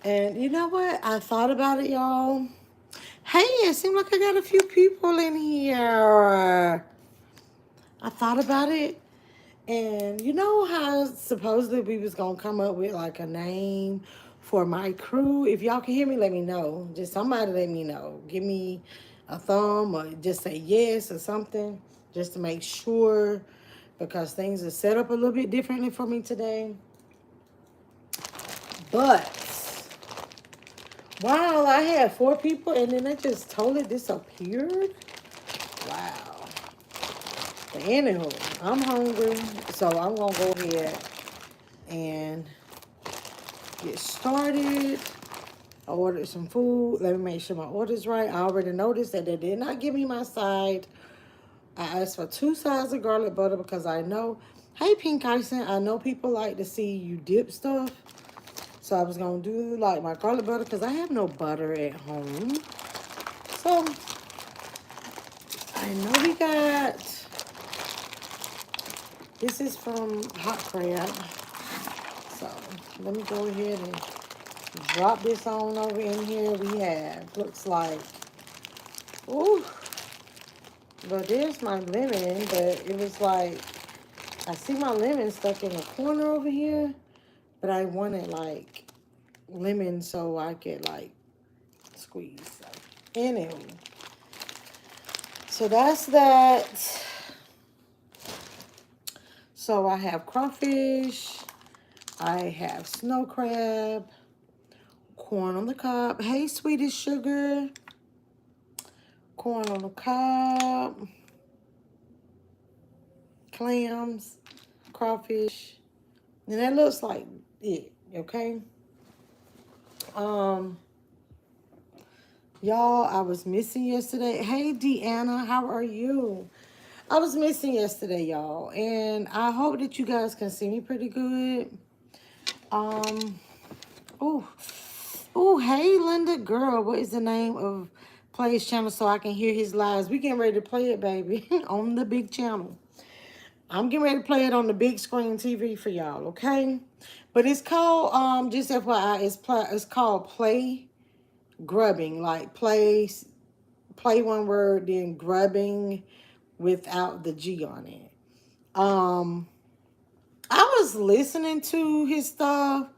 And you know what? I thought about it, y'all. Hey, it seemed like I got a few people in here. I thought about it. And you know how supposedly we was gonna come up with like a name for my crew? If y'all can hear me, let me know. Just somebody let me know. Give me a thumb or just say yes or something. Just to make sure because things are set up a little bit differently for me today. But wow, I had four people and then it just totally disappeared. Wow. But anywho, I'm hungry, so I'm gonna go ahead and get started. I ordered some food. Let me make sure my order's right. I already noticed that they did not give me my side. I asked for 2 sides of garlic butter because I know, hey, Pink Icing, I know people like to see you dip stuff. So I was going to do like my garlic butter because I have no butter at home. So I know we got, this is from Hot Crab. So let me go ahead and drop this on over in here. We have, looks like, ooh, but there's my lemon, but it was like, I see my lemon stuck in a corner over here, but I wanted like lemon so I could like squeeze. So, anyway, so that's that. So I have crawfish, I have snow crab, corn on the cob. Hey, sweetest sugar. Corn on the cob, clams, crawfish. And that looks like it, okay? Um, y'all, I was missing yesterday. Hey, Deanna, how are you? I was missing yesterday, y'all, and I hope that you guys can see me pretty good. Um, oh, oh, hey, Linda, girl, what is the name of Play's channel so I can hear his lives? We getting ready to play it, baby, on the big channel. I'm getting ready to play it on the big screen TV for y'all, okay? But it's called, just FYI, it's called Play Grubbing, like play one word, then grubbing without the G on it. Um, I was listening to his stuff.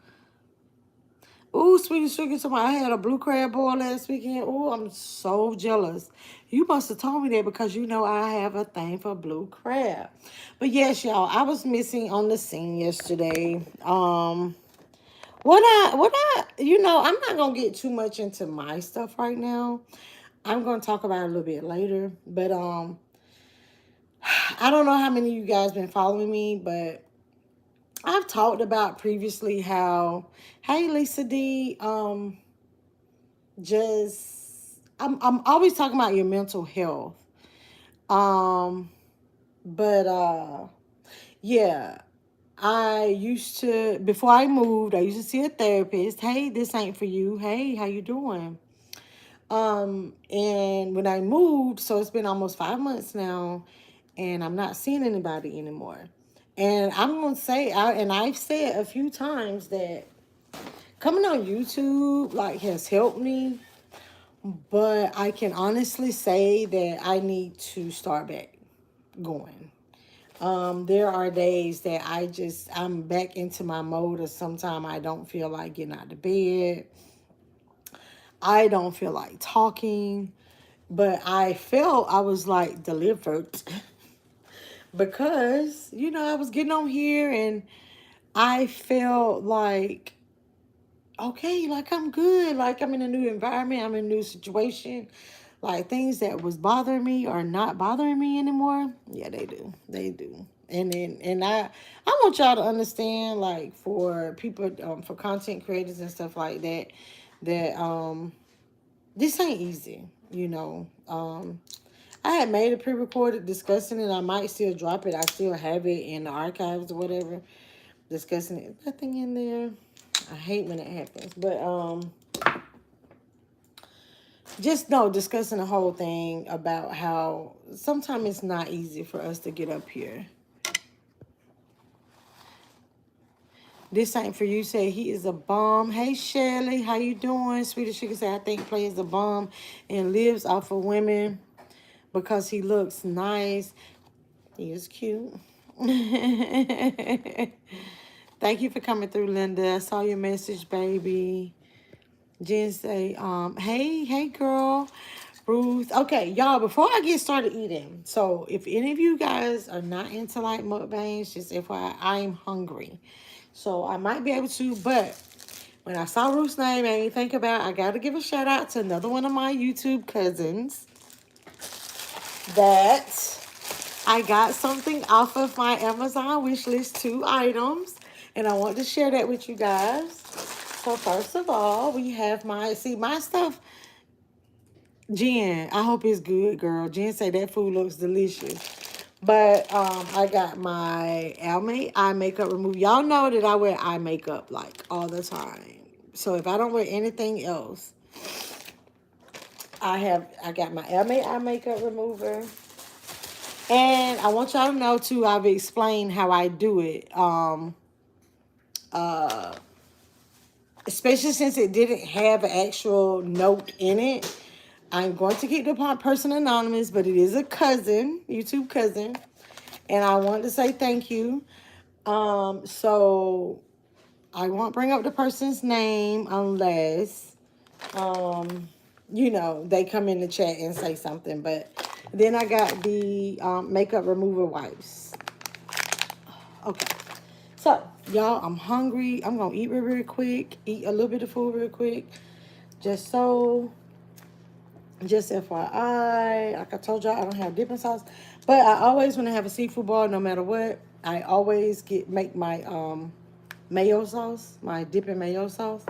Ooh, sweet sugar, somebody, I had a blue crab boil last weekend. Ooh, I'm so jealous. You must have told me that because you know I have a thing for blue crab. But yes, y'all, I was missing on the scene yesterday. I'm not gonna get too much into my stuff right now. I'm gonna talk about it a little bit later. But I don't know how many of you guys been following me, but I've talked about previously how, hey Lisa D, I'm always talking about your mental health. Um, but yeah, I used to before I moved, I used to see a therapist. Hey, this ain't for you. Hey, how you doing? And when I moved, so it's been almost 5 months now, and I'm not seeing anybody anymore. And I'm gonna say, I've said a few times that coming on YouTube like has helped me, but I can honestly say that I need to start back going. There are days that I'm back into my mode, or sometimes I don't feel like getting out of bed. I don't feel like talking, but I felt I was like delivered because, I was getting on here and I felt like, okay, like I'm good. Like I'm in a new environment, I'm in a new situation. Like things that was bothering me are not bothering me anymore. Yeah, they do. They do. And I want y'all to understand, like for people, for content creators and stuff like that, that this ain't easy, I had made a pre-recorded discussing it. I might still drop it. I still have it in the archives or whatever. Discussing it. Nothing in there. I hate when it happens. But just know, discussing the whole thing about how sometimes it's not easy for us to get up here. This ain't for you. Say he is a bum. Hey Shelly, how you doing? Sweetie Sugar say I think Play is a bum and lives off of women because he looks nice. He is cute. Thank you for coming through, Linda. I saw your message, baby. Jen say, hey girl. Ruth. Okay, y'all, before I get started eating, so if any of you guys are not into like mukbangs, just FYI, I'm hungry. So I might be able to, but when I saw Ruth's name, made me think about I got to give a shout out to another one of my YouTube cousins that I got something off of my Amazon wish list, 2 items, and I want to share that with you guys. So first of all, we have my stuff. Jen, I hope it's good, girl. Jen say that food looks delicious. But I got my eye makeup remover. Y'all know that I wear eye makeup like all the time. So if I don't wear anything else, I got my eye makeup remover. And I want y'all to know too, I've explained how I do it. Especially since it didn't have an actual note in it. I'm going to keep the person anonymous, but it is a cousin, YouTube cousin. And I want to say thank you. So I won't bring up the person's name unless, you know, they come in the chat and say something. But then I got the makeup remover wipes. Okay. So, y'all, I'm hungry. I'm going to eat real quick. Eat a little bit of food real quick. Just FYI, like I told y'all, I don't have dipping sauce. But I always, when I have a seafood ball, no matter what, I always make my mayo sauce, my dipping mayo sauce.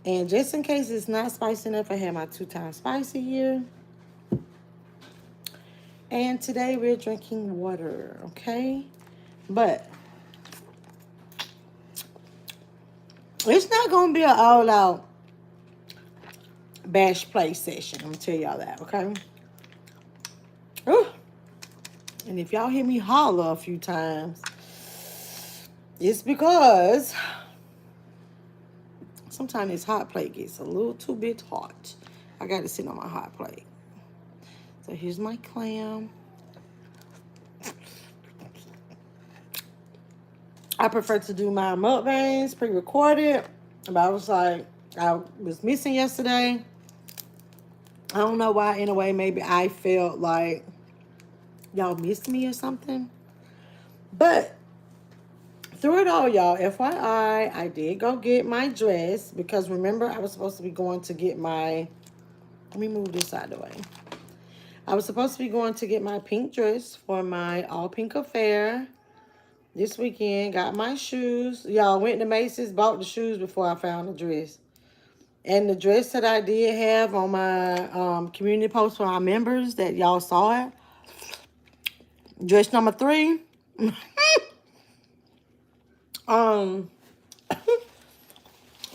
And just in case it's not spicy enough, I have my 2 times spicy here. And today we're drinking water, okay? But it's not going to be an all-out bash play session. I'm going to tell y'all that, okay? Ooh. And if y'all hear me holler a few times, it's because sometimes this hot plate gets a little too bit hot. I got to sit on my hot plate. So here's my clam. I prefer to do my mukbangs pre-recorded. But I was like, I was missing yesterday. I don't know why. In a way, maybe I felt like y'all missed me or something. But through it all, y'all, FYI, I did go get my dress. Because remember, I was supposed to be going to get my... Let me move this out of the way. I was supposed to be going to get my pink dress for my all-pink affair this weekend. Got my shoes. Y'all, went to Macy's, bought the shoes before I found the dress. And the dress that I did have on my community post for our members that y'all saw it. Dress number 3.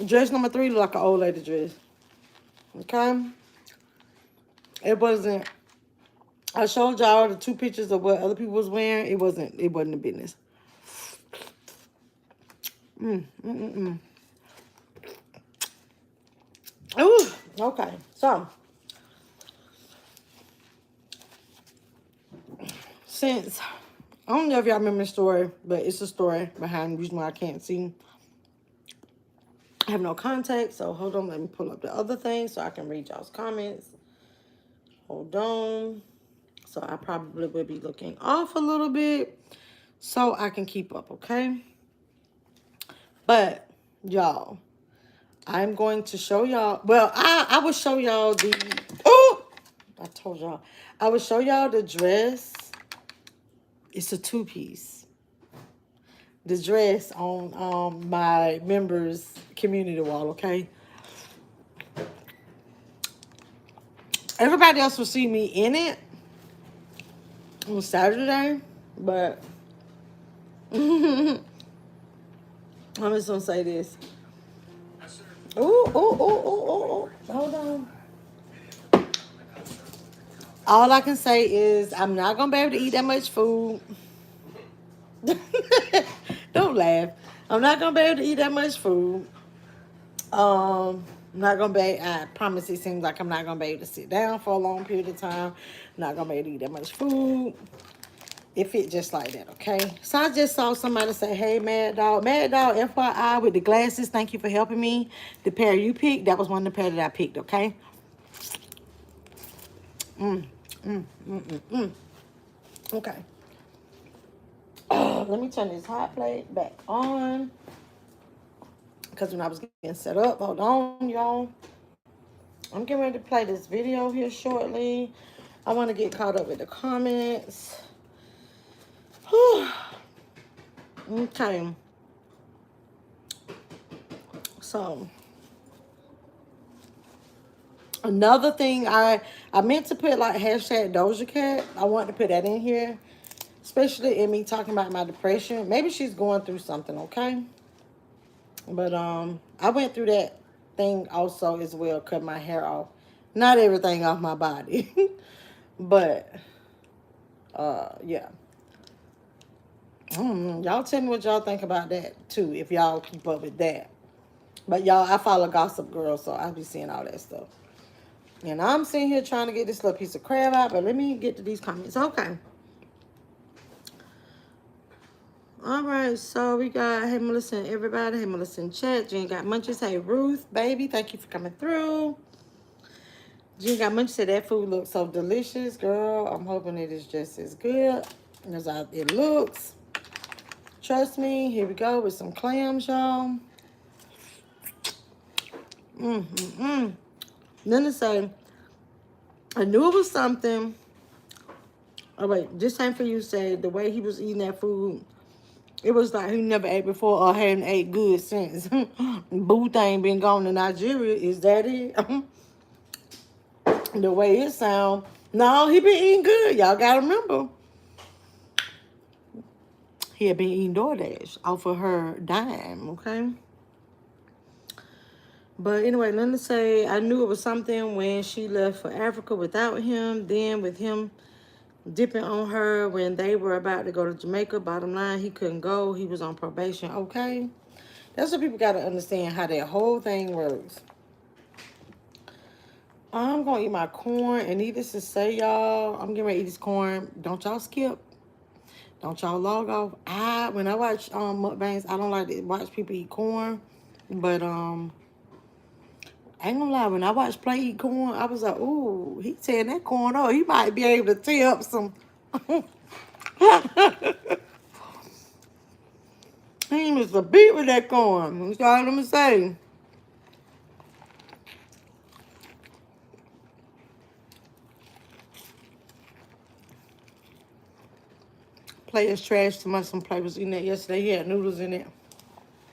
Dress number 3 look like an old lady dress. Okay? It wasn't... I showed y'all the 2 pictures of what other people was wearing. It wasn't a business. Ooh, okay. So, since, I don't know if y'all remember the story, but it's a story behind the reason why I can't see. I have no contact, so hold on. Let me pull up the other thing so I can read y'all's comments. Hold on. So I probably will be looking off a little bit so I can keep up, okay? But, y'all, I'm going to show y'all. Well, I will show y'all the... Oh! I told y'all. I will show y'all the dress. It's a 2-piece. The dress on my members' community wall, okay? Everybody else will see me in it on Saturday, but I'm just gonna say this. Ooh. Hold on. All I can say is I'm not gonna be able to eat that much food. Don't laugh. I'm not gonna be able to eat that much food. I'm not gonna be. I promise. It seems like I'm not gonna be able to sit down for a long period of time. Not gonna be able to eat that much food. If it just like that, okay? So I just saw somebody say, "Hey, Mad Dog, Mad Dog, FYI with the glasses. Thank you for helping me. The pair you picked, that was one of the pair that I picked, okay? Okay. Let me turn this hot plate back on. Because when I was getting set up, hold on, y'all. I'm getting ready to play this video here shortly. I want to get caught up with the comments. Okay. So, another thing, I meant to put like hashtag Doja Cat. I want to put that in here. Especially in me talking about my depression. Maybe she's going through something, okay? But I went through that thing also as well, cut my hair off. Not everything off my body. But yeah. Y'all tell me what y'all think about that too, if y'all keep up with that. But y'all, I follow Gossip Girl, so I'll be seeing all that stuff. And I'm sitting here trying to get this little piece of crab out, but let me get to these comments. Okay. All right, so we got, hey, Melissa and everybody. Hey, Melissa in chat. Jen got munchies. Hey, Ruth, baby, thank you for coming through. Jen got munchies. Said that food looks so delicious, girl. I'm hoping it is just as good as it looks. Trust me. Here we go with some clams, y'all. Then to say, I knew it was something. Oh, wait, this ain't for you, say, the way he was eating that food. It was like he never ate before or hadn't ate good since. Boo thing been gone to Nigeria. Is that it? The way it sound. No, he been eating good. Y'all gotta remember. He had been eating DoorDash off of her dime, okay? But anyway, let me say, I knew it was something when she left for Africa without him. Then with him dipping on her when they were about to go to Jamaica. Bottom line, he couldn't go. He was on probation, okay? That's what people got to understand, how that whole thing works. I'm going to eat my corn. And needless to say, y'all, I'm getting ready to eat this corn. Don't y'all skip. Don't y'all log off. When I watch mukbangs, I don't like to watch people eat corn. But I ain't gonna lie, when I watch Play eat corn, I was like, ooh, he tearing that corn up. He might be able to tear up some. He was a beat with that corn. That's all I'm gonna say. Play is trash too much. Some play was eating that yesterday. He had noodles in it.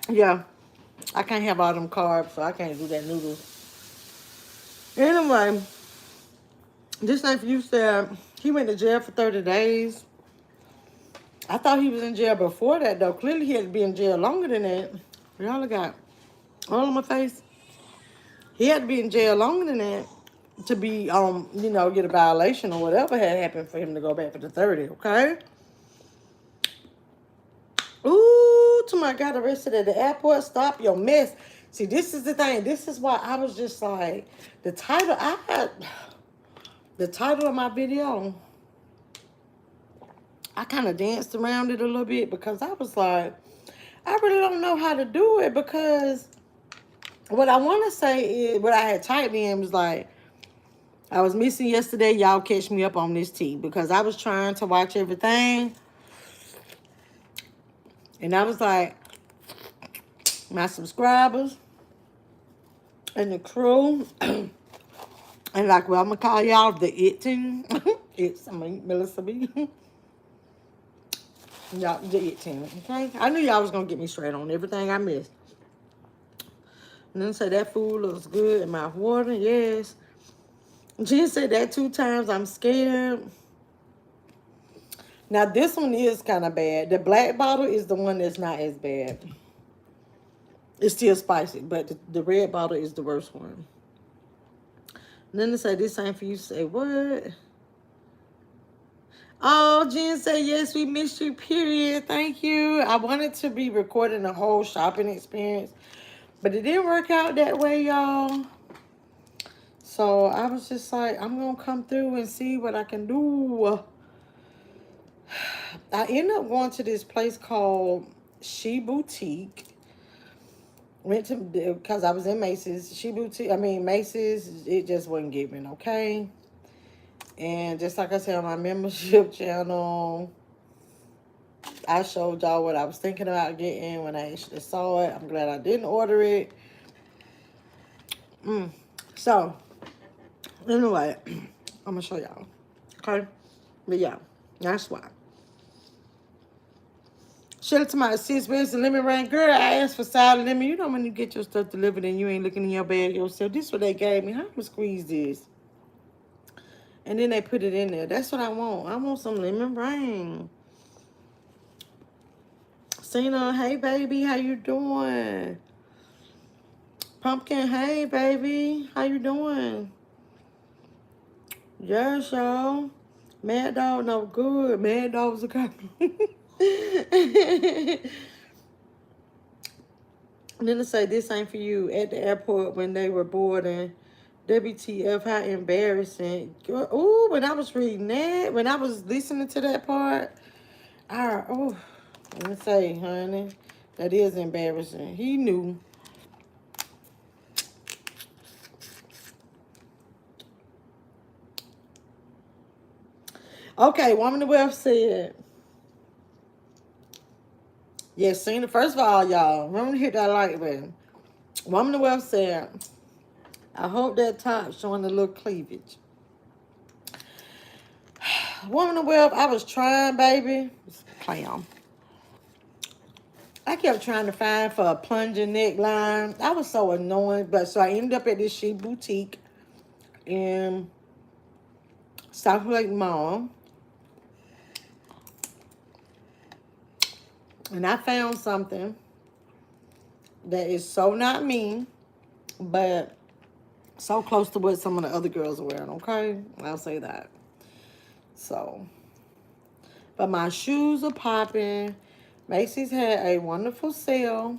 Yeah. I can't have all them carbs, so I can't do that noodles. Anyway, this ain't for you, said he went to jail for 30 days. I thought he was in jail before that, though. Clearly, he had to be in jail longer than that. Y'all got all on my face. He had to be in jail longer than that to be, you know, get a violation or whatever had happened for him to go back for the 30, okay? Ooh, to my God, arrested at the airport. Stop your mess. See, this is the thing. This is why I was just like, the title of my video, I kind of danced around it a little bit because I was like, I really don't know how to do it, because what I want to say is, what I had typed in was like, I was missing yesterday. Y'all catch me up on this tea, because I was trying to watch everything. And I was like, my subscribers and the crew, and like, well, I'm going to call y'all the It team. I mean, Melissa B. Y'all, the It team, okay? I knew y'all was going to get me straight on everything I missed. And then say that food looks good in my water. Yes. Jen said that 2 times. I'm scared. Now, this one is kind of bad. The black bottle is the one that's not as bad. It's still spicy, but the red bottle is the worst one. And then they say, this ain't for you. Say, what? Oh, Jen said, yes, we missed you, period. Thank you. I wanted to be recording the whole shopping experience, but it didn't work out that way, y'all. So I was just like, I'm going to come through and see what I can do. I ended up going to this place called She Boutique. Went to, because I was in Macy's. Macy's, it just wasn't giving, okay? And just like I said on my membership channel, I showed y'all what I was thinking about getting when I actually saw it. I'm glad I didn't order it. So, anyway, I'm going to show y'all. Okay? But yeah, that's why. Shout out to my sis, where's the lemon rain? Girl, I asked for sour lemon. You know when you get your stuff delivered and you ain't looking in your bag yourself. This is what they gave me. How am I squeeze this? And then they put it in there. That's what I want. I want some lemon rain. Cena, hey baby, how you doing? Pumpkin, hey baby, how you doing? Yes, y'all. Mad Dog, no good. Mad Dog's a couple. And then to say this ain't for you at the airport when they were boarding. WTF, how embarrassing. Ooh, when I was reading that, when I was listening to that part, let me say, honey, that is embarrassing. He knew. Okay, Woman of Wealth said, yes, Cena, first of all, y'all, remember to hit that like button. Woman of Wealth said, I hope that top showing a little cleavage. Woman of Wealth, I was trying, baby. Clown. I kept trying to find for a plunging neckline. I was so annoying, but so I ended up at this She Boutique in South Lake Mall. And I found something that is so not me, but so close to what some of the other girls are wearing, okay? I'll say that. So, but my shoes are popping. Macy's had a wonderful sale.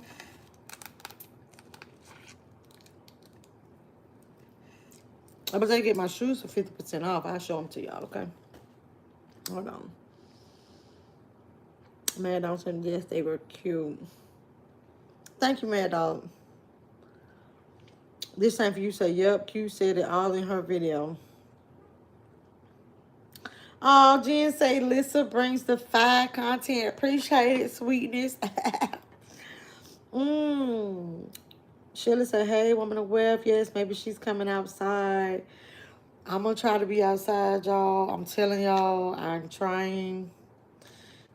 I was able to get my shoes for 50% off. I'll show them to y'all, okay? Hold on. Mad Dog said, yes, they were cute. Thank you, Mad Dog. This time for you, say, yep, Q said it all in her video. Oh, Jen say, Lisa brings the fine content. Appreciate it, sweetness. Sheila said, hey, Woman of Wealth. Yes, maybe she's coming outside. I'm going to try to be outside, y'all. I'm telling y'all, I'm trying.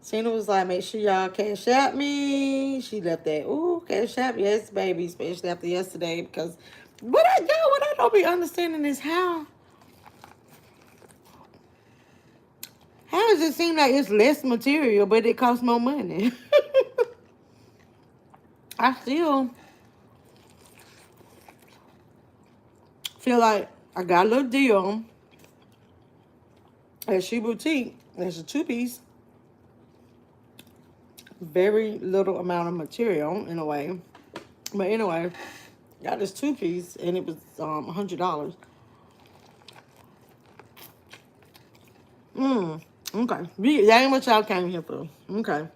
Cena was like, make sure y'all Cashapp me. She left that. Ooh, Cashapp, yes, baby. Especially after yesterday. Because what I don't be understanding is how does it seem like it's less material, but it costs more money? I still feel like I got a little deal at She Boutique. There's a two-piece. Very little amount of material in a way. But anyway, got this two-piece and it was $100. Okay. That ain't what y'all came here for. Okay.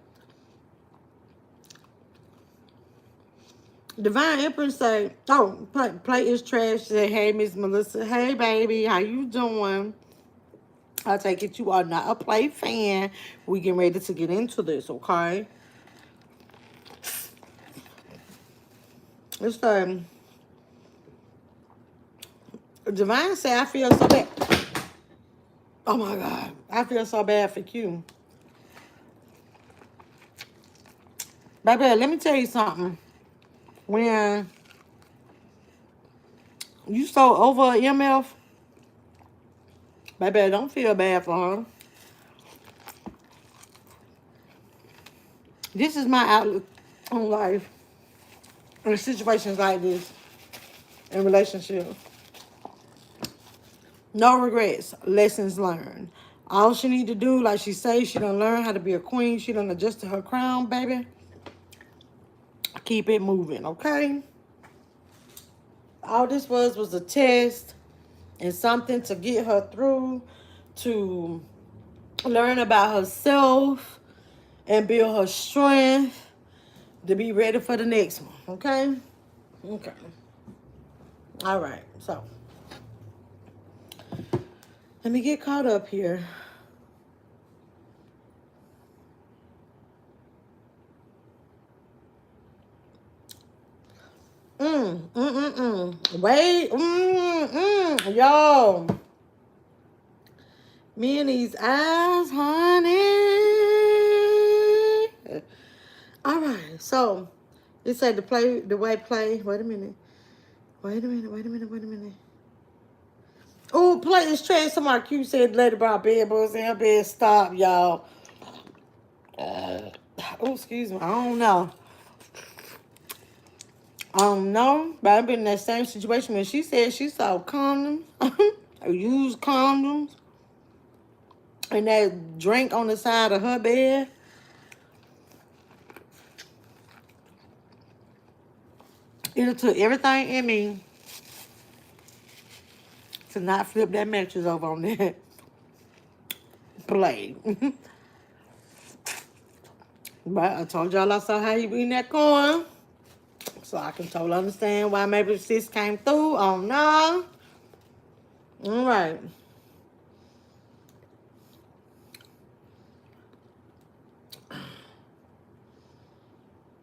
Divine Empress say, oh, play is trash. Say, hey, Miss Melissa. Hey, baby. How you doing? I take it you are not a play fan. We getting ready to get into this, okay? It's Divine say, I feel so bad. Oh my God. I feel so bad for Q. Baby, let me tell you something. When you so over an MF, baby, don't feel bad for her. This is my outlook on life. In situations like this. In relationships. No regrets. Lessons learned. All she need to do, like she say, she done learn how to be a queen. She done adjusted her crown, baby. Keep it moving, okay? All this was a test and something to get her through, to learn about herself and build her strength to be ready for the next one, okay? Okay. All right, so let me get caught up here. Wait, yo. Me and these eyes, honey. All right, so it said the way play. Wait a minute. Oh, play is trash. Somebody cute said Lady Brown bed bugs in her bed. Stop, y'all. Oh, excuse me. I don't know. But I've been in that same situation when she said she saw condoms, used condoms, and that drink on the side of her bed. It took everything in me to not flip that mattress over on that play. But I told y'all I saw how he eating that corn. So I can totally understand why maybe sis came through. Oh, no. All right.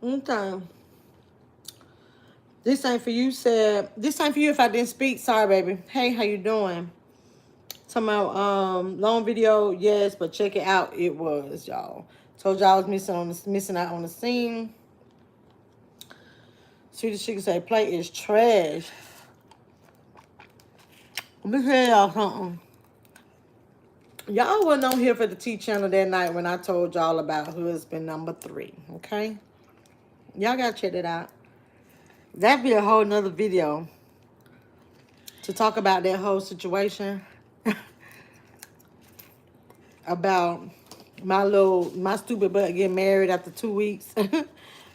Okay. This ain't for you, said. This ain't for you if I didn't speak. Sorry, baby. Hey, how you doing? Talking about long video, yes, but check it out. It was, y'all. Told y'all I was missing out on the scene. Sweetest chicken say plate is trash. Let me tell y'all something. Y'all wasn't on here for the T channel that night when I told y'all about husband number 3. Okay? Y'all gotta check it out. That'd be a whole nother video to talk about that whole situation. About my stupid butt getting married after 2 weeks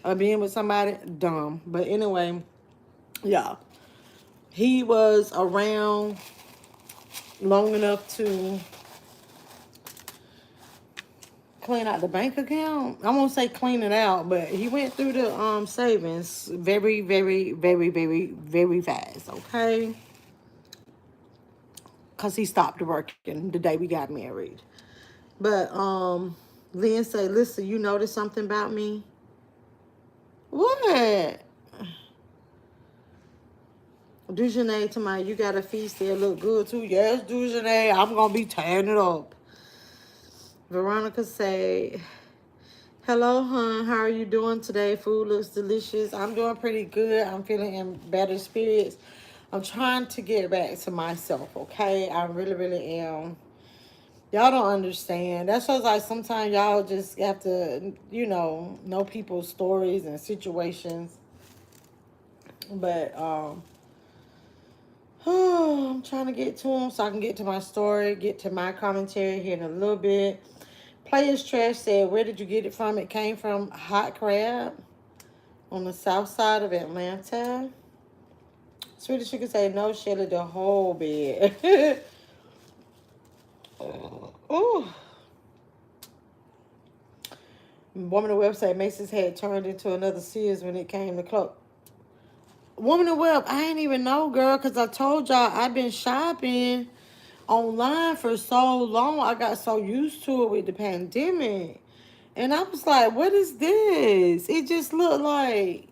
of being with somebody. Dumb. But anyway, yeah. He was around long enough to clean out the bank account. I won't say clean it out, but he went through the savings very, very, very, very, very fast, okay? Because he stopped working the day we got married. But Lynn say, listen, you noticed something about me? What? Dujanay to my, you got a feast there, look good too. Yes, Dujanay, I'm going to be tearing it up. Veronica say, hello, hon. How are you doing today? Food looks delicious. I'm doing pretty good. I'm feeling in better spirits. I'm trying to get back to myself, okay? I really, really am. Y'all don't understand. That's just like sometimes y'all just have to, know people's stories and situations. But, I'm trying to get to them so I can get to my story, get to my commentary here in a little bit. Players Trash said, where did you get it from? It came from Hot Crab on the south side of Atlanta. Sweetie Sugar say, no, Shelly, the whole bed. Ooh. Woman of the website, Macy's had turned into another Sears when it came to clothes. Woman of the web, I ain't even know, girl, because I told y'all I've been shopping online for so long. I got so used to it with the pandemic. And I was like, what is this? It just looked like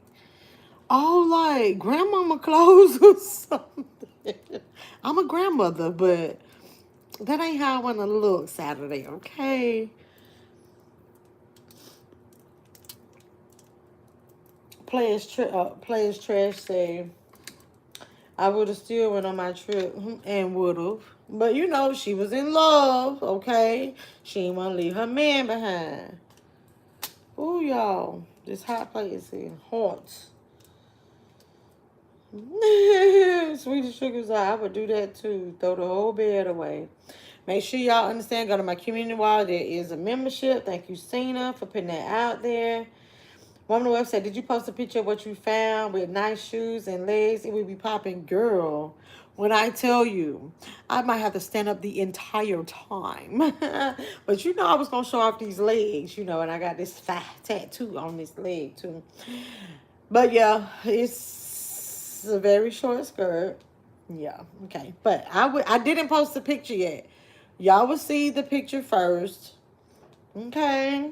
all like grandmama clothes or something. I'm a grandmother, but that ain't how I want to look Saturday, okay? Players Trash say, I would have still went on my trip and would have. But, she was in love, okay? She didn't want to leave her man behind. Ooh, y'all. This hot plate is in hot. Sweetie Sugar's like, I would do that too. Throw the whole bed away. Make sure y'all understand. Go to my community wall. There is a membership. Thank you, Cena, for putting that out there. Woman on the website, did you post a picture of what you found with nice shoes and legs? It would be popping. Girl, when I tell you, I might have to stand up the entire time. But you know I was going to show off these legs, you know, and I got this fat tattoo on this leg, too. But, yeah, it's a very short skirt. Yeah, okay. But I didn't post the picture yet. Y'all will see the picture first. Okay.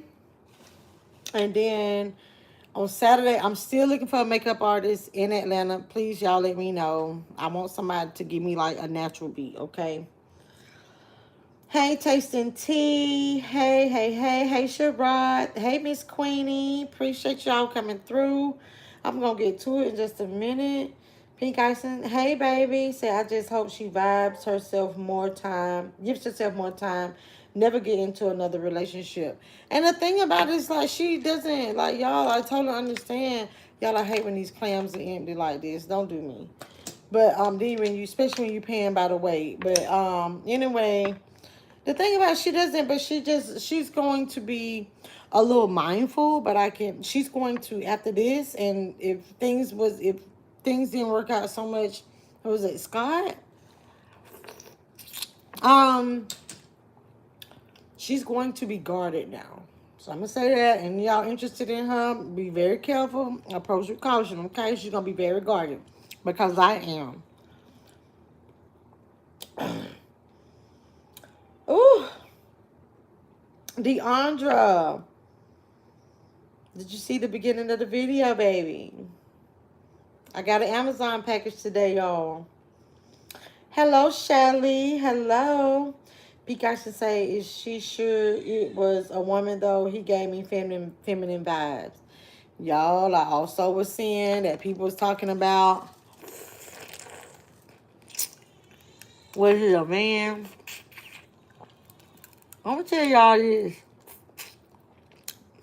And then on Saturday, I'm still looking for a makeup artist in Atlanta. Please, y'all let me know. I want somebody to give me like a natural beat, okay? Hey, Tasting Tea. Hey, hey, hey. Hey, Sherrod. Hey, Miss Queenie. Appreciate y'all coming through. I'm going to get to it in just a minute. Pink Icing. Hey, baby. Say, I just hope she vibes herself more time. Gives herself more time. Never get into another relationship. And the thing about it is, like, she doesn't, like, y'all, I totally understand. Y'all, I hate when these clams are empty like this. Don't do me. But, then when you, especially when you're paying by the weight. But, anyway, the thing about it, she doesn't, but she's going to be a little mindful, but she's going to, after this, and if things didn't work out so much, what was it, Scott? She's going to be guarded now. So I'm going to say that. And y'all interested in her, be very careful. Approach with caution, okay? She's going to be very guarded. Because I am. Ooh. Deandra. Did you see the beginning of the video, baby? I got an Amazon package today, y'all. Hello, Shelly. Hello. Pete I should say, is she sure it was a woman, though? He gave me feminine vibes. Y'all, I also was seeing that people was talking about, was it a man? I'm going to tell y'all this.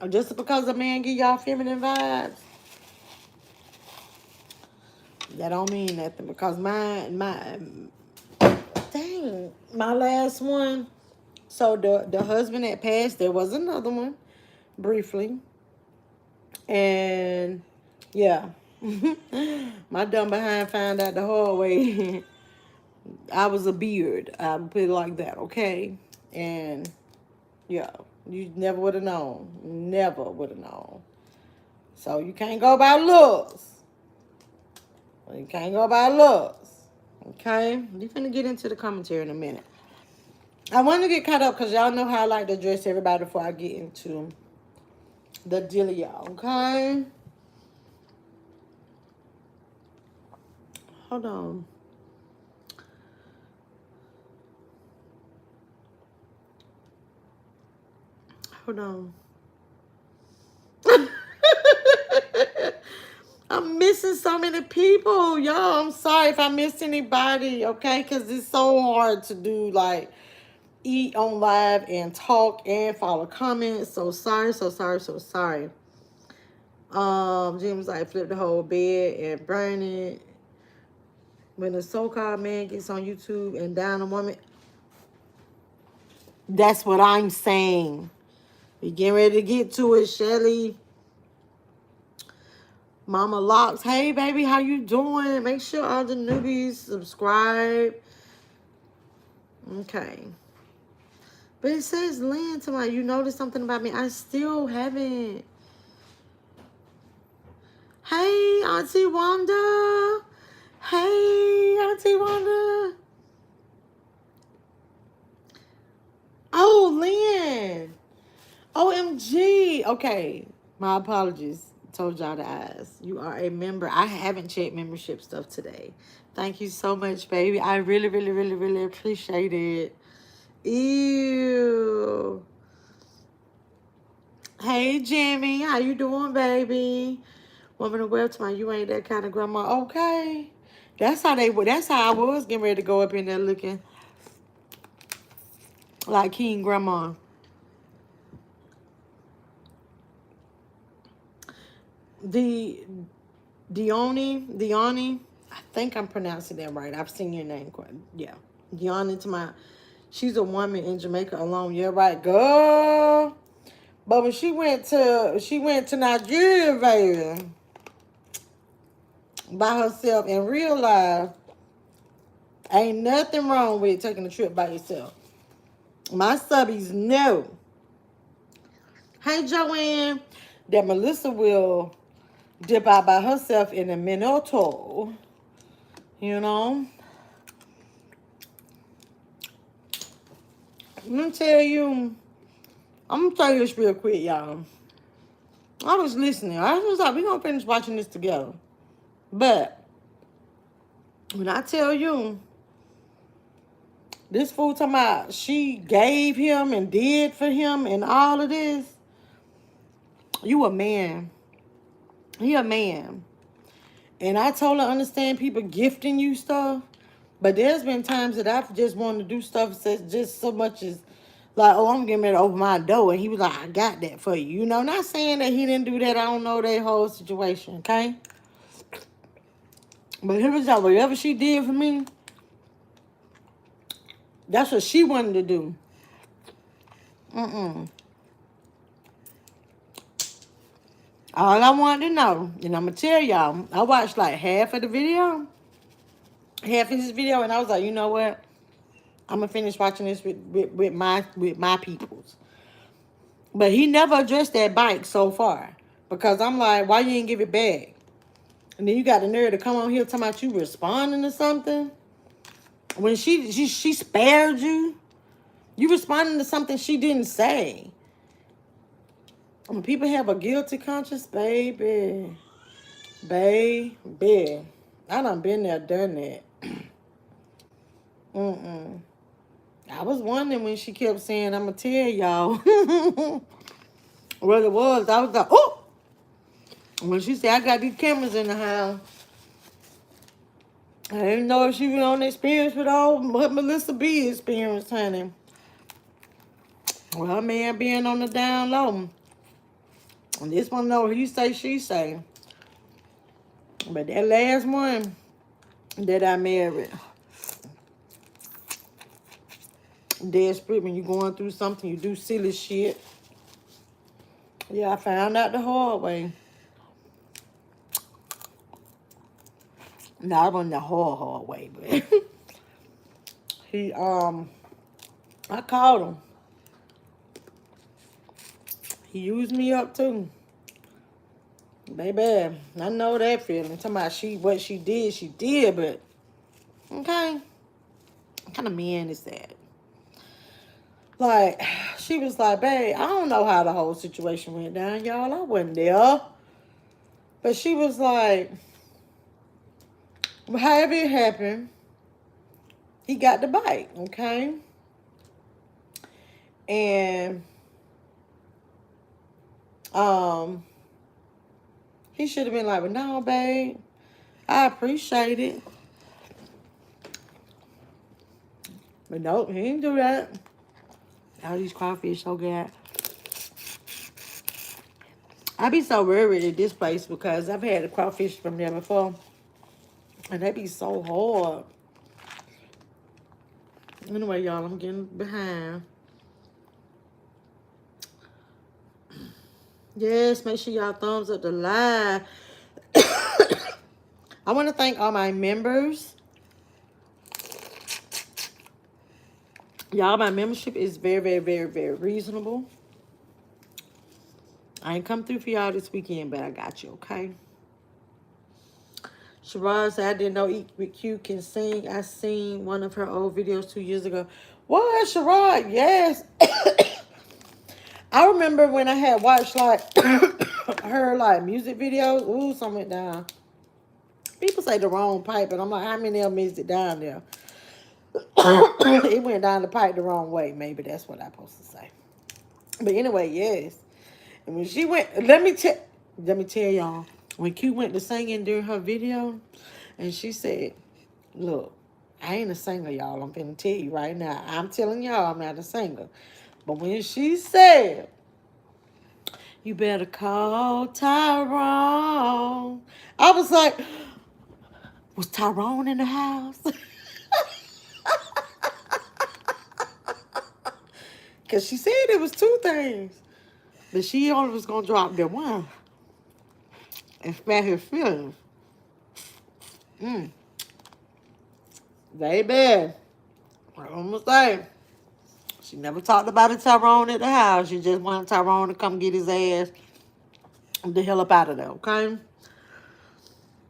Just because a man give y'all feminine vibes, that don't mean nothing. Because my last one, so the husband that passed, there was another one, briefly. And, yeah. My dumb behind found out the hard way. I was a beard. I put it like that, okay? And, yeah, you never would have known. Never would have known. So you can't go by looks. You can't go by looks. Okay? You're going to get into the commentary in a minute. I want to get caught up because y'all know how I like to address everybody before I get into the deal of y'all, okay? Hold on. Hold on. I'm missing so many people, y'all. I'm sorry if I missed anybody, okay? Because it's so hard to do, like, eat on live and talk and follow comments. So sorry, so sorry, so sorry. Jim was like, flip the whole bed and burn it. When a so-called man gets on YouTube and down a woman, that's what I'm saying. We getting ready to get to it, Shelly. Mama Locks, hey baby, how you doing? Make sure all the newbies subscribe. Okay. But it says Lynn tonight. You noticed something about me? I still haven't. Hey, Auntie Wanda. Hey, Auntie Wanda. Oh, Lynn. OMG. Okay. My apologies. Told y'all to ask. You are a member. I haven't checked membership stuff today. Thank you so much, baby. I really, really, really, really appreciate it. Ew. Hey, Jimmy. How you doing, baby? Woman of wealth, my you ain't that kind of grandma. Okay. That's how I was getting ready to go up in there looking like King Grandma. Dione, I think I'm pronouncing that right. I've seen your name quite. Yeah. Dione to my, She's a woman in Jamaica alone. Yeah, right, girl. But when she went to Nigeria, baby, by herself and realized ain't nothing wrong with taking a trip by yourself. My subbies know. Hey, Joanne, that Melissa will dip out by herself in a minuto. You know? Let me tell you. I'm going to tell you this real quick, y'all. I was listening. I was like, we're going to finish watching this together. But when I tell you, this fool talking about she gave him and did for him and all of this, you a man. He a man. And I totally understand people gifting you stuff. But there's been times that I've just wanted to do stuff just so much as like, oh, I'm getting ready to open my door. And he was like, I got that for you. You know, not saying that he didn't do that. I don't know that whole situation, okay? But here was like, whatever she did for me, that's what she wanted to do. All I wanted to know, and I'm going to tell y'all, I watched like half of this video, and I was like, you know what? I'm going to finish watching this with my peoples. But he never addressed that bike so far. Because I'm like, why you didn't give it back? And then you got the nerve to come on here talking about you responding to something. When she spared you. You responding to something she didn't say. When people have a guilty conscience, baby. Baby. I done been there, done that. I was wondering when she kept saying, I'm going to tell y'all. What it was. I was like, oh! When she said, I got these cameras in the house. I didn't know if she was on experience with all what Melissa B experienced, honey. Well, her man being on the down low. And this one, know he say, she say. But that last one that I married, desperate when you're going through something, you do silly shit. Yeah, I found out the hard way. No, it wasn't the hard way, but he, I called him. He used me up too. Baby, I know that feeling. Talking about what she did, but okay. What kind of man is that? Like, she was like, babe, I don't know how the whole situation went down, y'all. I wasn't there. But she was like, however it happened, he got the bike, okay? And he should have been like, well, no, babe, I appreciate it. But nope, he didn't do that. All these crawfish so good. I be so worried at this place because I've had the crawfish from there before. And they be so hard. Anyway, y'all, I'm getting behind. Yes, make sure y'all thumbs up the live. I want to thank all my members. Y'all, my membership is very, very, very, very reasonable. I ain't come through for y'all this weekend, but I got you, okay? Sherrod said, I didn't know Eat With Q can sing. I seen one of her old videos 2 years ago. What, Sherrod? Yes. I remember when I had watched, like, her, like, music videos. Ooh, something went down. People say the wrong pipe, and I'm like, how many of them is it down there? It went down the pipe the wrong way. Maybe that's what I'm supposed to say. But anyway, yes. And when she went, let me tell y'all, when Q went to singing during her video, and she said, look, I ain't a singer, y'all. I'm finna tell you right now. I'm telling y'all I'm not a singer. But when she said, you better call Tyrone, I was like, was Tyrone in the house? Because she said it was 2 things. But she only was going to drop the one. And spare his feelings. Baby. I'm going to say. She never talked about a Tyrone at the house. She just wanted Tyrone to come get his ass the hell up out of there, okay?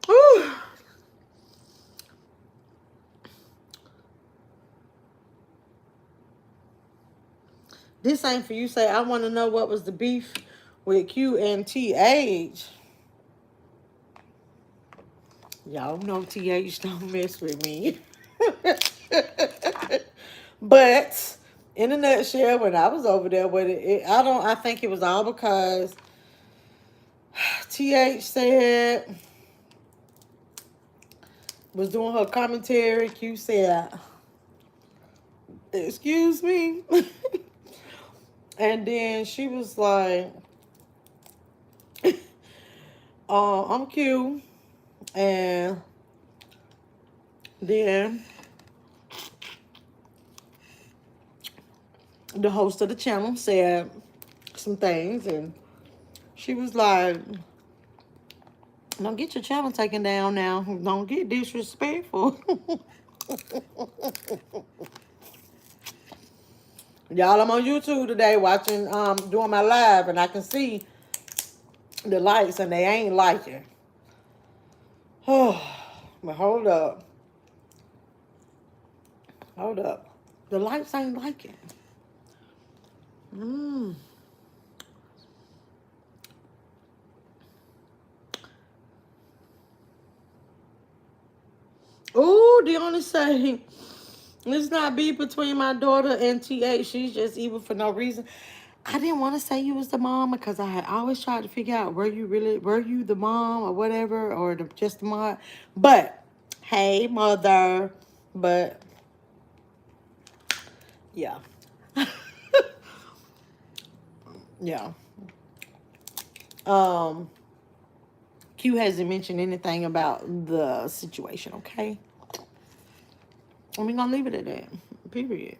Whew. This ain't for you. Say, I want to know what was the beef with Q and TH. Y'all know TH don't mess with me. But in a nutshell, when I was over there with it, I think it was all because TH said, was doing her commentary. Q said, excuse me. And then she was like, I'm Q. And then the host of the channel said some things. And she was like, don't get your channel taken down now. Don't get disrespectful. Y'all, I'm on YouTube today watching, doing my live, and I can see the lights, and they ain't liking. Oh, but hold up. Hold up. The lights ain't liking. Ooh, the only say, let's not be between my daughter and TA. She's just evil for no reason. I didn't want to say you was the mom because I had always tried to figure out were you the mom or whatever, or just the mom. But hey, mother. But yeah. Yeah. Q hasn't mentioned anything about the situation, okay? And we're gonna leave it at that. Period.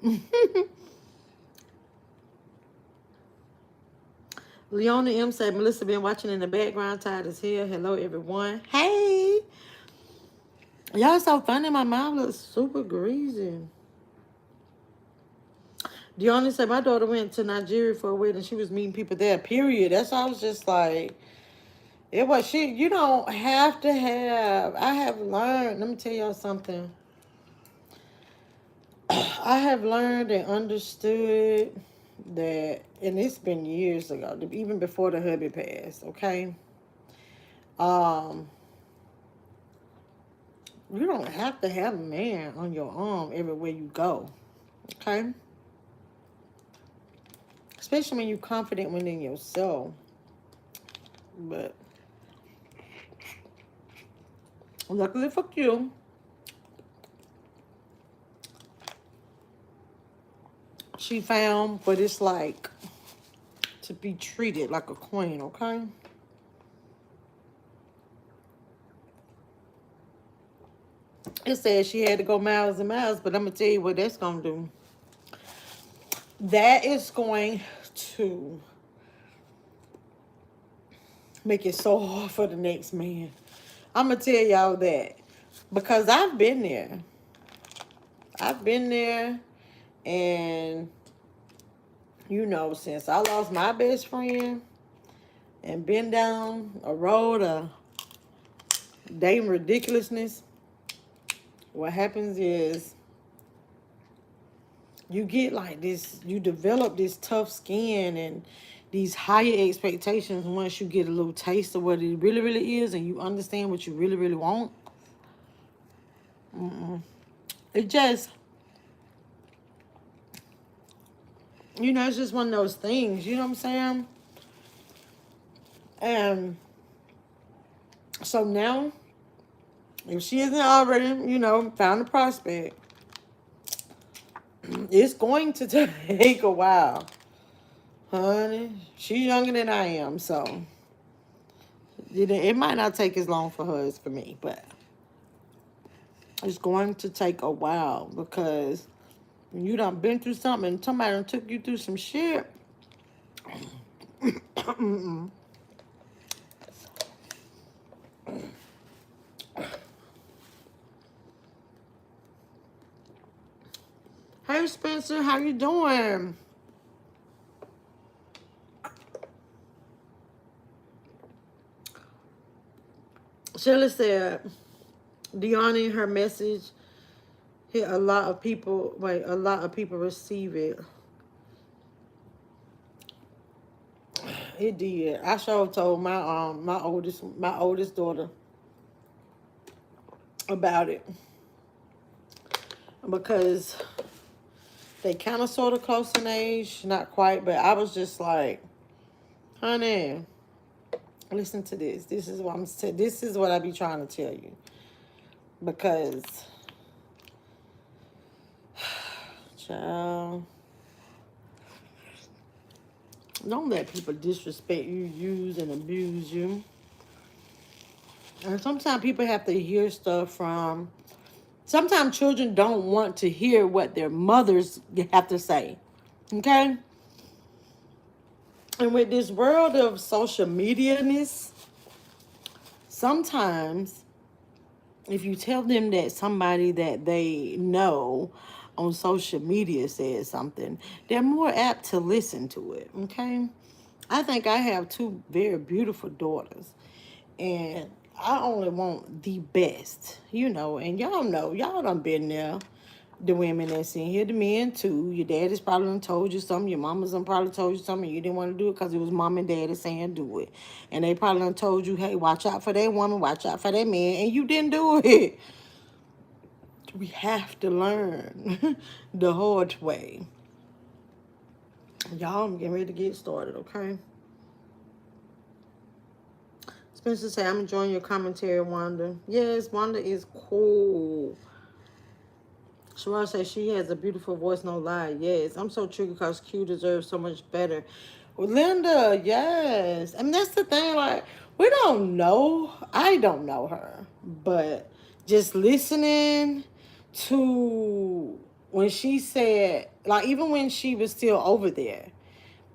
Leona M said, Melissa been watching in the background, tired as hell. Hello, everyone. Hey. Y'all so funny. My mouth looks super greasy. Deanna said, my daughter went to Nigeria for a wedding. She was meeting people there, period. That's why I was just like, it was shit. You don't have to have. I have learned. Let me tell y'all something. I have learned and understood that, and it's been years ago, even before the hubby passed, okay? You don't have to have a man on your arm everywhere you go, okay? Especially when you're confident within yourself. But luckily for you, she found what it's like to be treated like a queen, okay? It says she had to go miles and miles, but I'm going to tell you what that's going to do. That is going to make it so hard for the next man. I'm going to tell y'all that. Because I've been there. I've been there. And, you know, since I lost my best friend and been down a road of dating ridiculousness, what happens is you get like this, you develop this tough skin and these higher expectations once you get a little taste of what it really, really is and you understand what you really, really want. It just, you know, it's just one of those things, you know what I'm saying? And so now, if she isn't already, you know, found a prospect, it's going to take a while. Honey, she's younger than I am, so it might not take as long for her as for me, but it's going to take a while because You done been through something and somebody done took you through some shit. Hey Spencer, how you doing? Shirley said, Deanna in her message hit a lot of people. Wait, a lot of people receive it. It did. I sure told my oldest daughter about it because they kind of sort of close in age, not quite, but I was just like, honey, listen to this. This is what I'm saying. This is what I be trying to tell you because, child, don't let people disrespect you, use and abuse you. And sometimes people have to hear stuff from. Sometimes children don't want to hear what their mothers have to say. Okay? And with this world of social media-ness, sometimes if you tell them that somebody that they know on social media says something, they're more apt to listen to it. Okay? I think I have two very beautiful daughters. And I only want the best, and y'all done been there. The women that's in here, the men too. Your daddy's probably done told you something. Your mama's done probably told you something. You didn't want to do it because it was mom and daddy saying do it. And they probably done told you, hey, watch out for that woman, watch out for that man. And you didn't do it. We have to learn the hard way. Y'all, I'm getting ready to get started, okay? Spencer say, I'm enjoying your commentary, Wanda. Yes, Wanda is cool. Sherelle says she has a beautiful voice, no lie. Yes, I'm so true because Q deserves so much better. Well, Linda, yes. I mean, that's the thing. Like, we don't know. I don't know her. But just listening to when she said, like, even when she was still over there,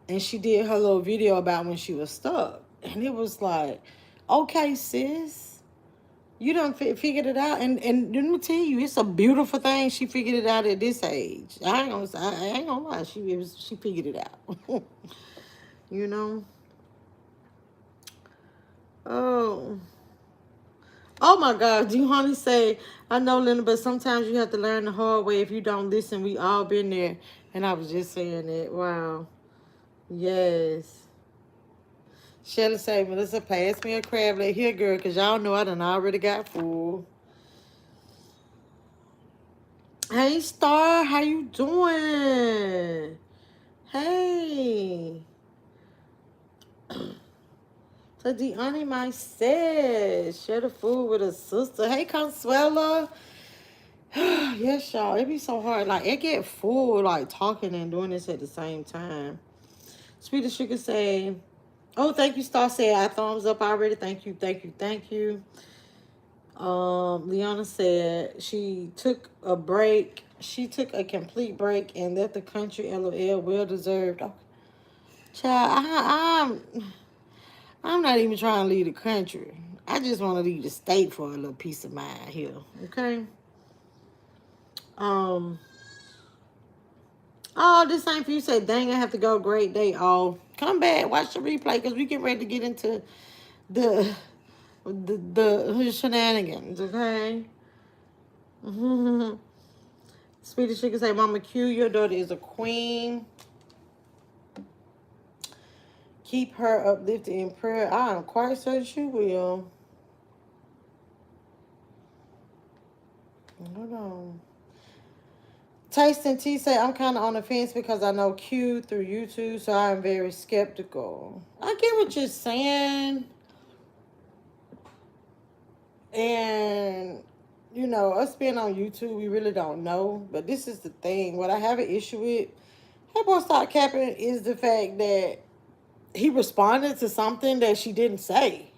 and she did her little video about when she was stuck. And it was like, okay, sis, you done figured it out. And let me tell you, it's a beautiful thing. She figured it out at this age. I ain't gonna lie. She figured it out. you know? Oh my God. Do you honey say, I know, Linda, but sometimes you have to learn the hard way. If you don't listen, we all been there. And I was just saying that. Wow. Yes. Shelly say, Melissa, pass me a crab leg here, girl, because y'all know I done already got full. Hey, Star, how you doing? Hey. So, Deanna might say, share the food with a sister. Hey, Consuela. Yes, y'all. It be so hard. Like, it get full, like, talking and doing this at the same time. Sweetest Sugar say, oh, thank you, Star said, I thumbs up already. Thank you, thank you, thank you. Leona said she took a break. She took a complete break and left the country. LOL, well deserved. Oh, child, I'm not even trying to leave the country. I just want to leave the state for a little peace of mind here. Okay. Oh, this ain't for you. Say, dang, I have to go. Great day. Oh, come back, watch the replay because we get ready to get into the shenanigans, okay? Sweetie Sugar say, Mama Q, your daughter is a queen. Keep her uplifted in prayer. I am quite certain she will. Hold on. Tasting Tea say, I'm kind of on the fence because I know Q through YouTube, so I'm very skeptical. I get what you're saying. And, us being on YouTube, we really don't know. But this is the thing. What I have an issue with, that boy Stop Capping, is the fact that he responded to something that she didn't say.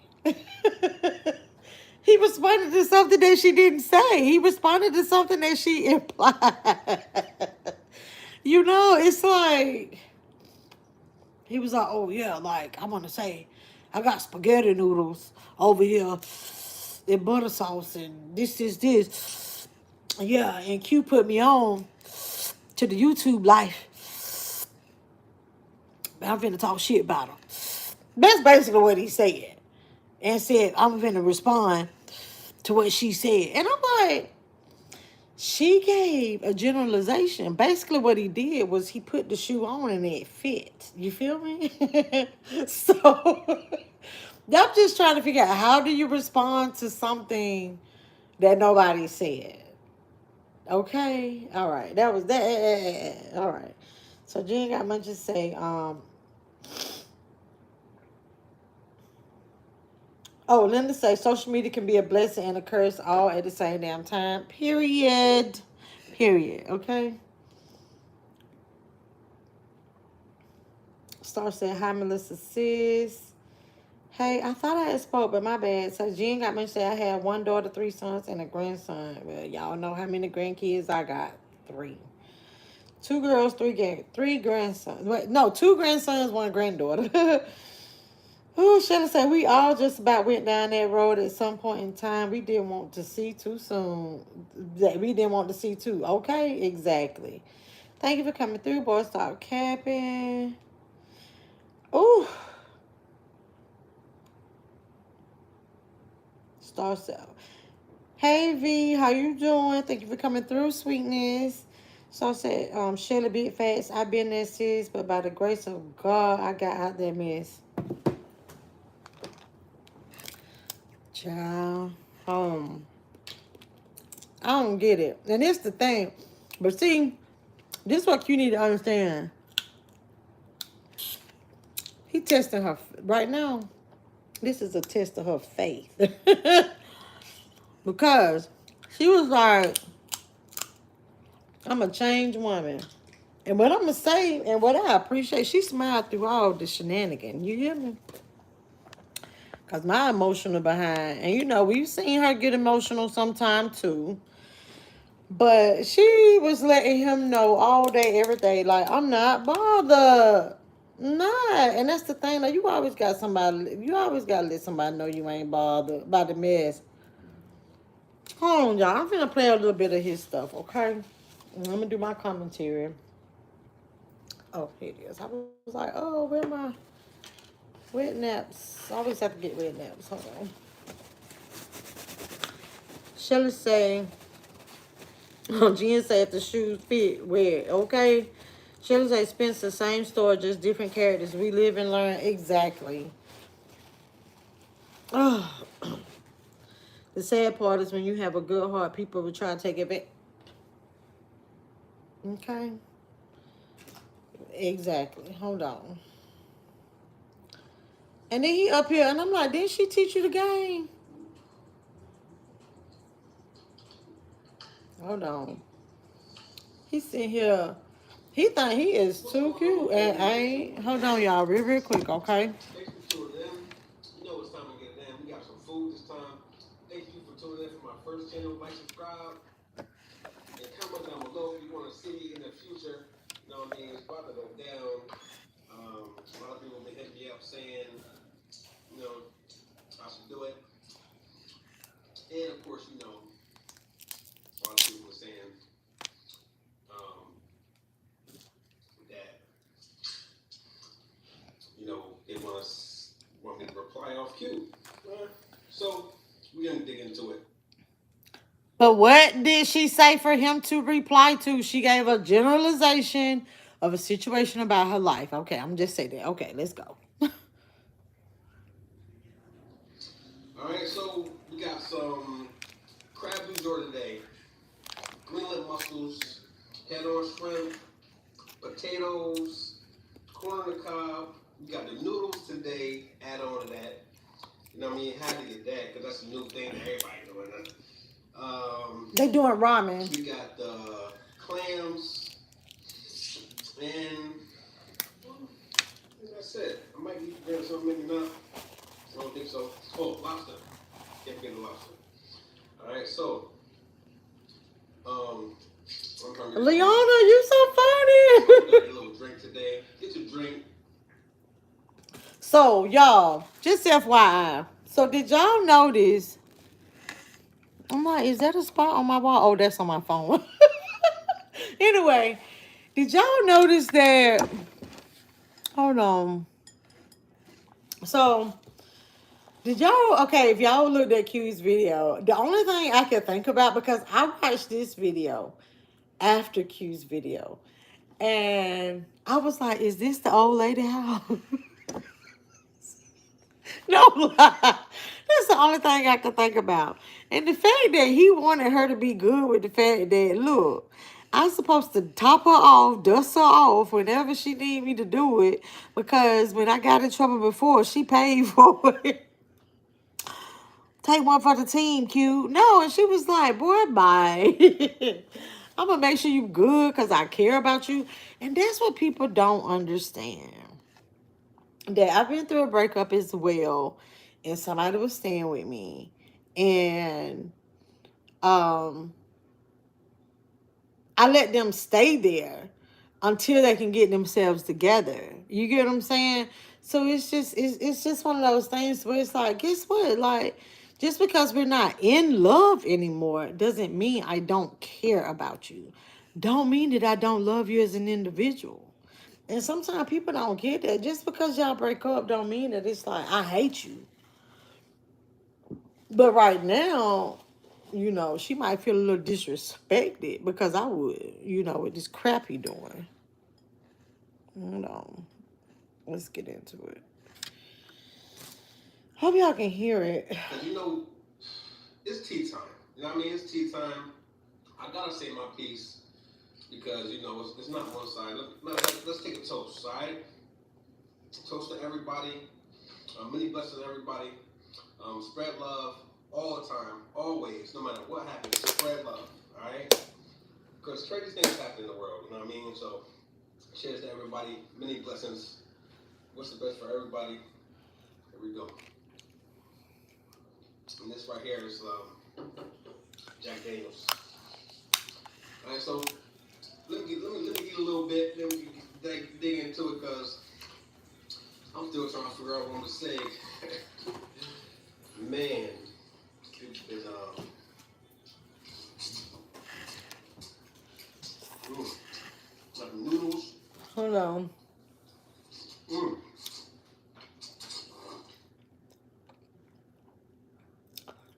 He responded to something that she didn't say. He responded to something that she implied. You know, it's like, he was like, oh yeah, like, I want to say, I got spaghetti noodles over here and butter sauce and this. Yeah, and Q put me on to the YouTube life. I'm finna talk shit about him. That's basically what he said. And said, I'm finna respond to what she said. And I'm like, she gave a generalization. Basically, what he did was he put the shoe on and it fit. You feel me? So, I'm just trying to figure out, how do you respond to something that nobody said? Okay, all right, that was that. All right, so Jen got much to say. Oh, Linda say social media can be a blessing and a curse all at the same damn time. Period. Period. Okay. Star said, hi, Melissa sis. Hey, I thought I had spoke, but my bad. So Jen got me to say I had one daughter, 3 sons, and a grandson. Well, y'all know how many grandkids I got. 3. 2 girls, 3 grandsons. Wait, no, 2 grandsons, 1 granddaughter. Oh, should I say we all just about went down that road at some point in time. We didn't want to see too soon. We didn't want to see too. Okay, exactly. Thank you for coming through, boy. Stop capping. Ooh. Star Cell. Hey V, how you doing? Thank you for coming through, sweetness. So I said, Shelly big fats. I've been there, sis, but by the grace of God, I got out that mess. Child. I don't get it. And it's the thing. But see, this is what you need to understand. He testing her right now. This is a test of her faith. Because she was like, I'm a changed woman. And what I'm going to say, and what I appreciate, she smiled through all the shenanigans. You hear me? Because my emotional behind, and you know, we've seen her get emotional sometime too. But she was letting him know all day, every day, like, I'm not bothered. Not. And that's the thing, like, you always got to let somebody know you ain't bothered by the mess. Hold on, y'all. I'm finna play a little bit of his stuff, okay? I'm gonna do my commentary. Oh, here it is. I was like, oh, where my wet naps? I always have to get wet naps. Hold on. Shelly say, Jen said the shoes fit, wear it, okay? Shelly say, Spencer, same store, just different characters. We live and learn. Exactly. Oh. The sad part is when you have a good heart, people will try to take it back. Okay? Exactly. Hold on. And then he up here, and I'm like, didn't she teach you the game? Hold on. He's sitting here. He think he is too cute. And I ain't. Hold on, y'all. Real quick, okay? Thank you for tuning in. You know it's time to get in. We got some food this time. Thank you for tuning in for my first channel. Like, subscribe, and comment down below if you want to see in the future. You know what I mean? It's about to go down. A lot of people have been hitting me up saying, you know, I should do it. And of course, you know, a lot of people were saying that, you know, they want me to reply off cue. So we're gonna dig into it. But what did she say for him to reply to? She gave a generalization of a situation about her life. Okay, I'm just saying that. Okay, let's go. All right, so we got some crab du jour today. Greenland mussels, head-on shrimp, potatoes, corn on the cob. We got the noodles today. Add on to that. You know what I mean? Had to get that because that's a new thing that everybody doing. They doing ramen. We got the clams, and that's it. I might be grabbing something, maybe not. I don't think so. Oh, lobster. Can't forget the lobster. All right, so, Leona, you so funny. a little drink today. Get your drink. So, y'all, just FYI. So, did y'all notice? I'm like, is that a spot on my wall? Oh, that's on my phone. Anyway, did y'all notice that? Hold on. So, did y'all, okay, if y'all looked at Q's video, the only thing I could think about, because I watched this video after Q's video, and I was like, is this the old lady house? No lie. That's the only thing I could think about. And the fact that he wanted her to be good with the fact that, look, I'm supposed to top her off, dust her off whenever she need me to do it, because when I got in trouble before, she paid for it. Take one for the team, Q. No, and she was like, boy, bye. I'm going to make sure you good because I care about you. And that's what people don't understand. That I've been through a breakup as well, and somebody was staying with me. And I let them stay there until they can get themselves together. You get what I'm saying? So it's just one of those things where it's like, guess what? Like, just because we're not in love anymore doesn't mean I don't care about you. Don't mean that I don't love you as an individual. And sometimes people don't get that. Just because y'all break up don't mean that it's like, I hate you. But right now, you know, she might feel a little disrespected because I would, you know, with this crap he doing. Hold on. Let's get into it. Hope y'all can hear it. Because, you know, it's tea time. You know what I mean? It's tea time. I got to say my piece because, you know, it's not one side. Let's take a toast, all right? Toast to everybody. Many blessings to everybody. Spread love all the time, always, no matter what happens. Spread love, all right? Because crazy things happen in the world, you know what I mean? So, cheers to everybody. Many blessings. What's the best for everybody? Here we go. And this right here is Jack Daniels. All right, so let me eat a little bit, then we can dig into it because I'm still trying to figure out what I'm gonna say. Man, it's been like noodles. Hold on. Mm.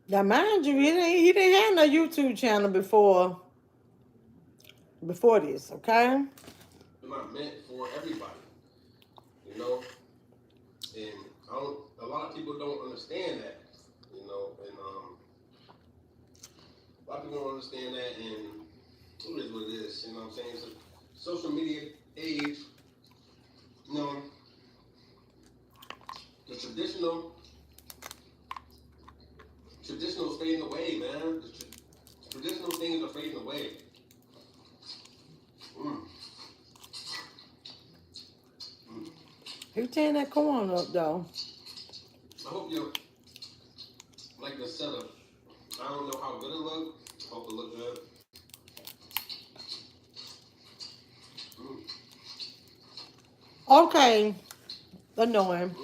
Now, mind you, he didn't have no YouTube channel before this, okay? It's not meant for everybody, you know. And a lot of people don't understand that, you know. And a lot of people don't understand that, and it is what it is. You know what I'm saying? It's a social media age. You know, the traditional is fading away, man. The traditional things are fading away. He tearing that corn up, though. I hope you like the setup. I don't know how good it look. Hope it look good. Okay. Annoying.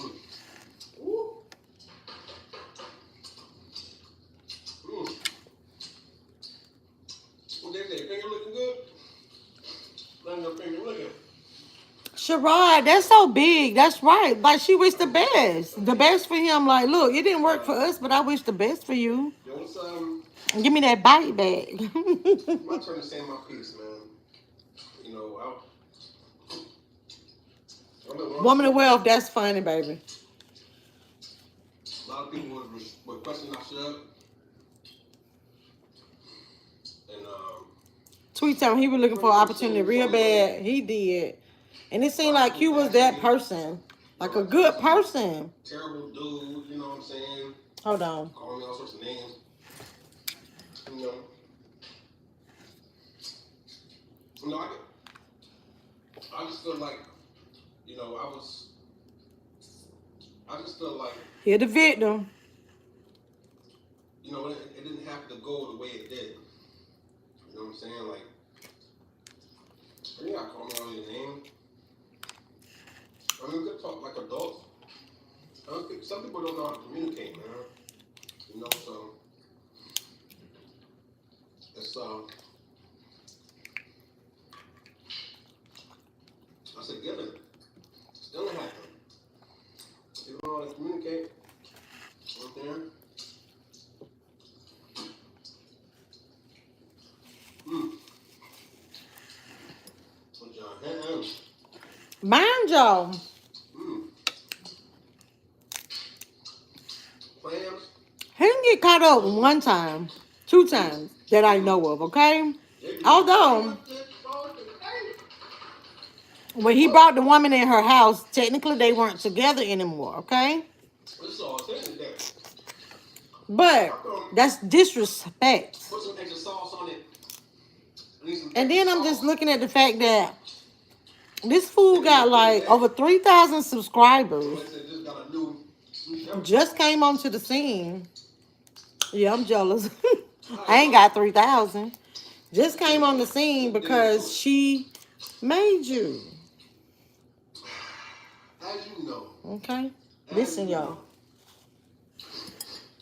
What they say? Finger looking good? Not no finger looking. Sherrod, that's so big. That's right. Like, she wished the best. The best for him. Like, look, it didn't work for us, but I wish the best for you. Yo, it's Give me that bite back. my turn to say my piece, man. You know, Woman of wealth, that's funny, baby. A lot of people would question I should. And Tweet time, he was looking for an opportunity real bad. He did. And it seemed like you was that person. Like a good person. Terrible dude, you know what I'm saying? Hold on. Calling me all sorts of names. You know, I just feel like, you know, I just feel like, You're the victim. you know, it didn't have to go the way it did. You know what I'm saying? Like, You gotta call me on your name. I mean, we could talk like adults. I don't think some people don't know how to communicate, man. You know, so it's that's a given. It's gonna happen. People don't know how to communicate. Okay. Mind y'all. Clams. He didn't get caught up one time, 2 times that I know of, okay? Although, when he brought the woman in her house, technically they weren't together anymore, okay? But that's disrespect. Put some extra sauce on it. And then I'm just looking at the fact that this fool got like over 3,000 subscribers. Just came onto the scene. Yeah, I'm jealous. I ain't got 3,000. Just came on the scene because she made you. As you know. Okay? Listen, y'all.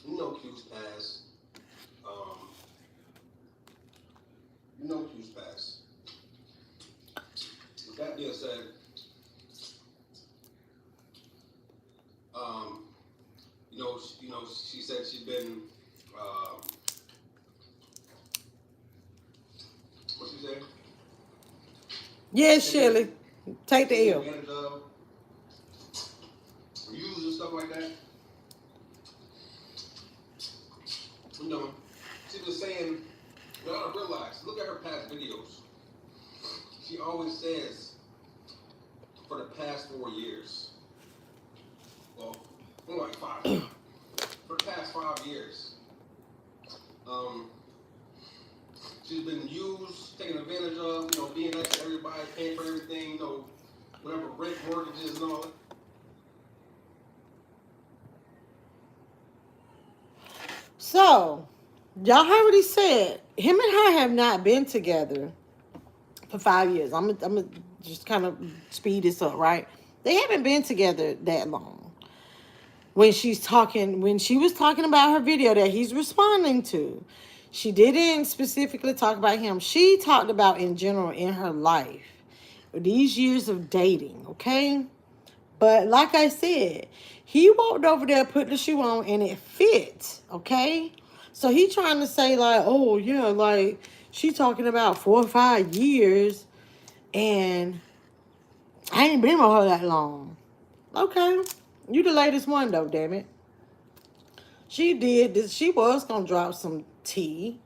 You know Q's pass. You know Q's pass. With that being said, she said she's been, what she say? Yes, Shirley. Take the L. Views and stuff like that. You know, she was saying, you gotta realize, look at her past videos. She always says, for the past 4 years, well, more like 5, for the past 5 years, she's been used, taken advantage of, being nice to everybody, paying for everything, whatever rent, mortgages, and all that. So, y'all heard what he said. Him and her have not been together for 5 years. I'm gonna just kind of speed this up, right? They haven't been together that long. When she was talking about her video that he's responding to, she didn't specifically talk about him. She talked about in general in her life, these years of dating, okay? But like I said, he walked over there, put the shoe on, and it fit, okay? So he trying to say like, oh yeah, like she talking about 4 or 5 years, and I ain't been with her that long. Okay, you the latest one though, damn it. She did this. She was gonna drop some tea,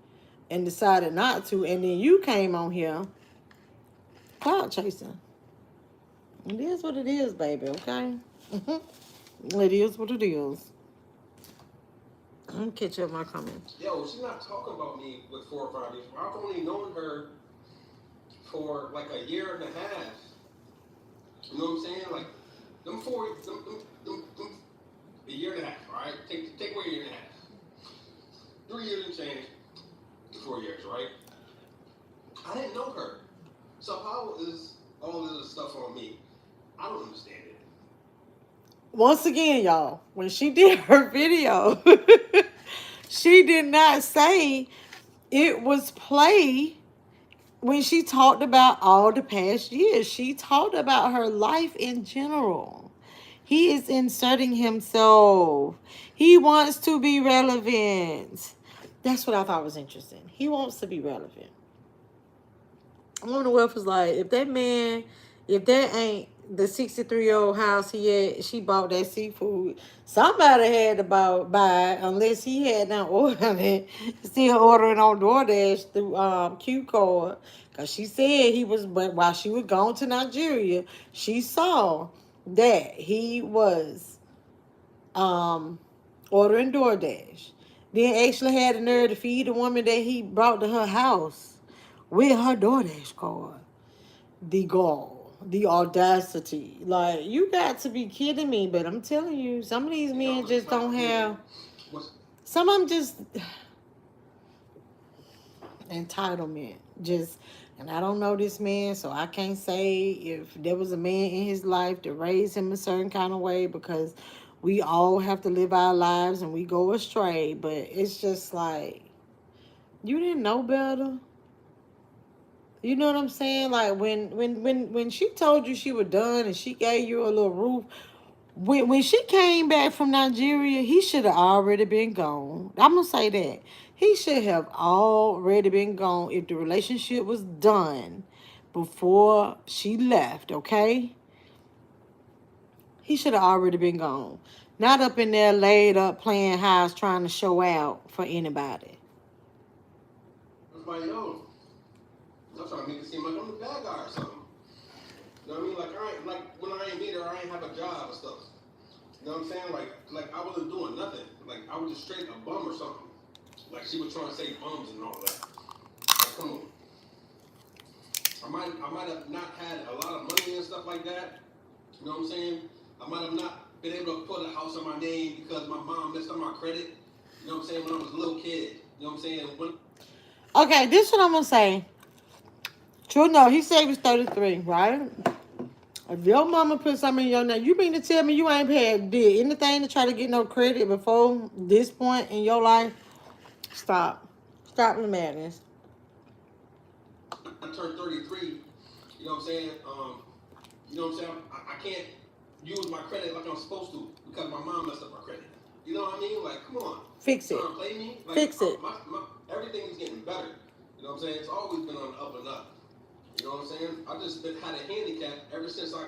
and decided not to, and then you came on here, cloud chasing. It is what it is, baby. Okay. It is what it is. I'm catch up my comments. Yo, she's not talking about me with 4 or 5 years. I've only known her for like a year and a half. You know what I'm saying? Like, a year and a half, all right? Take away a year and a half. 3 years and change, 4 years, right? I didn't know her. So how is all of this stuff on me? I don't understand it. Once again, y'all, when she did her video, she did not say it was play when she talked about all the past years. She talked about her life in general. He is inserting himself. He wants to be relevant. That's what I thought was interesting. He wants to be relevant. I wonder what was like, if that ain't the 63-year-old house she bought that seafood, somebody had to buy it, unless he had not ordered it, still ordering on DoorDash through Q card. Because she said but while she was gone to Nigeria, she saw that he was ordering DoorDash. Then actually had the nerve to feed the woman that he brought to her house with her DoorDash card. The gall, the audacity. Like, you got to be kidding me. But I'm telling you, some of these men just don't have. Some of them just. Entitlement. Just, and I don't know this man, so I can't say if there was a man in his life to raise him a certain kind of way, because we all have to live our lives and we go astray. But it's just like, you didn't know better. You know what I'm saying? Like when she told you she was done and she gave you a little roof. When she came back from Nigeria, he should have already been gone. I'm gonna say that. He should have already been gone if the relationship was done before she left, okay? He should have already been gone. Not up in there laid up playing house trying to show out for anybody. It's like, yo, I'm trying to make it seem like I'm the bad guy or something. You know what I mean? Like, I ain't, like when I ain't meet her, I ain't have a job and stuff. You know what I'm saying? Like I wasn't doing nothing. Like I was just straight a bum or something. Like she was trying to say bums and all that. Like, come on. I might have not had a lot of money and stuff like that. You know what I'm saying? I might have not been able to put a house on my name because my mom messed up my credit. You know what I'm saying? When I was a little kid. You know what I'm saying? Okay, this is what I'm gonna say. True, no, he said he was 33, right? If your mama put something in your name, you mean to tell me you ain't did anything to try to get no credit before this point in your life? Stop. Stop the madness. I turned 33, you know what I'm saying? You know what I'm saying? I can't use my credit like I'm supposed to because my mom messed up my credit. You know what I mean? Like, come on. Fix it. Play me? Like, Fix it. Everything is getting better. You know what I'm saying? It's always been on the up and up. You know what I'm saying? I just had a handicap ever since I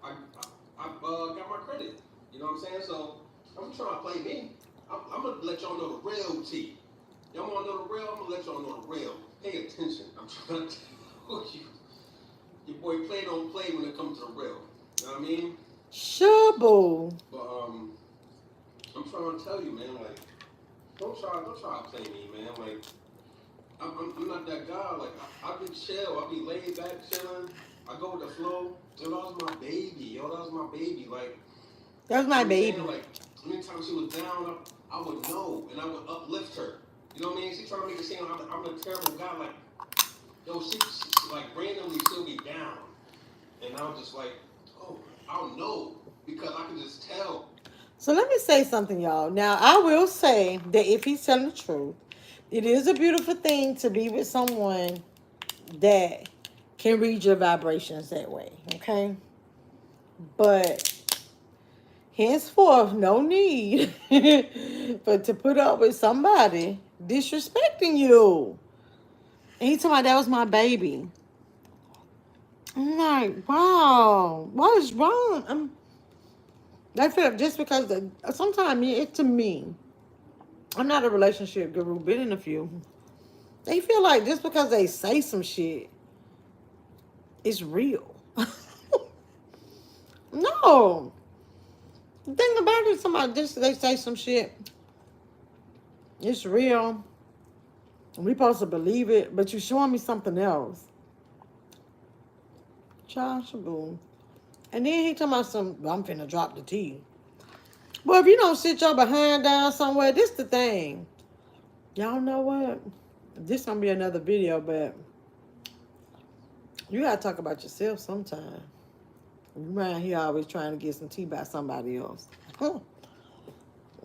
got my credit. You know what I'm saying? So I'm trying to play me. I'm gonna let y'all know the real tea. Y'all wanna know the real? I'm gonna let y'all know the real. Pay attention. I'm trying to tell you. Your boy play don't play when it comes to the real. You know what I mean? Sure, boo. But I'm trying to tell you, man. Like, don't try to play me, man. Like, I'm not that guy. Like, I be chill. I be laid back, chilling. I go with the flow. Yo, that was my baby. Yo, that was my baby. Like, that's my baby. Like, anytime she was down, I would know and I would uplift her. You know what I mean? She trying to make it seem I'm a terrible guy. Like, yo, she like randomly she'll be down, and I'm just like, oh, I'll know because I can just tell. So let me say something, y'all. Now, I will say that if he's telling the truth, it is a beautiful thing to be with someone that can read your vibrations that way, okay? But henceforth, no need but to put up with somebody disrespecting you. And he told me that was my baby. I'm like, wow, what is wrong? I feel just because sometimes it's to me. I'm not a relationship guru, been in a few. They feel like just because they say some shit, it's real. No. The thing about it, somebody just they say some shit, it's real. We supposed to believe it, but you showing me something else. Josh, boom. And then he talking about I'm finna drop the T. Well, if you don't sit your behind down somewhere, this the thing. Y'all know what? This gonna be another video, but you gotta talk about yourself sometime. You around here always trying to get some tea by somebody else. Huh.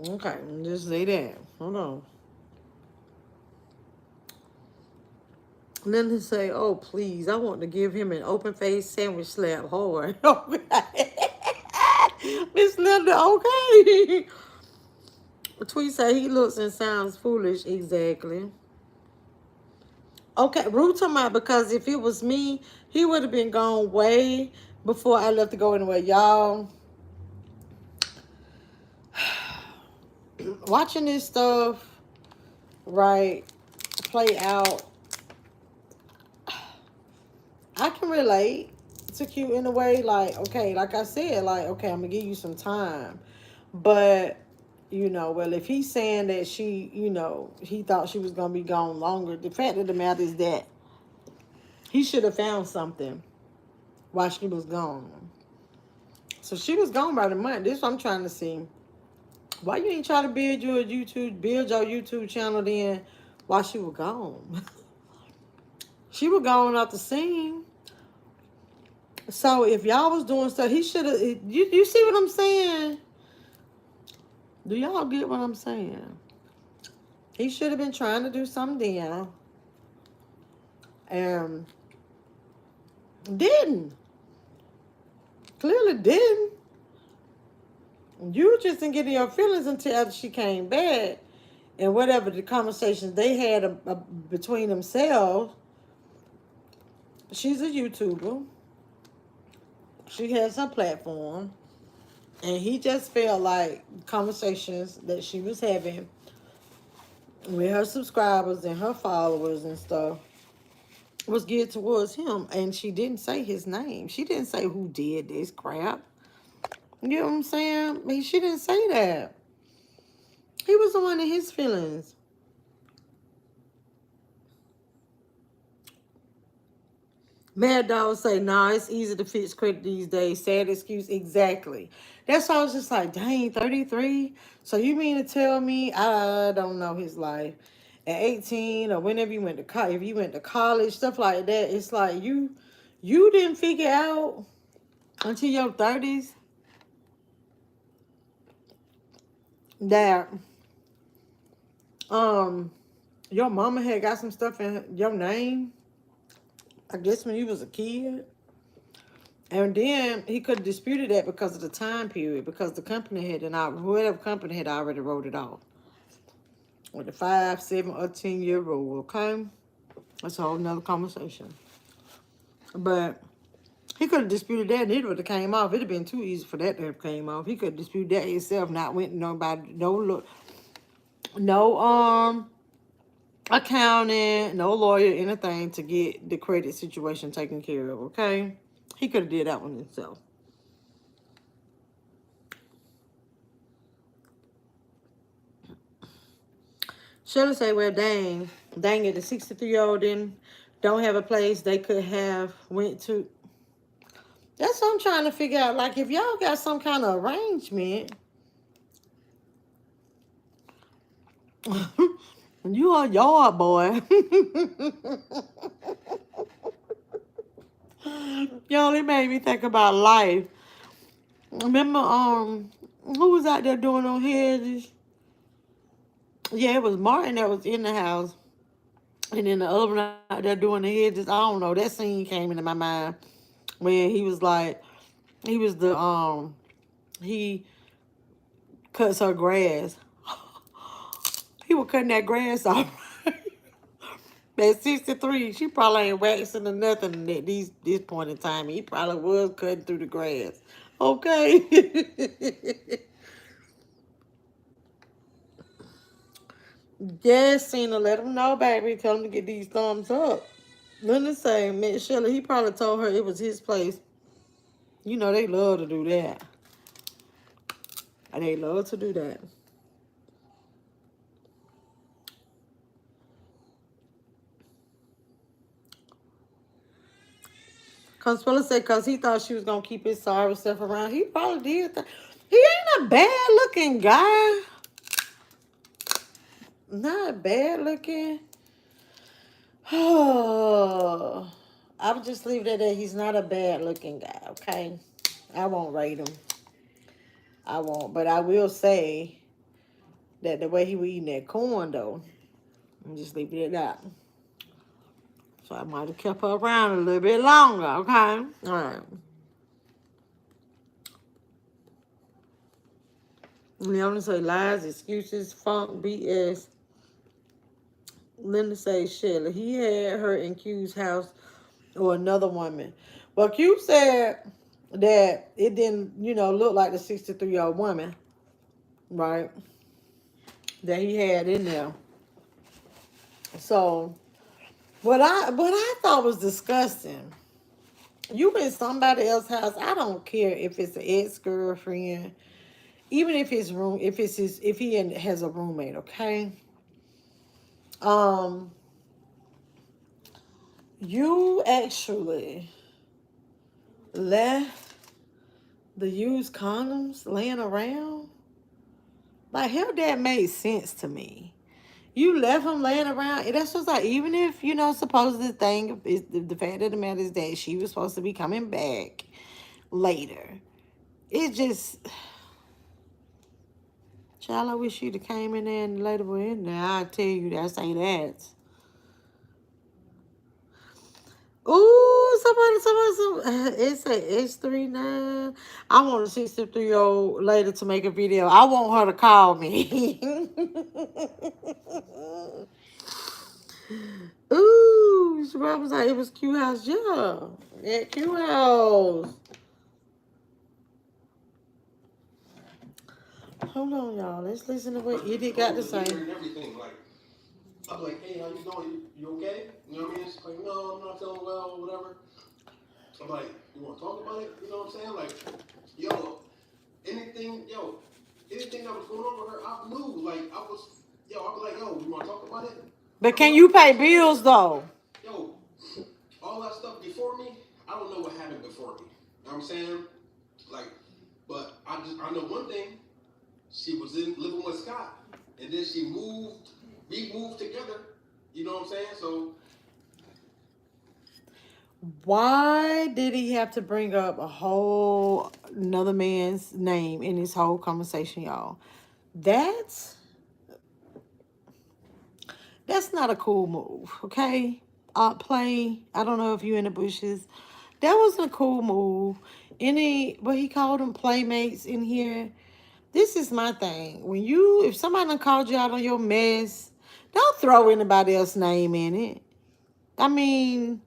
Okay, just say that. Hold on. And then they say, oh, please, I want to give him an open face sandwich slap hard. Miss Linda, okay. Tweet say he looks and sounds foolish. Exactly. Okay, Ruth talking about because if it was me, he would have been gone way before I left to go anywhere. Y'all, watching this stuff, right, play out, I can relate to Q in a way. Like, okay, like I said, like, okay, I'm going to give you some time. But, you know, well, if he's saying that she, you know, he thought she was going to be gone longer, the fact of the matter is that he should have found something while she was gone. So she was gone by the month. This is what I'm trying to see. Why you ain't try to build your YouTube channel then while she was gone? She was gone off the scene. So if y'all was doing stuff, he should have. You see what I'm saying? Do y'all get what I'm saying? He should have been trying to do something then, and didn't. Clearly didn't. You just didn't get in your feelings until after she came back, and whatever the conversations they had between themselves. She's a YouTuber. She has her platform. And he just felt like conversations that she was having with her subscribers and her followers and stuff was geared towards him. And she didn't say his name. She didn't say who did this crap. You know what I'm saying? I mean, she didn't say that. He was the one in his feelings. Mad Dog say, nah, it's easy to fix credit these days. Sad excuse. Exactly. That's why I was just like, dang, 33? So you mean to tell me I don't know his life? At 18 or whenever you went to college, if you went to college, stuff like that, it's like you didn't figure out until your 30s that your mama had got some stuff in your name, I guess when you was a kid. And then he could have disputed that because of the time period, because the company had, and whoever company had already wrote it off. With the 5, 7, or 10-year rule, okay? That's a whole nother conversation. But he could have disputed that and it would have came off. It'd have been too easy for that to have came off. He could have disputed that himself, not went to nobody, no accountant, no lawyer, anything to get the credit situation taken care of, okay? He could have did that one himself. Shirley say, well, dang it, the 63-year-old don't have a place they could have went to. That's what I'm trying to figure out. Like, if y'all got some kind of arrangement, you a yard boy. Y'all, it made me think about life. Remember, who was out there doing on hedges? Yeah, it was Martin that was in the house. And then the other one out there doing the hedges. I don't know. That scene came into my mind when he was like, he cuts her grass. He was cutting that grass off. At 63, she probably ain't waxing or nothing at this point in time. He probably was cutting through the grass. Okay. Yes, Cena, let him know, baby. Tell him to get these thumbs up. Linda say, Miss Shelley, he probably told her it was his place. You know, they love to do that. They love to do that. Consuela said, because he thought she was going to keep his sorry stuff around. He probably did that. He ain't a bad-looking guy. Not bad looking. Oh, I would just leave that at he's not a bad looking guy, okay? I won't rate him. I won't. But I will say that the way he was eating that corn, though, I'm just leave it at that. So I might have kept her around a little bit longer, okay? All right. Leona say lies, excuses, funk, BS. Linda say, Shelley, he had her in Q's house or another woman. Well, Q said that it didn't, look like the 63-year-old woman, right, that he had in there. So, what I thought was disgusting, you in somebody else's house, I don't care if it's an ex-girlfriend, even if it's if he has a roommate, okay? You actually left the used condoms laying around. Like, hell, that made sense to me. You left him laying around. And that's just like, even if, you know, suppose the thing is the fact of the matter is that she was supposed to be coming back later. It just, child, I wish she'd have came in there and later were in there. I tell you, that say that. Ooh, it's a X39. I want a 63-year-old lady to make a video. I want her to call me. Ooh, Shabbat was like, it was Q House, yeah. Yeah, Q House. Hold on, y'all. Let's listen to what Edith got to say. Everything, like, I'm like, hey, how you doing? You okay? You know what I mean? She's like, no, I'm not feeling well, or whatever. I'm like, you want to talk about it? You know what I'm saying? Like, anything that was going on with her, I knew. Like, I was like, yo, you want to talk about it? But can you pay bills, though? Yo, all that stuff before me, I don't know what happened before me. You know what I'm saying? Like, but I know one thing. She was living with Scott, and then we moved together. You know what I'm saying? So why did he have to bring up a whole another man's name in this whole conversation, y'all? That's not a cool move, okay? Play. I don't know if you in the bushes. That wasn't a cool move. But he called them playmates in here. This is my thing. If somebody done called you out on your mess, don't throw anybody else's name in it. I mean,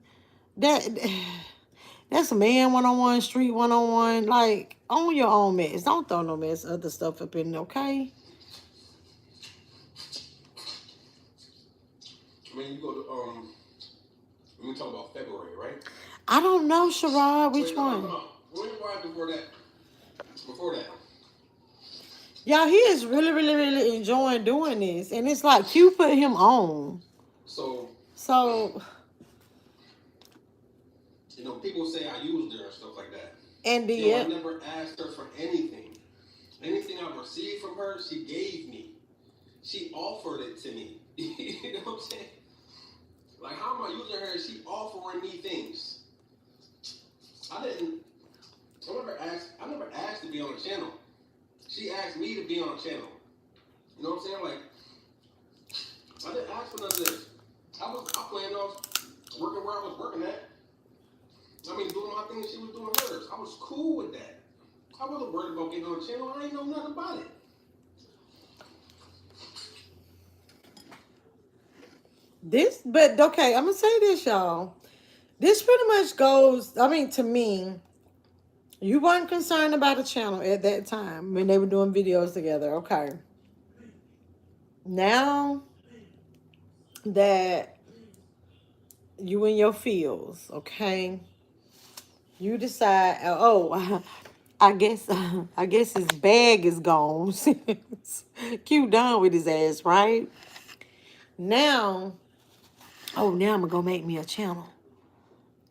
that's a man 1-on-1, street 1-on-1. Like, own your own mess. Don't throw no mess, other stuff up in there, okay? I mean, you go to we talk about February, right? I don't know, Sherrod. Which one? When was before that? Before that. Y'all, he is really, really, really enjoying doing this. And it's like Q put him on. So you know, people say I used her and stuff like that. And I never asked her for anything. Anything I received from her, she gave me. She offered it to me. You know what I'm saying? Like, how am I using her? She offering me things. I never asked to be on the channel. She asked me to be on the channel. You know what I'm saying? Like, I didn't ask for none of this. I planned on working where I was working at. I mean, doing my thing, she was doing hers. I was cool with that. I wasn't worried about getting on the channel. I ain't know nothing about it. But okay, I'm gonna say this, y'all. This pretty much goes, I mean, to me, you weren't concerned about the channel at that time when they were doing videos together, okay? Now that you in your fields, okay? You decide, I guess his bag is gone. Q done with his ass, right? Now I'm gonna go make me a channel.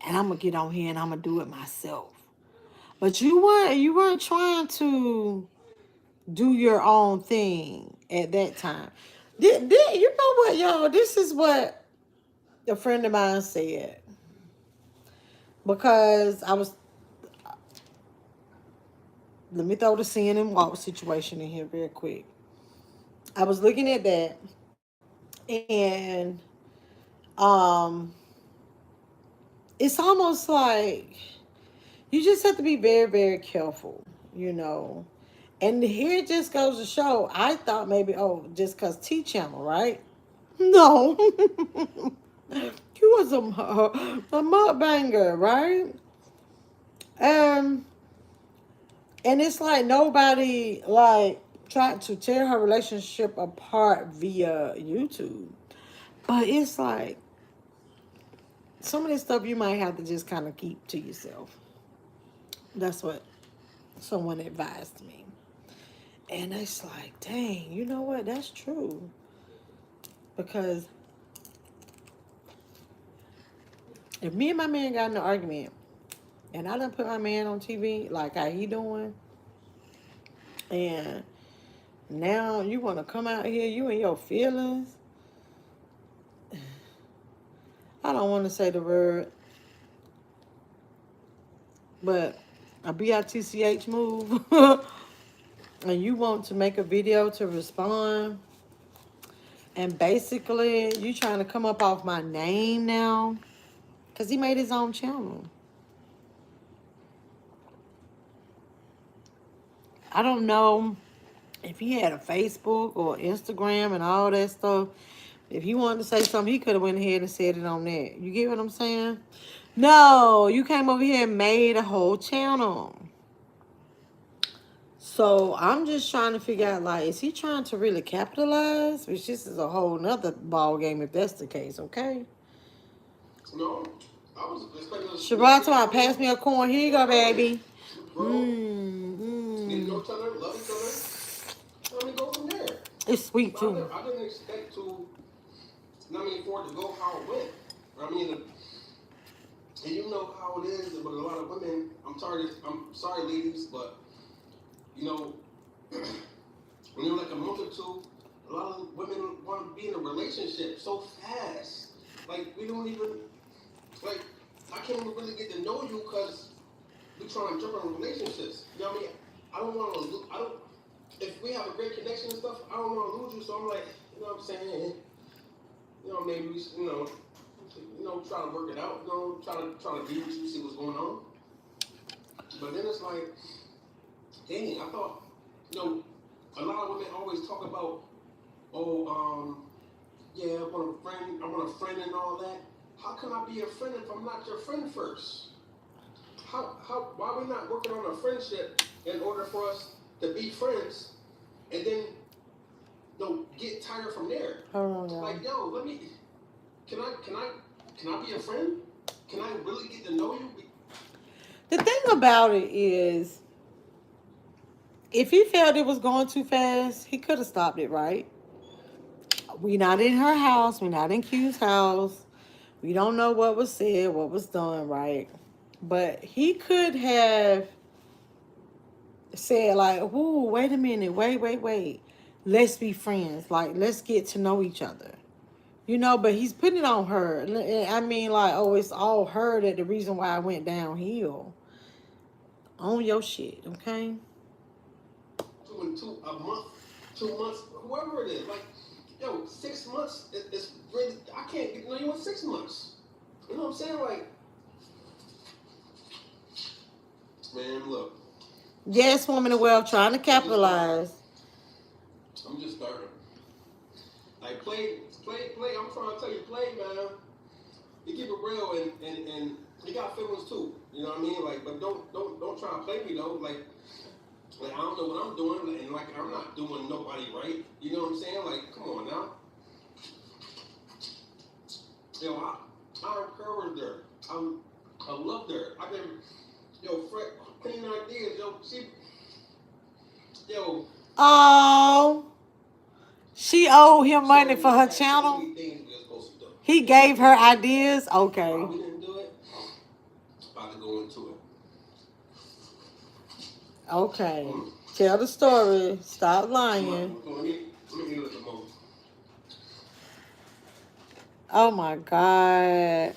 And I'm gonna get on here and I'm gonna do it myself. But you weren't trying to do your own thing at that time. You know what, y'all? This is what a friend of mine said. Because let me throw the Cyn and Walt situation in here real quick. I was looking at that, and it's almost like you just have to be very, very careful, you know. And here it just goes to show, I thought maybe, just because T-Channel, right? No. He was a mukbanger, right? And it's like nobody, like, tried to tear her relationship apart via YouTube. But it's like, some of this stuff you might have to just kind of keep to yourself. That's what someone advised me. And it's like, dang, you know what? That's true. Because if me and my man got in an argument, and I done put my man on TV, like how he doing, and now you want to come out here, you and your feelings, don't want to say the word, but a BITCH move, and you want to make a video to respond, and basically you trying to come up off my name now, because he made his own channel. I don't know if he had a Facebook or Instagram and all that stuff. If he wanted to say something, he could have went ahead and said it on that. You get what I'm saying? No, you came over here and made a whole channel. So I'm just trying to figure out, like, is he trying to really capitalize? Which this is a whole nother ball game if that's the case, okay? No, I was expecting us. Shabbat, pass me a corn. Here you go, baby. Bro, get to know each other, love each other. Let me go from there. It's sweet too. I didn't expect to. For it to go how it went. I mean, and you know how it is, but a lot of women. I'm sorry, ladies, but you know, when you're like a month or two, a lot of women want to be in a relationship so fast. Like we don't even like. I can't even really get to know you because we trying to jump in relationships. You know what I mean? I don't want to. I don't. If we have a great connection and stuff, I don't want to lose you. So I'm like, you know what I'm saying? You know, maybe we, try to work it out. Try to be with you, see what's going on. But then it's like, dang, I thought, a lot of women always talk about, yeah, I want a friend and all that. How can I be a friend if I'm not your friend first? Why are we not working on a friendship in order for us to be friends, and then get tired from there? Oh, yeah. Like, can I be a friend? Can I really get to know you? The thing about it is, if he felt it was going too fast, he could have stopped it, right? We not in her house. We not in Q's house. We don't know what was said, what was done, right? But he could have said, like, ooh, wait a minute, wait. Let's be friends. Like, let's get to know each other. But he's putting it on her. I mean, like, oh, it's all her that the reason why I went downhill. On your shit, okay? A month, 2 months, whoever it is. Like, 6 months is really, I can't get to know you in 6 months. You know what I'm saying? Like, man, look. Yes, woman of wealth, trying to capitalize. I'm just starting. Like, play. I'm trying to tell you, play, man. You keep it real, and you got feelings too. You know what I mean? Like, but don't try to play me though. Like I don't know what I'm doing, and like I'm not doing nobody right. You know what I'm saying? Like, come on now. I encouraged her. I loved her. I been, Fred, clean ideas, Oh, she owed him money for her channel. He gave her ideas. Okay. We didn't do it. About to go into it. Okay. Tell the story. Stop lying. Let me hear it the most. Oh my God.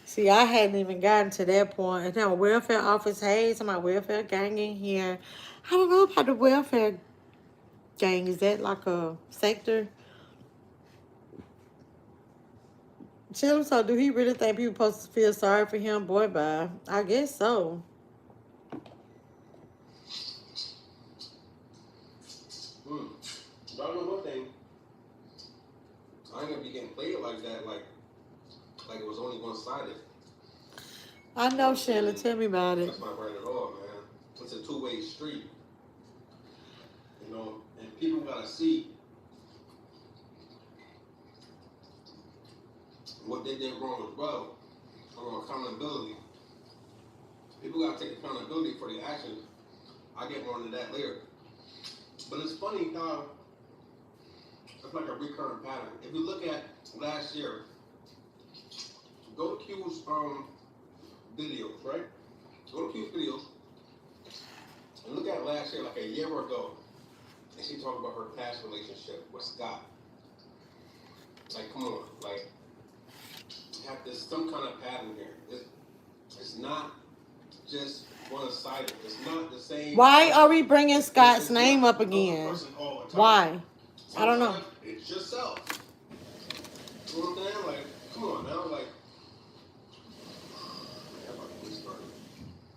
See, I hadn't even gotten to that point. And now welfare office, hey, it's my welfare gang in here. I don't know about the welfare gang. Is that like a sector? Tell him so. Do he really think people supposed to feel sorry for him? Boy, bye. I guess so. Y'all know one thing. I ain't gonna be getting played like that, like it was only one-sided. I know, Shannon. Tell me about it. That's not right at all, man. It's a two-way street. And people gotta see what they did wrong as well, or accountability. People gotta take accountability for their actions. I'll get more into that later. But it's funny how it's like a recurrent pattern. If you look at last year, go to Q's videos, right? Go to Q's videos and look at last year, like a year ago, and she talked about her past relationship with Scott. Like, come on, like have this some kind of pattern here. It's not just one-sided. It's not the same. Why are we bringing Scott's name up again? Why? I don't know. It's yourself. You know what I'm saying? Like, come on now. Like,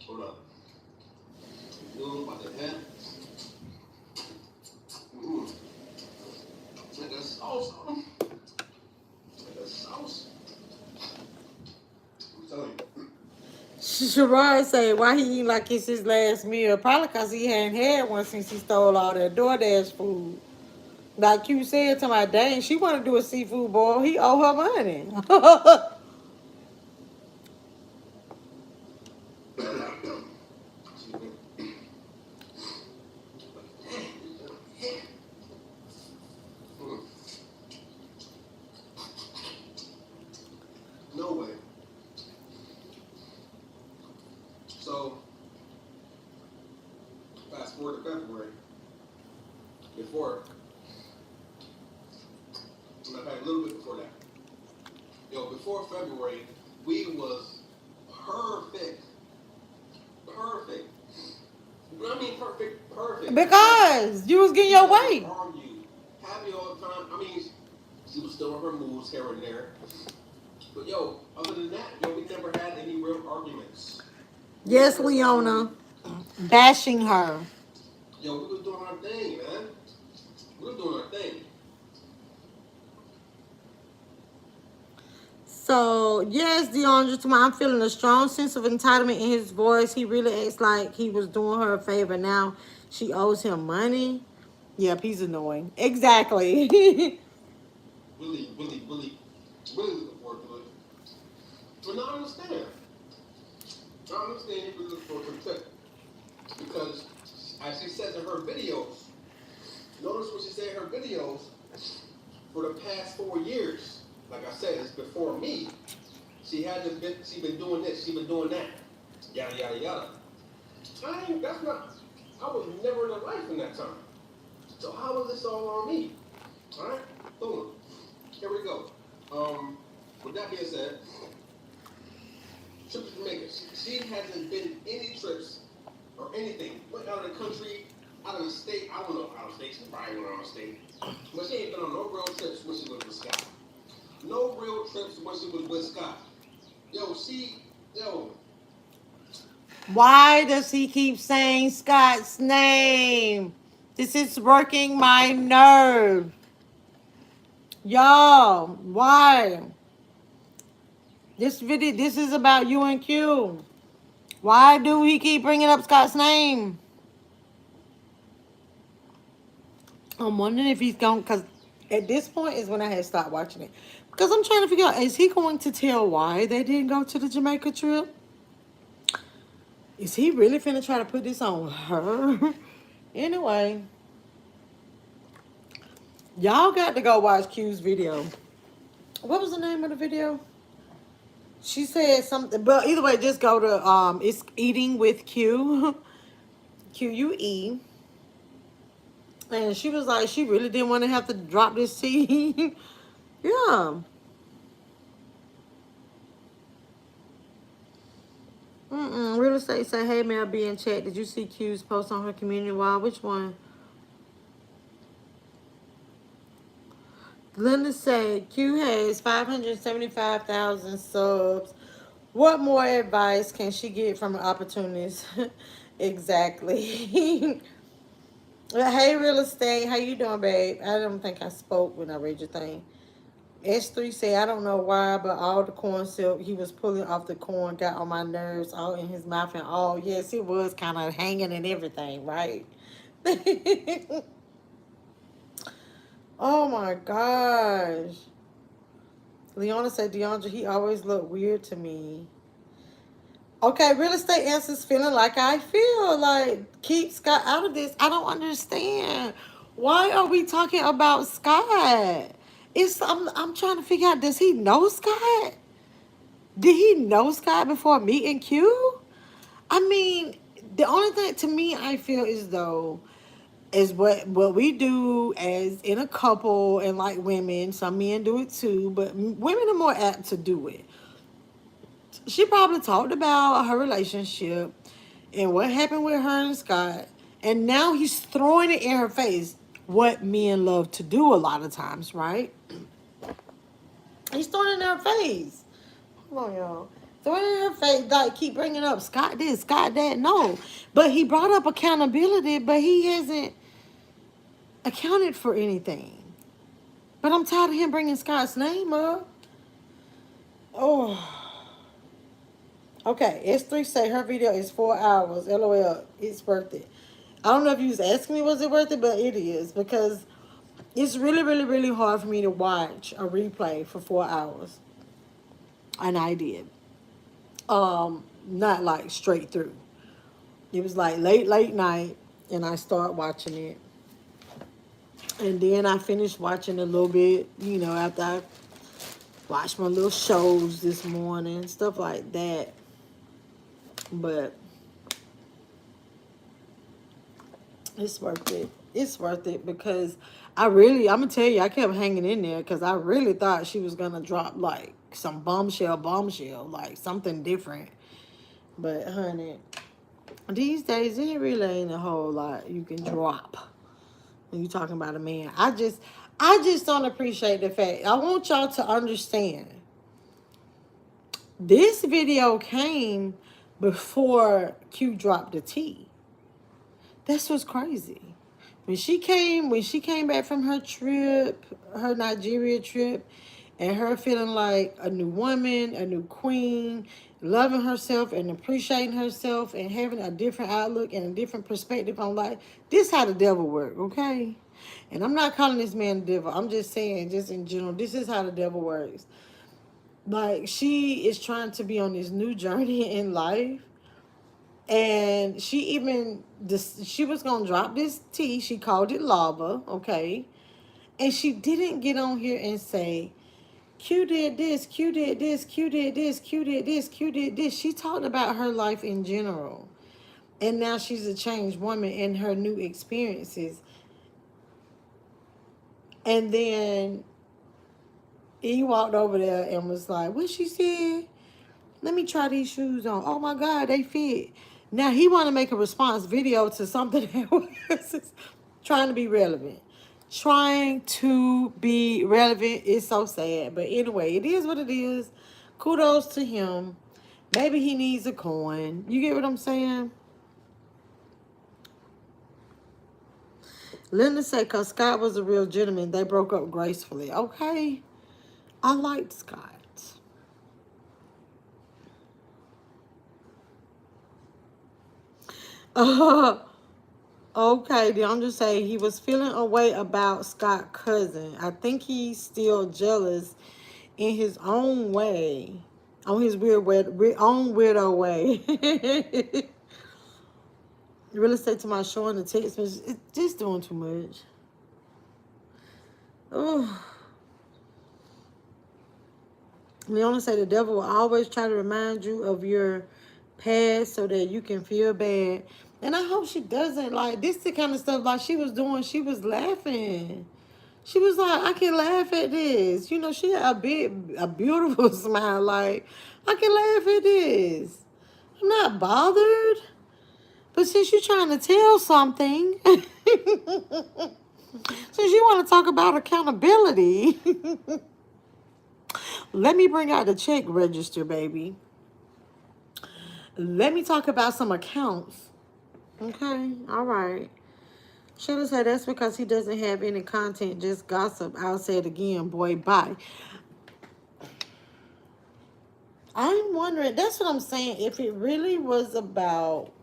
hold up. You know about the head? Like a sauce. Like a sauce. I'm telling you. Sherrod say, why he eating like it's his last meal? Probably because he hadn't had one since he stole all that DoorDash food. Like you said to my dang, she want to do a seafood boil. He owe her money. No way. So, fast forward to February. Before, in fact, a little bit before that. Yo, before February, we was perfect. Perfect. You know what I mean? Perfect. Because you was getting your way. Argue. Happy all the time. I mean, she was still in her moods here and there. But yo, other than that, yo, we never had any real arguments. Yes, Leona. Bashing her. Yo, we was doing our thing, man. We was doing our thing. So, yes, DeAndre, I'm feeling a strong sense of entitlement in his voice. He really acts like he was doing her a favor. Now she owes him money. Yep, he's annoying. Exactly. Really looking forward to it. But now I understand. I understand he was looking forward to the tip. Because, as she says in her videos, notice what she said in her videos, for the past 4 years, like I said, it's before me. She been doing this, she been doing that. Yada, yada, yada. I was never in her life in that time. So how was this all on me? Alright? Boom. Here we go. With that being said, trip to Jamaica. She hasn't been any trips or anything. Went out of the country, out of the state. I don't know out of state. She probably went out of state. But she ain't been on no real trips when she was with Scott. No real trips when she was with Scott. Yo. Why does he keep saying Scott's name? This is working my nerve. Y'all, why? This is about you and Q. Why do he keep bringing up Scott's name? I'm wondering if he's going, because at this point is when I had stopped watching it. Because I'm trying to figure out, is he going to tell why they didn't go to the Jamaica trip? Is he really finna try to put this on her? Anyway, y'all got to go watch Q's video. What was the name of the video? She said something, but either way, just go to it's Eating with Q, QUE, and she was like, she really didn't want to have to drop this tea. Yeah. Real estate say, hey, may I be in chat? Did you see Q's post on her community wall? Which one? Linda said, Q has 575,000 subs. What more advice can she get from her opportunities? Exactly. Hey, real estate. How you doing, babe? I don't think I spoke when I read your thing. S3 say, I don't know why, but all the corn silk he was pulling off the corn got on my nerves, all in his mouth and all. Yes, it was kind of hanging and everything, right? Oh my gosh. Leona said, DeAndre, he always looked weird to me. Okay, real estate answers feeling like I feel. Like, keep Scott out of this. I don't understand. Why are we talking about Scott? I'm trying to figure out, does he know Scott? Did he know Scott before meeting Q? I mean, the only thing to me I feel is though, is what we do as in a couple, and like women, some men do it too, but women are more apt to do it. She probably talked about her relationship and what happened with her and Scott, and now he's throwing it in her face. What men love to do a lot of times, right? He's throwing it in her face. Come on, y'all. Throwing it in her face, like keep bringing up Scott this, Scott that. No, but he brought up accountability, but he hasn't accounted for anything. But I'm tired of him bringing Scott's name up. Oh. Okay, S3 say her video is 4 hours. LOL, it's worth it. I don't know if you was asking me was it worth it, but it is, because it's really, really, really hard for me to watch a replay for 4 hours. And I did. Not like straight through. It was like late night, and I started watching it. And then I finished watching a little bit, after I watched my little shows this morning, stuff like that. But it's worth it. It's worth it because I'm going to tell you, I kept hanging in there because I really thought she was going to drop like some bombshell, like something different. But honey, these days it really ain't a whole lot you can drop when you talking about a man. I just don't appreciate the fact. I want y'all to understand. This video came before Q dropped the T. That's what's crazy. When she came back from her trip, her Nigeria trip, and her feeling like a new woman, a new queen, loving herself and appreciating herself and having a different outlook and a different perspective on life, this how the devil work, okay? And I'm not calling this man the devil. I'm just saying, just in general, this is how the devil works. Like, she is trying to be on this new journey in life. And she was going to drop this tea. She called it lava, okay? And she didn't get on here and say, Q did this, Q did this, Q did this, Q did this, Q did this. She talked about her life in general. And now she's a changed woman in her new experiences. And then he walked over there and was like, what she said? Let me try these shoes on. Oh my God, they fit. Now he want to make a response video to something that was trying to be relevant. Trying to be relevant is so sad. But anyway, it is what it is. Kudos to him. Maybe he needs a coin. You get what I'm saying? Linda said, because Scott was a real gentleman, they broke up gracefully. Okay. I liked Scott. Okay, then I'm just saying he was feeling a way about Scott's cousin. I think he's still jealous in his own way, on his own weirdo way. Real estate to my show and the text message, it's just doing too much. Oh. Leona say the devil will always try to remind you of your past so that you can feel bad. And I hope she doesn't. Like, this the kind of stuff like she was doing. She was laughing. She was like, I can laugh at this. She had a beautiful smile. Like, I can laugh at this. I'm not bothered. But since you're trying to tell something, since you want to talk about accountability, let me bring out the check register, baby. Let me talk about some accounts. Okay, all right. Should have said that's because he doesn't have any content, just gossip. I'll say it again, boy, bye. I'm wondering, that's what I'm saying, if it really was about,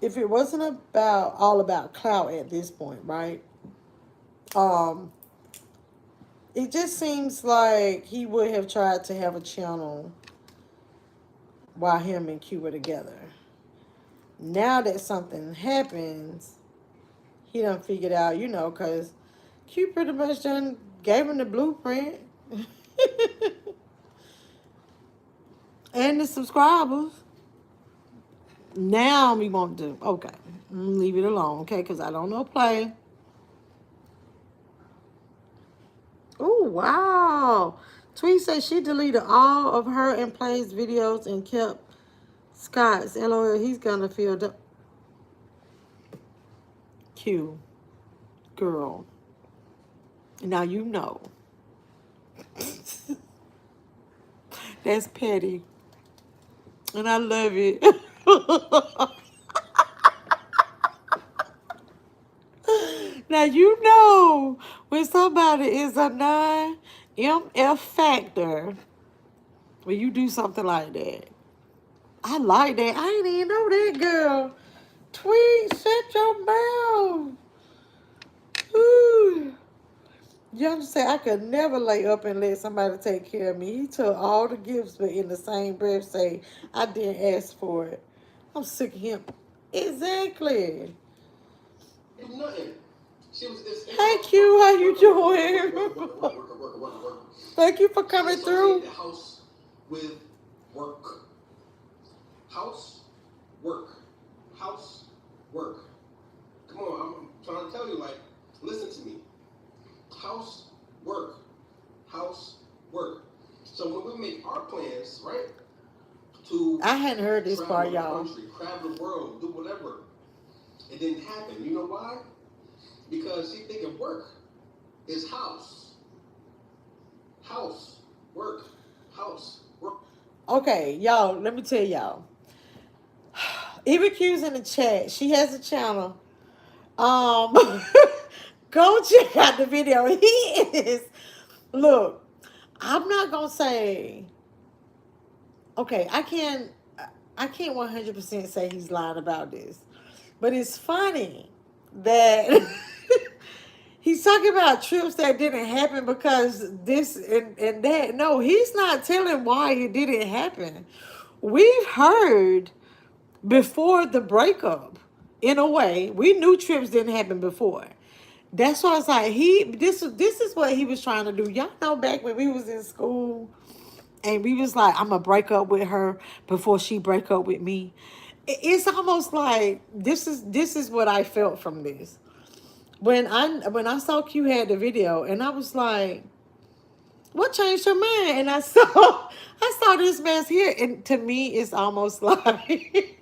if it wasn't about all about clout at this point, right? It just seems like he would have tried to have a channel while him and Q were together. Now that something happens, he done figured out, because Q pretty much done gave him the blueprint. And the subscribers. Now we want to, okay. Leave it alone, okay? Because I don't know play. Oh, wow. Tweet says she deleted all of her and Play's videos and kept Scott's. LOL, he's gonna feel Q. Girl. Now you know. That's petty. And I love it. Now you know when somebody is a non-MF factor, when you do something like that. I like that. I ain't even know that, girl. Tweet, shut your mouth. Ooh. Young say I could never lay up and let somebody take care of me. He took all the gifts, but in the same breath say I didn't ask for it. I'm sick of him. Exactly. Do nothing. She was Hey Q, how you doing? Thank you for coming through. The house with work. House, work. House, work. Come on, I'm trying to tell you, like, listen to me. House, work. House, work. So when we make our plans, right? I hadn't heard this part, y'all. Travel the world, do whatever. It didn't happen. You know why? Because she thinking work is house. House, work, house, work. Okay, y'all, let me tell y'all. Even Q's in the chat. She has a channel. Go check out the video. He is. Look, I'm not gonna say. Okay, I can't 100% say he's lying about this, but it's funny that he's talking about trips that didn't happen because this and that. No, he's not telling why it didn't happen. We've heard before the breakup, in a way, we knew trips didn't happen before. That's why it's like this is what he was trying to do. Y'all know back when we was in school and we was like, I'm gonna break up with her before she break up with me. It's almost like this is what I felt from this. When I saw Q had the video and I was like, what changed your mind? And I saw this man's here, and to me it's almost like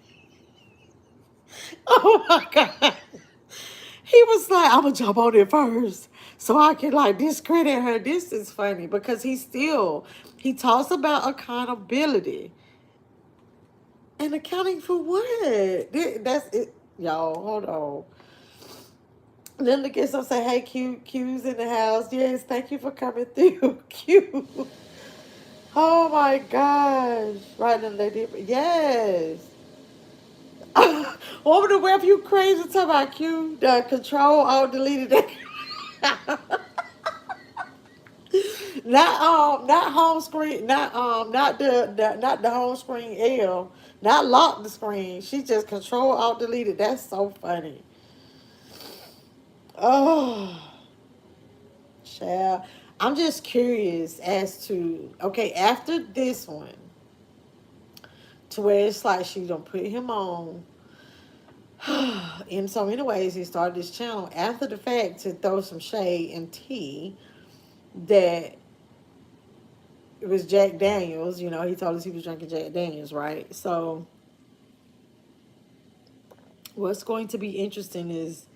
oh my God. He was like, I'm gonna jump on it first so I can like discredit her. This is funny because he talks about accountability. And accounting for what? That's it. Y'all, hold on. Linda gets up say, hey, Q's in the house. Yes, thank you for coming through. Q. Oh my gosh. Right, Linda. Yes. Over the web, you crazy talk about Q. The control, all deleted that. Not home screen, not the home screen L, not lock the screen. She just control alt deleted. That's so funny. Oh, child. I'm just curious as to okay after this one, to where it's like she don't put him on. In so many ways, he started this channel after the fact to throw some shade and tea that it was Jack Daniels. You know, he told us he was drinking Jack Daniels, right? So what's going to be interesting is,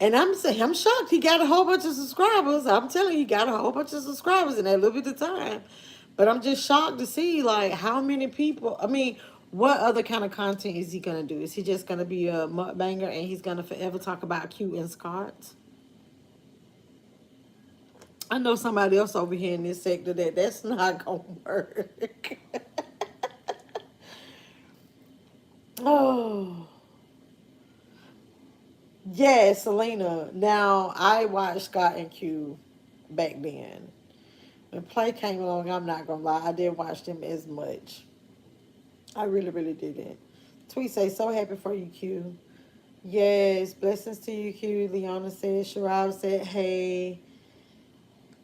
and I'm shocked he got a whole bunch of subscribers. I'm telling you, he got a whole bunch of subscribers in that little bit of time. But I'm just shocked to see like how many people. I mean, what other kind of content is he gonna do? Is he just gonna be a mukbanger and he's gonna forever talk about cute and Scott? I know somebody else over here in this sector that's not gonna work. Oh. Yeah, Selena. Now, I watched Scott and Q back then. When Play came along, I'm not going to lie, I didn't watch them as much. I really, really didn't. Tweet say, so happy for you, Q. Yes, blessings to you, Q. Leona said, Sharab said, hey.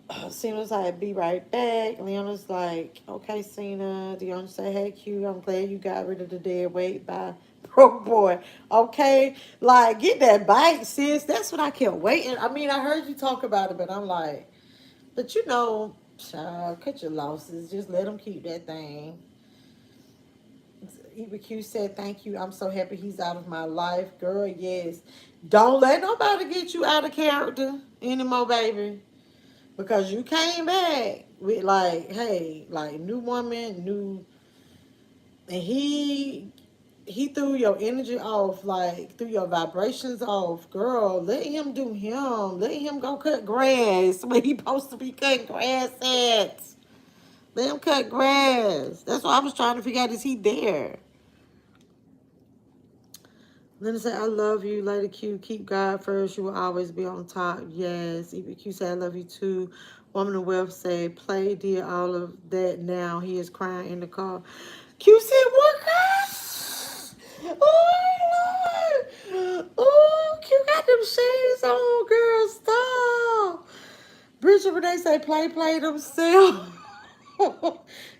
Cena's like, be right back. Leona's like, okay, Cena. Deanna say, hey, Q, I'm glad you got rid of the dead weight by broke boy. Okay, like, get that bike, sis. That's what I kept waiting. I mean, I heard you talk about it, but I'm like, but you know, child, cut your losses. Just let them keep that thing. Eva Q said, thank you. I'm so happy he's out of my life. Girl, yes. Don't let nobody get you out of character anymore, baby. Because you came back with like, hey, like new woman, new, and he threw your energy off, like threw your vibrations off. Girl, let him do him. Let him go cut grass where he supposed to be cutting grass at. Let him cut grass. That's what I was trying to figure out. Is he there? Linda said, I love you. Lady Q, keep God first. You will always be on top. Yes. EBQ said, I love you too. Woman of Wealth said, play did all of that now. He is crying in the car. Q said, what, guys? Oh, Lord. Oh, Q got them shades on, girl. Stop. Bridget Renee said, play themselves.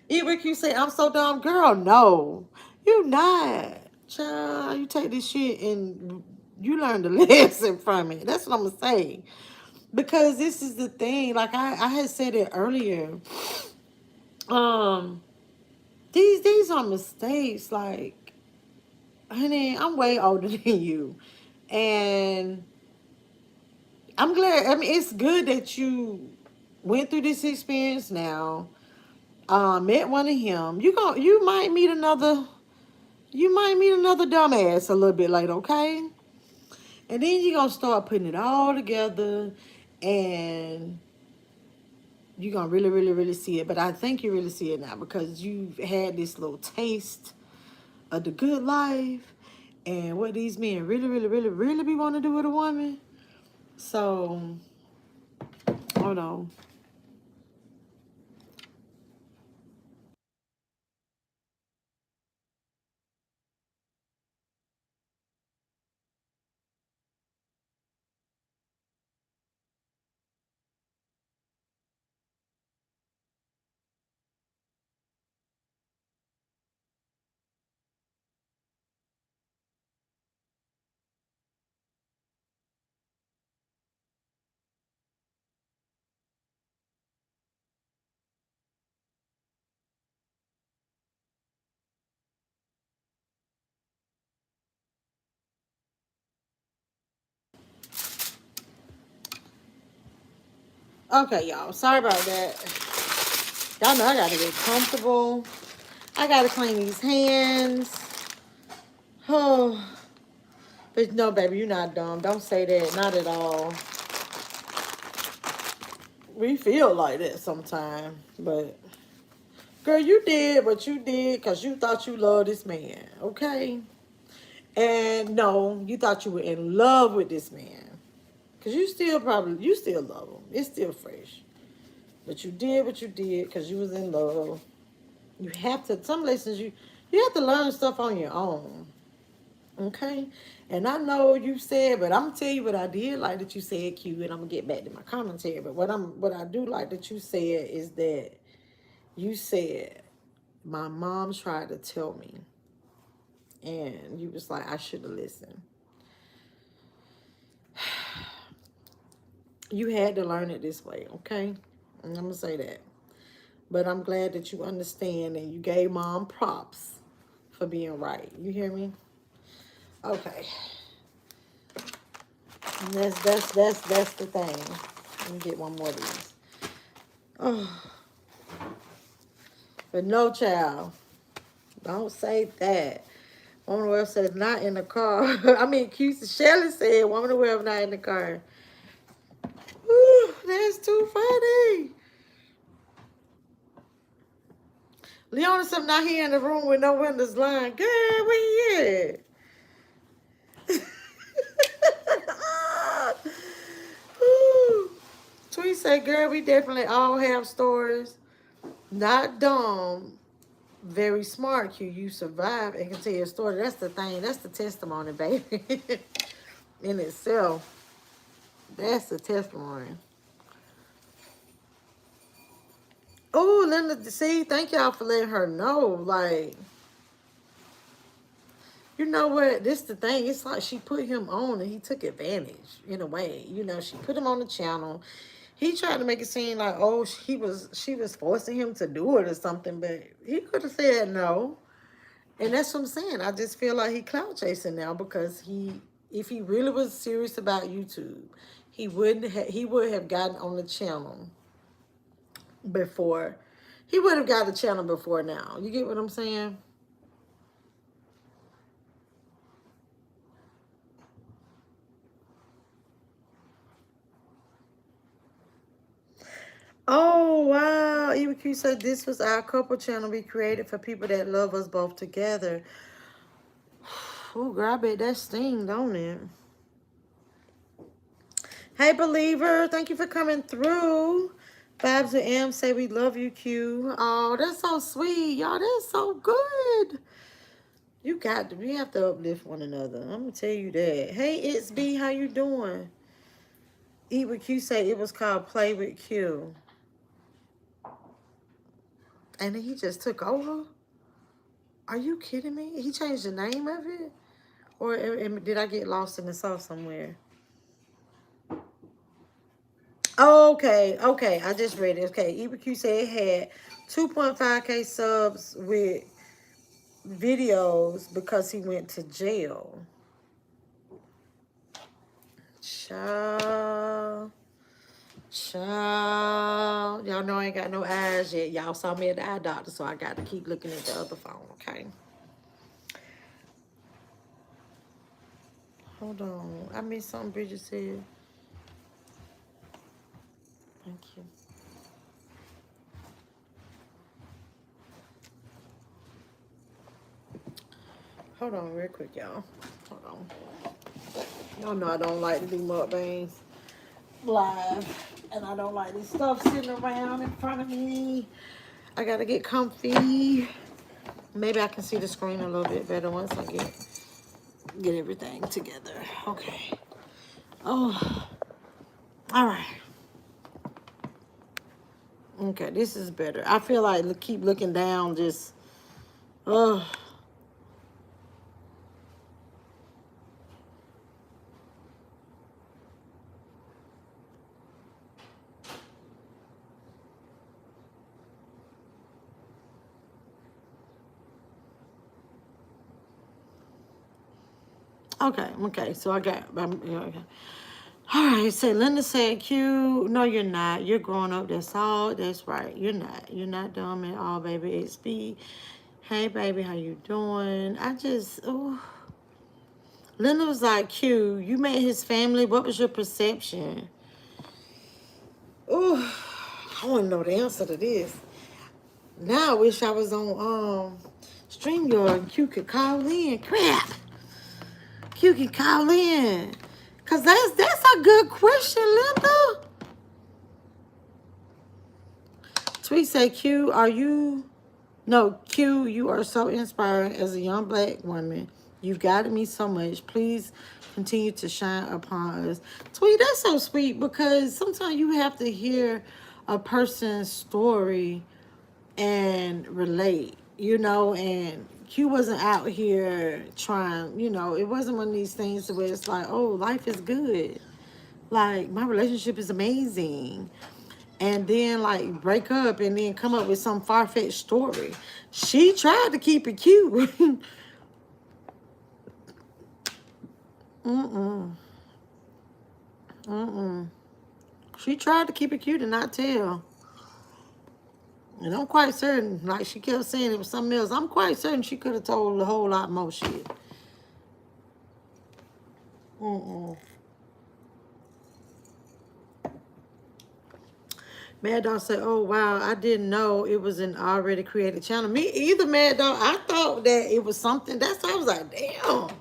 EBQ said, I'm so dumb. Girl, no. You not. Child, you take this shit and you learn the lesson from it. That's what I'm gonna say. Because this is the thing. Like I had said it earlier. Um, these are mistakes. Like, honey, I'm way older than you. And I'm glad. I mean, it's good that you went through this experience now. Met one of him. You might meet another dumbass a little bit later, okay? And then you're going to start putting it all together and you're going to really, really, really see it. But I think you really see it now because you've had this little taste of the good life and what these men really, really, really, really be wanting to do with a woman. So, hold on. Okay, y'all. Sorry about that. Y'all know I got to get comfortable. I got to clean these hands. Oh, but no, baby, you're not dumb. Don't say that. Not at all. We feel like that sometimes. But, girl, you did what you did because you thought you loved this man. Okay? And no, you thought you were in love with this man. Because you still love him. It's still fresh. But you did what you did because you was in love. You have to, some lessons you have to learn stuff on your own. Okay? And I know you said, but I'm gonna tell you what I did like that you said, Q, and I'm gonna get back to my commentary. But what I do like that you said is that you said my mom tried to tell me, and you was like, I should have listened. You had to learn it this way, okay? And I'm gonna say that. But I'm glad that you understand and you gave mom props for being right. You hear me? Okay. And that's the thing. Let me get one more of these. Oh, but no, child. Don't say that. Woman of Wealth said not in the car. I mean, Shelly said Woman of Wealth not in the car. Whew, that's too funny. Leona said not here in the room with no windows line. Girl, where he at? Whew. Tweet said, girl, we definitely all have stories. Not dumb. Very smart, Q. You survived and can tell your story. That's the thing. That's the testimony, baby. In itself. That's the testimony. Oh, Linda, see, thank y'all for letting her know. Like, you know what? This the thing. It's like she put him on and he took advantage in a way. You know, she put him on the channel. He tried to make it seem like, oh, she was forcing him to do it or something, but he could have said no. And that's what I'm saying. I just feel like he clout chasing now because if he really was serious about YouTube, he would have gotten on the channel before. He would have got the channel before now. You get what I'm saying? Oh wow. EBQ said this was our couple channel we created for people that love us both together. Oh girl, I bet that sting, don't it? Hey believer, thank you for coming through. Babs and M say we love you, Q. Oh, that's so sweet. Y'all, that's so good. We have to uplift one another. I'm gonna tell you that. Hey, it's B, how you doing? Eat with Q say it was called Play with Q. And then he just took over? Are you kidding me? He changed the name of it? Or did I get lost in the sauce somewhere? Oh, okay, okay. I just read it. Okay, EBQ said it had 2.5K subs with videos because he went to jail. Child. Child. Y'all know I ain't got no eyes yet. Y'all saw me at the eye doctor, so I got to keep looking at the other phone, okay? Hold on. I missed something Bridget said. Thank you. Hold on real quick, y'all. Hold on. Y'all know I don't like to do mukbangs live. And I don't like this stuff sitting around in front of me. I gotta get comfy. Maybe I can see the screen a little bit better once I get everything together. Okay. Oh, all right. Okay, this is better. I feel like keep looking down, just, oh. Okay, so I got, okay. All right, so Linda said, Q, no, you're not. You're growing up, that's all. That's right, you're not. You're not dumb at all, baby. It's B. Hey, baby, how you doing? Oh. Linda was like, Q, you met his family. What was your perception? Oh, I want to know the answer to this. Now I wish I was on StreamYard and Q could call in. Crap. Q can call in. Because that's a good question, Linda. Tweet say, Q, Q, you are so inspiring as a young black woman. You've guided me so much. Please continue to shine upon us. Tweet, that's so sweet because sometimes you have to hear a person's story and relate, and Q wasn't out here trying, it wasn't one of these things where it's like, oh, life is good. Like, my relationship is amazing. And then, like, break up and then come up with some far-fetched story. She tried to keep it cute. Mm-mm. Mm-mm. She tried to keep it cute and not tell. And I'm quite certain, like she kept saying it was something else. I'm quite certain she could have told a whole lot more shit. Mm-mm. Mad Dog said, oh, wow, I didn't know it was an already created channel. Me either, Mad Dog. I thought that it was something. That's why I was like, damn.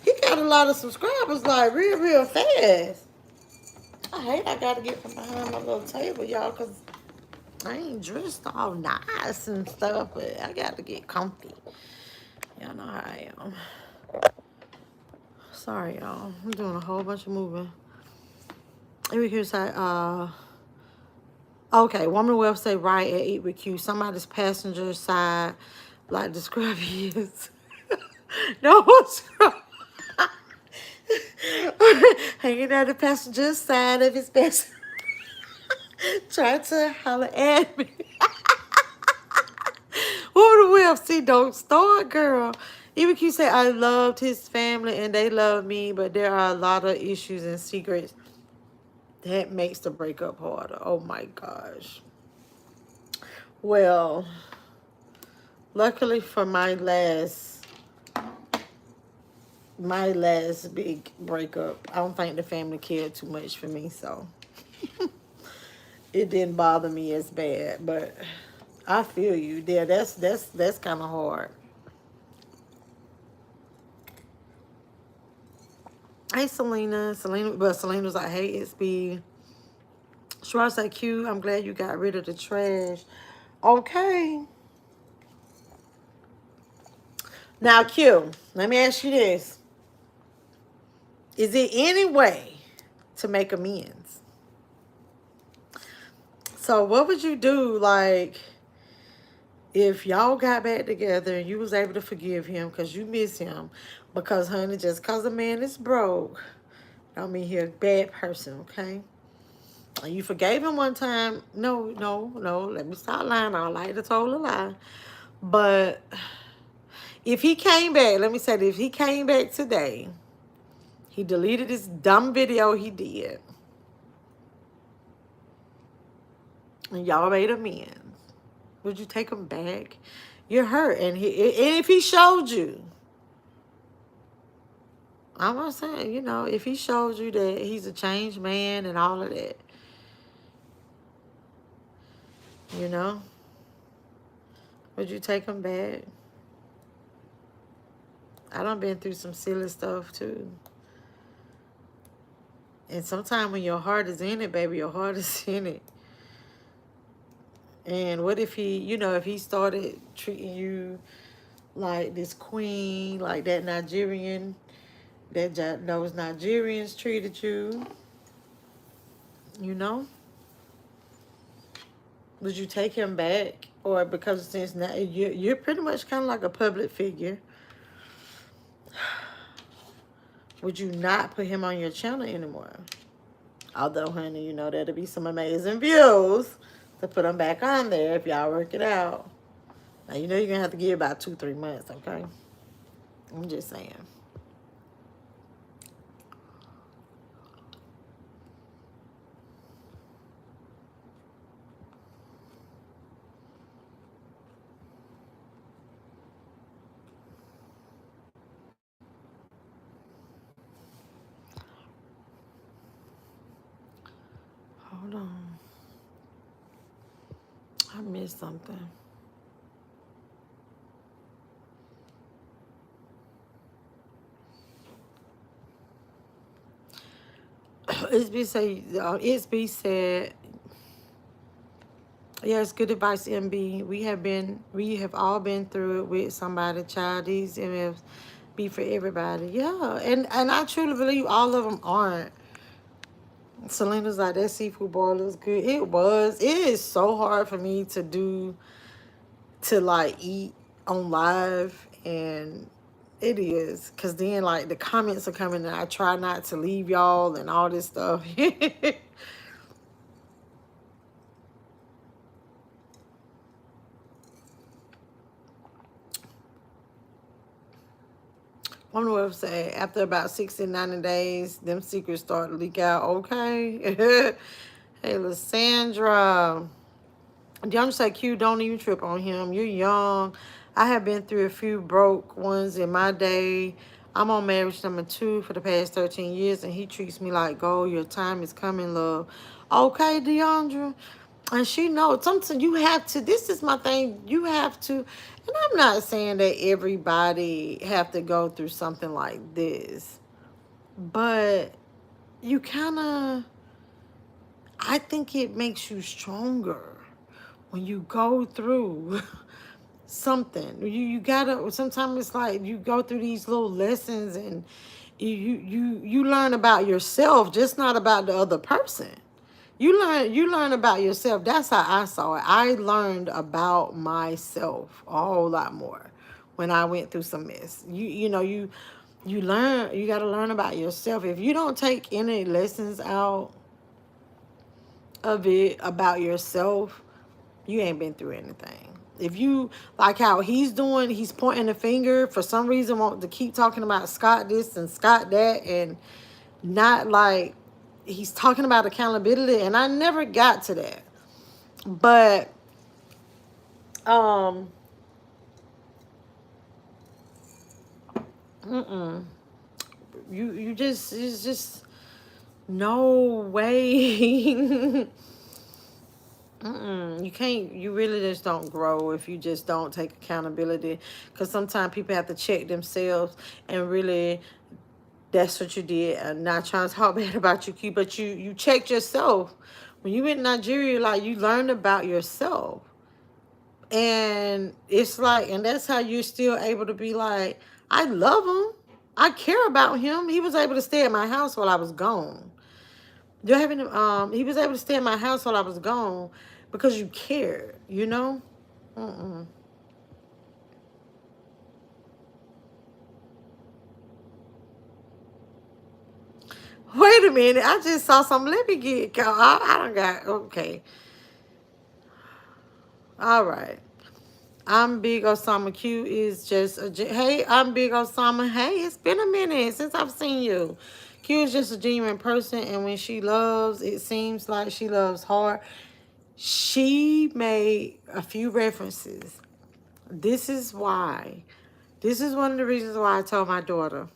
He got a lot of subscribers, like, real fast. I hate I got to get from behind my little table, y'all, because I ain't dressed all nice and stuff, but I got to get comfy. Y'all know how I am. Sorry, y'all. I'm doing a whole bunch of moving. Every here's like, Okay, woman will say right at Eat with Q. Somebody's passenger side, like the scrubby is. No one's hanging out the passenger side of his best. Trying to holler at me. Who the will see? Don't start, girl. Even Q say I loved his family and they love me, but there are a lot of issues and secrets that makes the breakup harder. Oh my gosh. Well, luckily for my last big breakup, I don't think the family cared too much for me, so it didn't bother me as bad. But I feel you. Yeah, that's kind of hard. Hey, Selena. Selena was like, hey, it's B. Schwartz like, Q, I'm glad you got rid of the trash. Okay. Now, Q, let me ask you this. Is there any way to make amends? So what would you do, like, if y'all got back together and you was able to forgive him because you miss him? Because, honey, just because a man is broke, don't mean he's a bad person, okay? And you forgave him one time. No, no, no. Let me stop lying. I don't like to tell a lie. But if he came back, let me say this, if he came back today, he deleted this dumb video he did, and y'all made amends, would you take him back? You're hurt. And if he showed you, I'm not saying, if he showed you that he's a changed man and all of that, you know, would you take him back? I done been through some silly stuff too. And sometimes when your heart is in it, baby, your heart is in it. And what if he, if he started treating you like this queen, like that Nigerian, those Nigerians treated you, you know? Would you take him back? Or because since now you're pretty much kind of like a public figure, would you not put him on your channel anymore? Although, honey, that'll be some amazing views to put him back on there if y'all work it out. Now, you're going to have to give about 2-3 months, okay? I'm just saying. Hold on. I missed something. It's be said, yes, good advice, MB. We have all been through it with somebody, child. These MFs be for everybody. Yeah, and I truly believe all of them aren't. Selena's like, that seafood boil is good. It was. It is so hard for me to like eat on live, and it is, because then like the comments are coming and I try not to leave y'all and all this stuff. On the website, after about 60, 90 days, them secrets start to leak out. Okay. Hey, Lysandra. Young say, Q, don't even trip on him. You're young. I have been through a few broke ones in my day. I'm on marriage number 2 for the past 13 years, and he treats me like gold. Your time is coming, love. Okay, Deandra. And she knows sometimes you have to, this is my thing, you have to, and I'm not saying that everybody have to go through something like this, but you kind of, I think it makes you stronger when you go through something. You gotta, sometimes it's like you go through these little lessons, and you learn about yourself, just not about the other person. You learn about yourself. That's how I saw it. I learned about myself a whole lot more when I went through some mess. You got to learn about yourself. If you don't take any lessons out of it about yourself, you ain't been through anything. If you like how he's doing, he's pointing the finger for some reason, want to keep talking about Scott this and Scott that, and not like he's talking about accountability, and I never got to that. But um mm-mm. You just, it's just no way. Mm-mm. You really just don't grow if you just don't take accountability. Because sometimes people have to check themselves and really, that's what you did. I'm not trying to talk bad about you, Q, but you checked yourself. When you in Nigeria, like, you learned about yourself. And it's like, and that's how you're still able to be like, I love him. I care about him. He was able to stay at my house while I was gone. Do you have any, he was able to stay at my house while I was gone because you cared, you know? Mm-mm. Wait a minute. I just saw something. Let me get, I don't got, okay. All right. I'm Big Osama. Q is just hey, I'm Big Osama. Hey, it's been a minute since I've seen you. Q is just a genuine person, and when she loves, it seems like she loves hard. She made a few references. This is why. This is one of the reasons why I told my daughter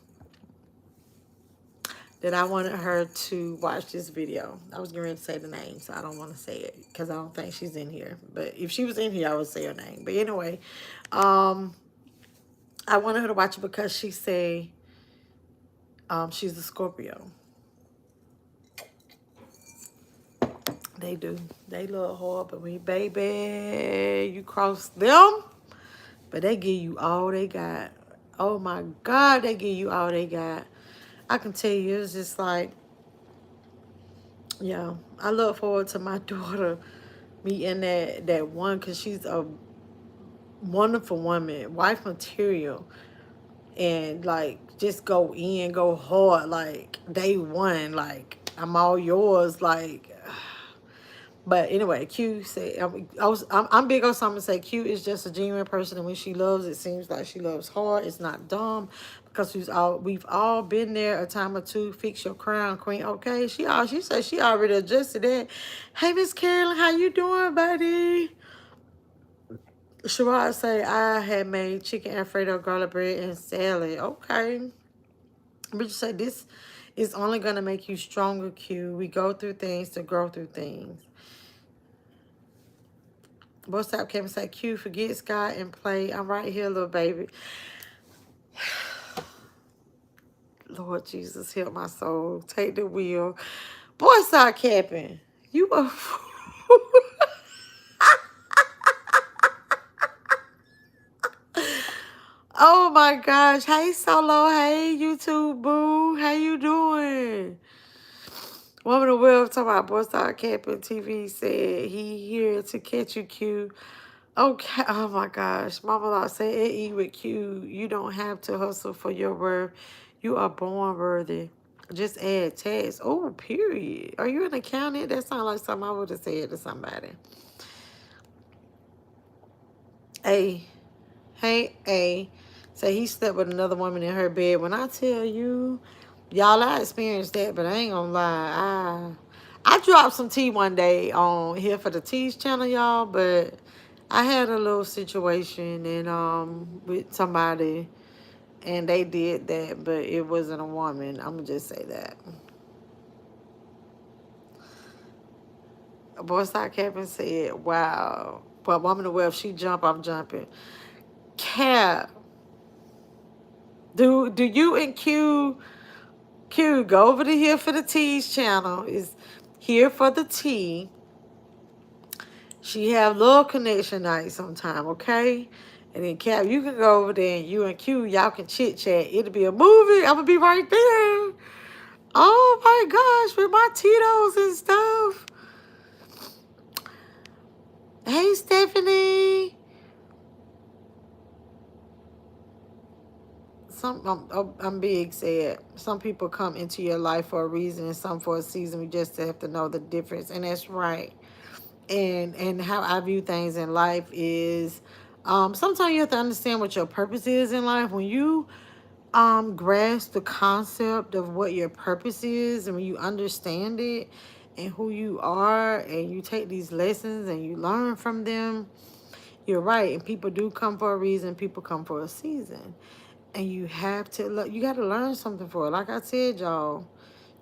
that I wanted her to watch this video. I was going to say the name, so I don't want to say it because I don't think she's in here. But if she was in here, I would say her name. But anyway, I wanted her to watch it because she say she's a Scorpio. They do. They love hard, but when baby, you cross them, but they give you all they got. Oh my God, they give you all they got. I can tell you, it's just like, yeah, I look forward to my daughter meeting that one because she's a wonderful woman, wife material, and like just go in, go hard, like day one, like I'm all yours, like. But anyway, Q said, I'm big on something. Say Q is just a genuine person, and when she loves, it seems like she loves hard. It's not dumb, because we've all been there a time or two. Fix your crown, queen. Okay, she said she already adjusted that. Hey, Miss Carolyn, how you doing, buddy? Sherrod say I had made chicken Alfredo, garlic bread, and salad. Okay, but you say this is only gonna make you stronger, Q. We go through things to grow through things. What's up, Kevin? Say, Q, forget Scott and play. I'm right here, little baby. Lord Jesus, help my soul. Take the wheel. Boy, stop capping. You a fool. Oh my gosh. Hey, Solo. Hey, YouTube boo. How you doing? Woman of Wealth talking about boy, stop capping. TV said he here to catch you, Q. Okay. Oh my gosh. Mama Law say it E with Q. You don't have to hustle for your worth. You are born worthy. Just add tax. Oh, period. Are you an accountant? That sounds like something I would have said to somebody. A. Hey, A. Say he slept with another woman in her bed. When I tell you, y'all, I experienced that, but I ain't gonna lie. I dropped some tea one day on here for the Tease channel, y'all, but I had a little situation and with somebody, and they did that, but it wasn't a woman. I'm gonna just say that. Boy Star Captain said, "Wow, but woman of wealth, she jump, I'm jumping." Cap, do you and Q go over to here for the Tease channel? Is here for the tea. She have little connection night sometime, okay? And then Cap, you can go over there and you and Q, y'all can chit chat. It'll be a movie. I'm gonna be right there. Oh my gosh, with my Tito's and stuff. Hey, Stephanie. I'm big said. Some people come into your life for a reason and some for a season. We just have to know the difference. And that's right. And how I view things in life is sometimes you have to understand what your purpose is in life. When you grasp the concept of what your purpose is and when you understand it and who you are and you take these lessons and you learn from them, you're right. And people do come for a reason, people come for a season. And you have to you got to learn something for it. Like I said, y'all,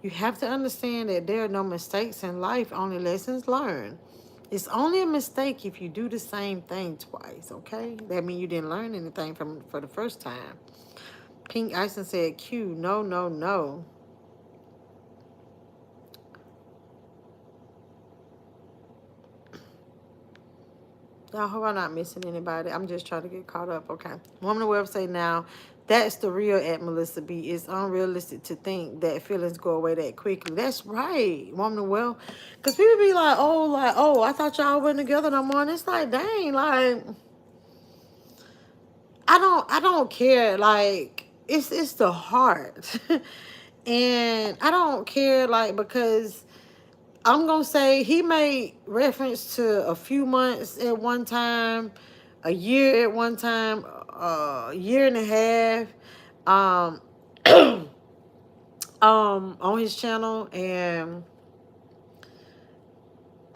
you have to understand that there are no mistakes in life, only lessons learned. It's only a mistake if you do the same thing twice, okay? That means you didn't learn anything from for the first time. Pink Icing said, Q, no, no, no. I hope I'm not missing anybody. I'm just trying to get caught up, okay? Woman of the Web say now, that's the real at Melissa B. It's unrealistic to think that feelings go away that quickly. That's right, Woman of the Well. Because people be like, oh, I thought y'all weren't together no more. And it's like, dang, like, I don't care. Like, it's the heart. And I don't care, like, because I'm going to say he made reference to a few months at one time, a year at one time, a year and a half on his channel. And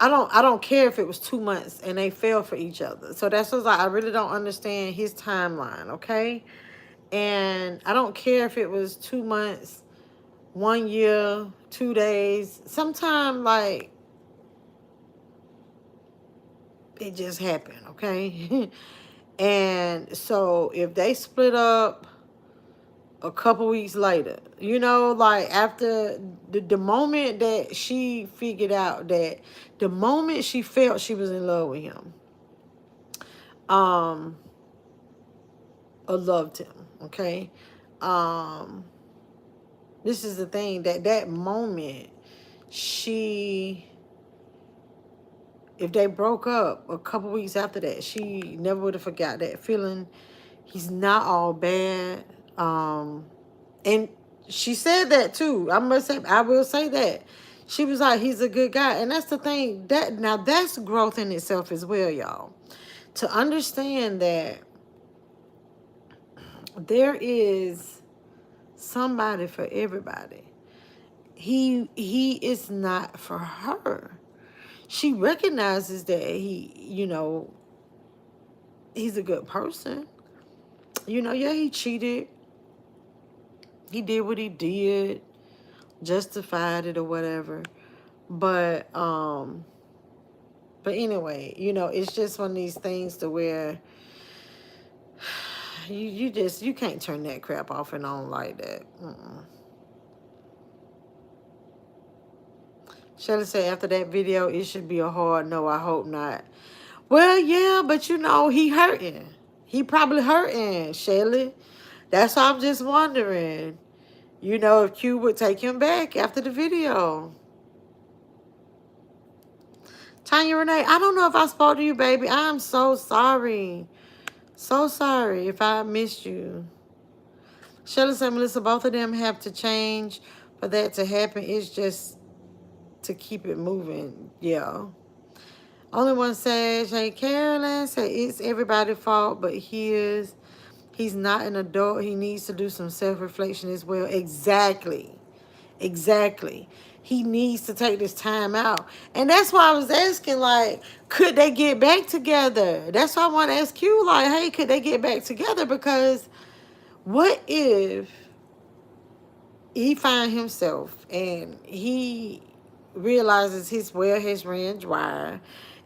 I don't care if it was 2 months and they fell for each other. So that's what's like, I really don't understand his timeline, okay? And I don't care if it was 2 months, 1 year, 2 days. Sometimes, like, it just happened, okay? And so if they split up a couple weeks later, you know, like after the moment that she figured out that the moment she felt she was in love with him, or loved him, okay? This is the thing, that moment, if they broke up a couple weeks after that, she never would have forgot that feeling. He's not all bad. And she said that too. I will say that. She was like, he's a good guy. And that's the thing. That's growth in itself as well, y'all. To understand that there is somebody for everybody. He is not for her. She recognizes that he's a good person. Yeah, he cheated. He did what he did, justified it or whatever. But anyway, it's just one of these things to where you can't turn that crap off and on like that. Shelly said after that video, it should be a hard no. I hope not. Well, yeah, but he hurting. He probably hurting, Shelly. That's why I'm just wondering, if Q would take him back after the video. Tanya Renee, I don't know if I spoke to you, baby. I am so sorry. So sorry if I missed you. Shelly said, Melissa, both of them have to change for that to happen. It's just to keep it moving. Yeah. Only one says, hey, Carolyn said it's everybody's fault, but he's not an adult. He needs to do some self-reflection as well. Exactly. He needs to take this time out. And that's why I was asking, like, could they get back together? That's why I want to ask you, like, hey, could they get back together? Because what if he find himself and he realizes his well has ran dry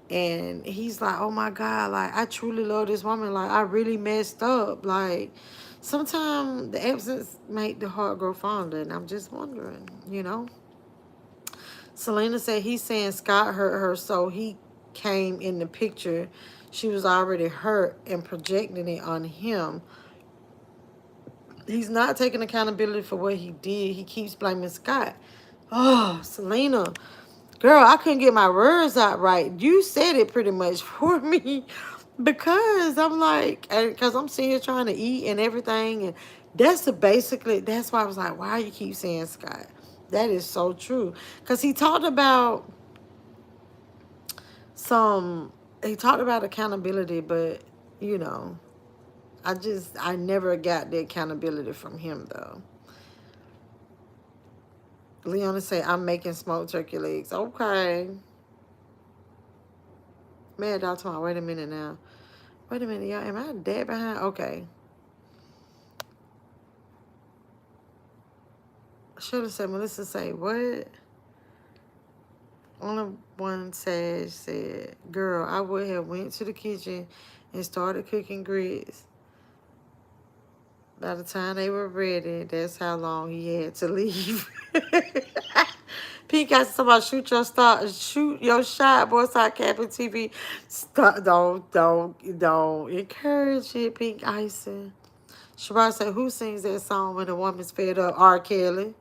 and he's like, oh my God, like, I truly love this woman. Like, I really messed up. Like, sometimes the absence make the heart grow fonder. And I'm just wondering, Selena said he's saying Scott hurt her, so he came in the picture. She was already hurt and projecting it on him. He's not taking accountability for what he did. He keeps blaming Scott. Oh, Selena. Girl, I couldn't get my words out right. You said it pretty much for me because I'm like, because I'm sitting here trying to eat and everything. And that's why I was like, why you keep saying Scott? That is so true. Because some, he talked about accountability, but, you know, I never got the accountability from him, though. Leona say, I'm making smoked turkey legs. Okay. Man, dog, tomorrow. Wait a minute now. Wait a minute, y'all. Am I dead behind? Okay. I should have said, Melissa say, what? Only one said, girl, I would have went to the kitchen and started cooking grits. By the time they were ready, that's how long he had to leave. Pink got somebody shoot your shot, boy. Start capping TV. Stop, don't encourage it, Pink icing. Shabbat said, who sings that song when the woman's fed up? R. Kelly.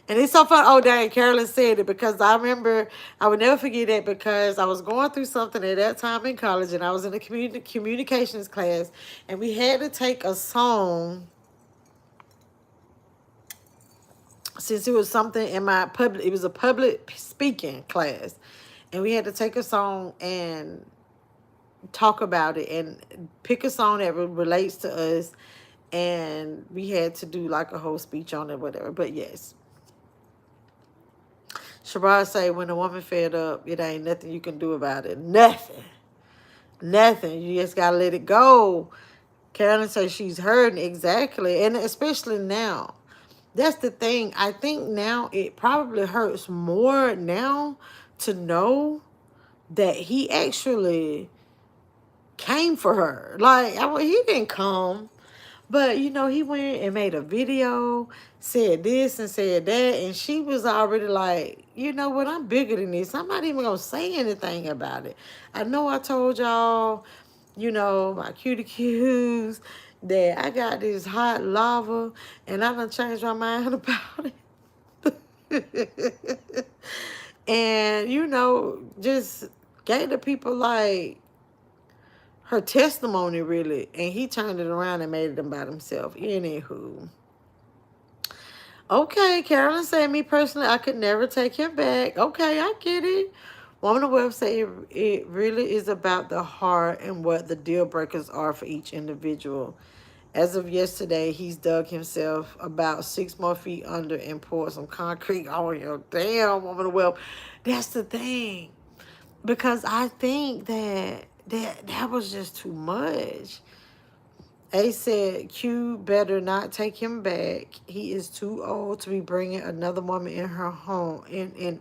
And it's so fun. Oh, dang, Carolyn said it because I remember, I would never forget that because I was going through something at that time in college and I was in a communications class and we had to take a song since it was something in it was a public speaking class. And we had to take a song and talk about it and pick a song that relates to us. And we had to do like a whole speech on it, whatever. But yes. Shabbat say, when a woman fed up, it ain't nothing you can do about it. Nothing. Nothing. You just got to let it go. Carolyn says she's hurting. Exactly. And especially now. That's the thing. I think now it probably hurts more now to know that he actually came for her. Like, he didn't come. But, you know, he went and made a video, said this and said that, and she was already like, you know what, I'm bigger than this. I'm not even going to say anything about it. I know I told y'all, you know, my cutie cues, that I got this hot lava, and I done changed my mind about it. And, you know, just gave the people, like, her testimony, really, and he turned it around and made it about himself. Anywho. Okay, Carolyn said, me personally, I could never take him back. Okay, I get it. Woman of Wealth say it really is about the heart and what the deal breakers are for each individual. As of yesterday, he's dug himself about 6 more feet under and poured some concrete on him. Damn, Woman of Wealth. That's the thing. Because I think that was just too much. A said, Q better not take him back. He is too old to be bringing another woman in her home. In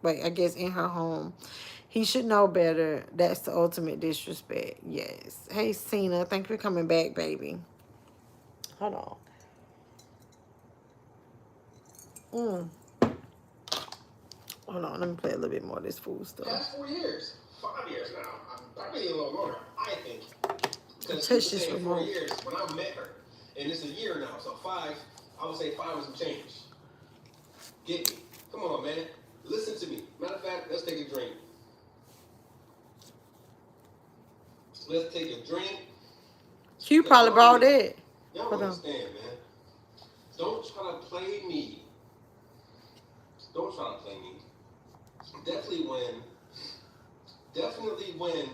her home. He should know better. That's the ultimate disrespect. Yes. Hey, Cena. Thank you for coming back, baby. Hold on. Hold on. Let me play a little bit more of this food stuff. Past 4 years. 5 years now. Probably a little longer, I think. Because Touch this remote. 4 years when I met her. And it's a year now. So 5, I would say 5 and some change. Get me. Come on, man. Listen to me. Matter of fact, let's take a drink. Let's take a drink. Q probably brought it. Y'all don't understand, man. Don't try to play me. Don't try to play me. Definitely when.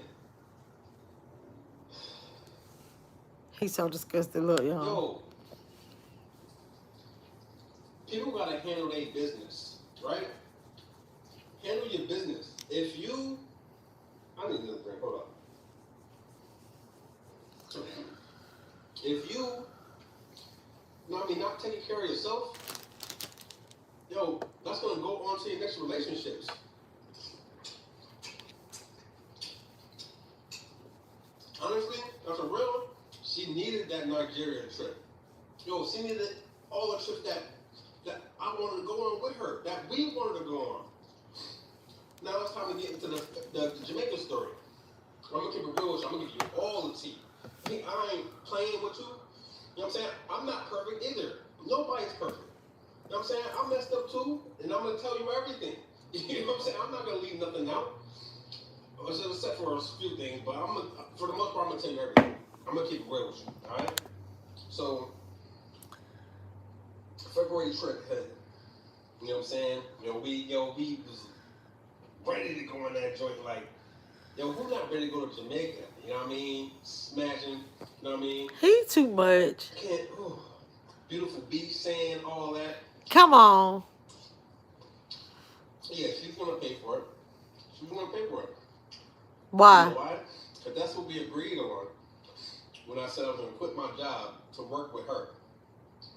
He's so disgusted. Look, y'all. Yo, people gotta handle their business, right? Handle your business. If you, I need another drink. Hold up. If you, not taking care of yourself, yo, that's gonna go on to your next relationships. Honestly, that's a real. She needed that Nigeria trip. Yo, she needed all the trips that I wanted to go on with her, that we wanted to go on. Now it's time to get into the Jamaica story. I'm gonna keep it real with you. I'm gonna give you all the tea. I ain't playing with you. You know what I'm saying? I'm not perfect either. Nobody's perfect. You know what I'm saying? I messed up too, and I'm gonna tell you everything. You know what I'm saying? I'm not gonna leave nothing out. Except for a few things, but for the most part, I'm gonna tell you everything. I'm gonna keep it real with you, all right? So, February trip, you know what I'm saying? We was ready to go on that joint, like, who not ready to go to Jamaica? You know what I mean? Smashing, you know what I mean? He too much. Beautiful beach, sand, all that. Come on. Yeah, she's gonna pay for it. She's gonna pay for it. Why? You know why? Because that's what we agreed on when I said I was gonna quit my job to work with her.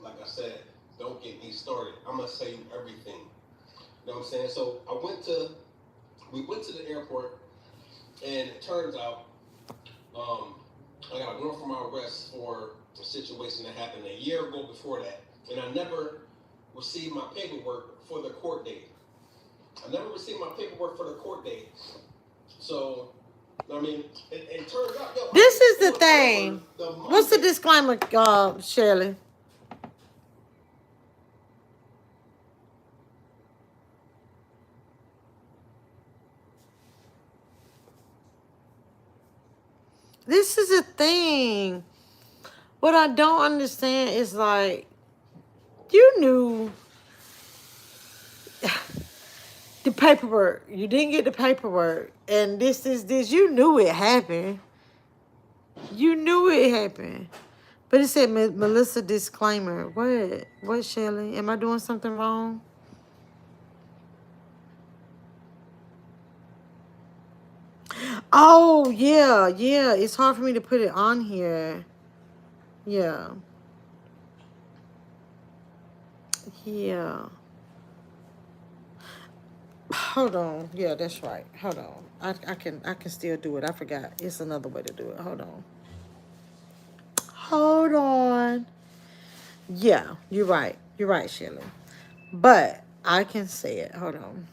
Like I said, don't get me started. I'm gonna say everything. You know what I'm saying? So we went to the airport, and it turns out I got a warrant for my arrest for a situation that happened a year ago before that, and I never received my paperwork for the court date. So, I mean, it turns out. This is the thing. What's the disclaimer, Shirley? This is a thing. What I don't understand is like, you knew the paperwork. You didn't get the paperwork. And this. You knew it happened. You knew it happened. But it said Melissa disclaimer. What? What, Shirley? Am I doing something wrong? Oh, yeah. It's hard for me to put it on here. Yeah. Hold on. Yeah, that's right. Hold on. I can still do it. I forgot. It's another way to do it. Hold on. Yeah, you're right. You're right, Shirley. But I can say it. Hold on.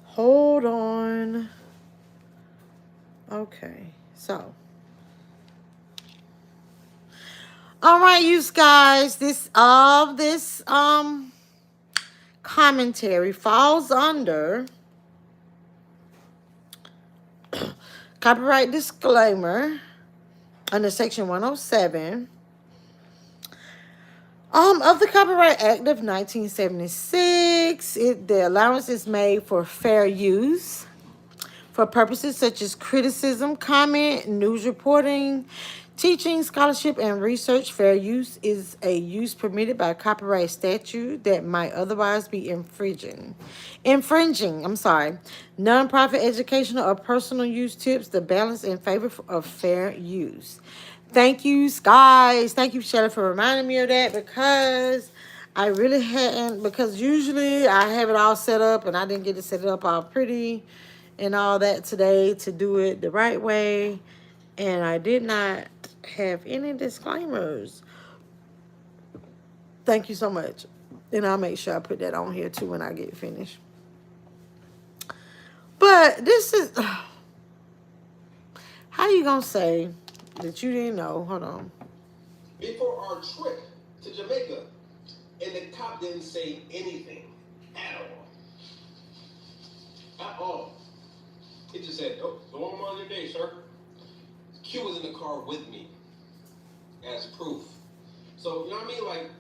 Hold on. Okay. So. All right, you guys. This commentary falls under copyright disclaimer under section 107 of the Copyright Act of 1976. The allowance is made for fair use for purposes such as criticism, comment, news reporting, teaching, scholarship, and research. Fair use is a use permitted by copyright statute that might otherwise be infringing. Nonprofit, educational, or personal use tips the balance in favor of fair use. Thank you, guys. Thank you, Shelley, for reminding me of that, because I really hadn't, because usually I have it all set up and I didn't get to set it up all pretty and all that today to do it the right way. And I did not have any disclaimers. Thank you so much. And I'll make sure I put that on here too when I get finished. But this is... How you gonna say that you didn't know? Hold on. Before our trip to Jamaica, and the cop didn't say anything at all. He just said, "Oh, go on your day, sir." Q was in the car with me as proof. So, you know what I mean? Like,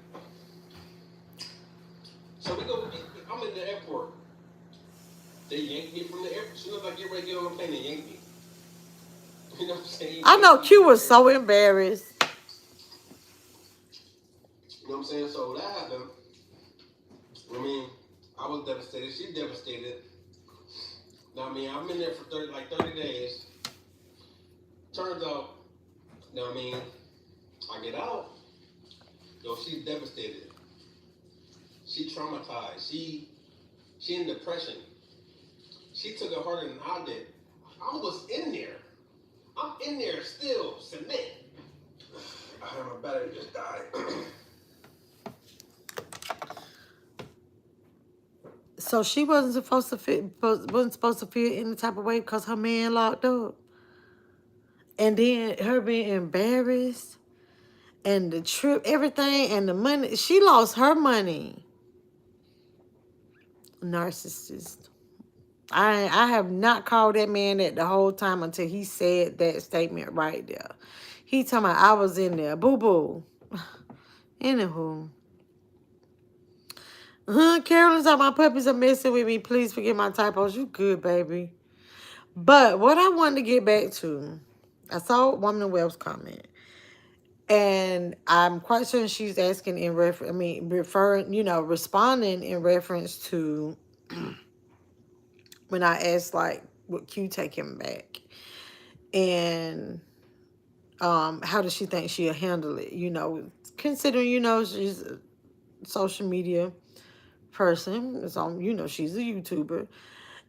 so I'm in the airport. They yanked me from the airport. As soon as I get ready to get on the plane, they yanked me. You know what I'm saying? I know Q was so embarrassed. You know what I'm saying? So that happened. I mean, I was devastated. She's devastated. Now, I mean, I'm in there for 30 days. Turns out, you know what I mean, I get out. She's devastated. She traumatized. She in depression. She took it harder than I did. I was in there. I'm in there still, submit. My battery just died. So she wasn't supposed to feel any type of way because her man locked up. And then her being embarrassed. and the trip, everything, and the money. She lost her money. Narcissist. I have not called that man that the whole time until he said that statement right there. He talking about I was in there. Boo boo. Anywho. Carolyn's talking my puppies are messing with me. Please forgive my typos. You good, baby. But what I wanted to get back to, I saw Woman of Wealth's comment. And I'm quite certain she's asking in reference, referring, responding in reference to when I asked, like, would Q take him back? And how does she think she'll handle it? Considering, she's a social media person. So, she's a YouTuber.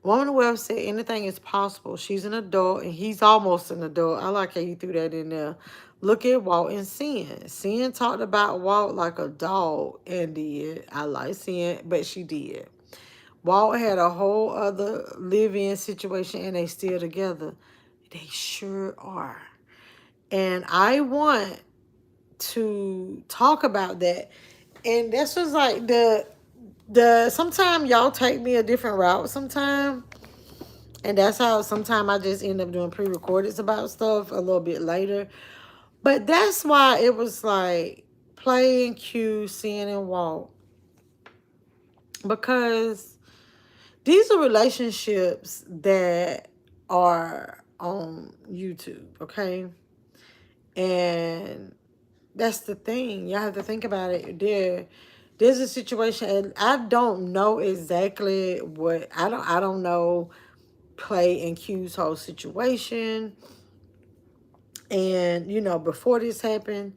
Woman of Wealth said anything is possible. She's an adult and he's almost an adult. I like how you threw that in there. Look at Walt and Cyn. Cyn talked about Walt like a dog and did. I like Cyn, but she did. Walt had a whole other live-in situation and they still together. They sure are. And I want to talk about that. And this was like sometimes y'all take me a different route sometimes. And that's how sometimes I just end up doing pre-recordeds about stuff a little bit later. But that's why it was like playing Q, Cyn, and Walt. Because these are relationships that are on YouTube, okay? And that's the thing. You have to think about it. There's a situation, and I don't know exactly what I don't know Play and Q's whole situation. And before this happened,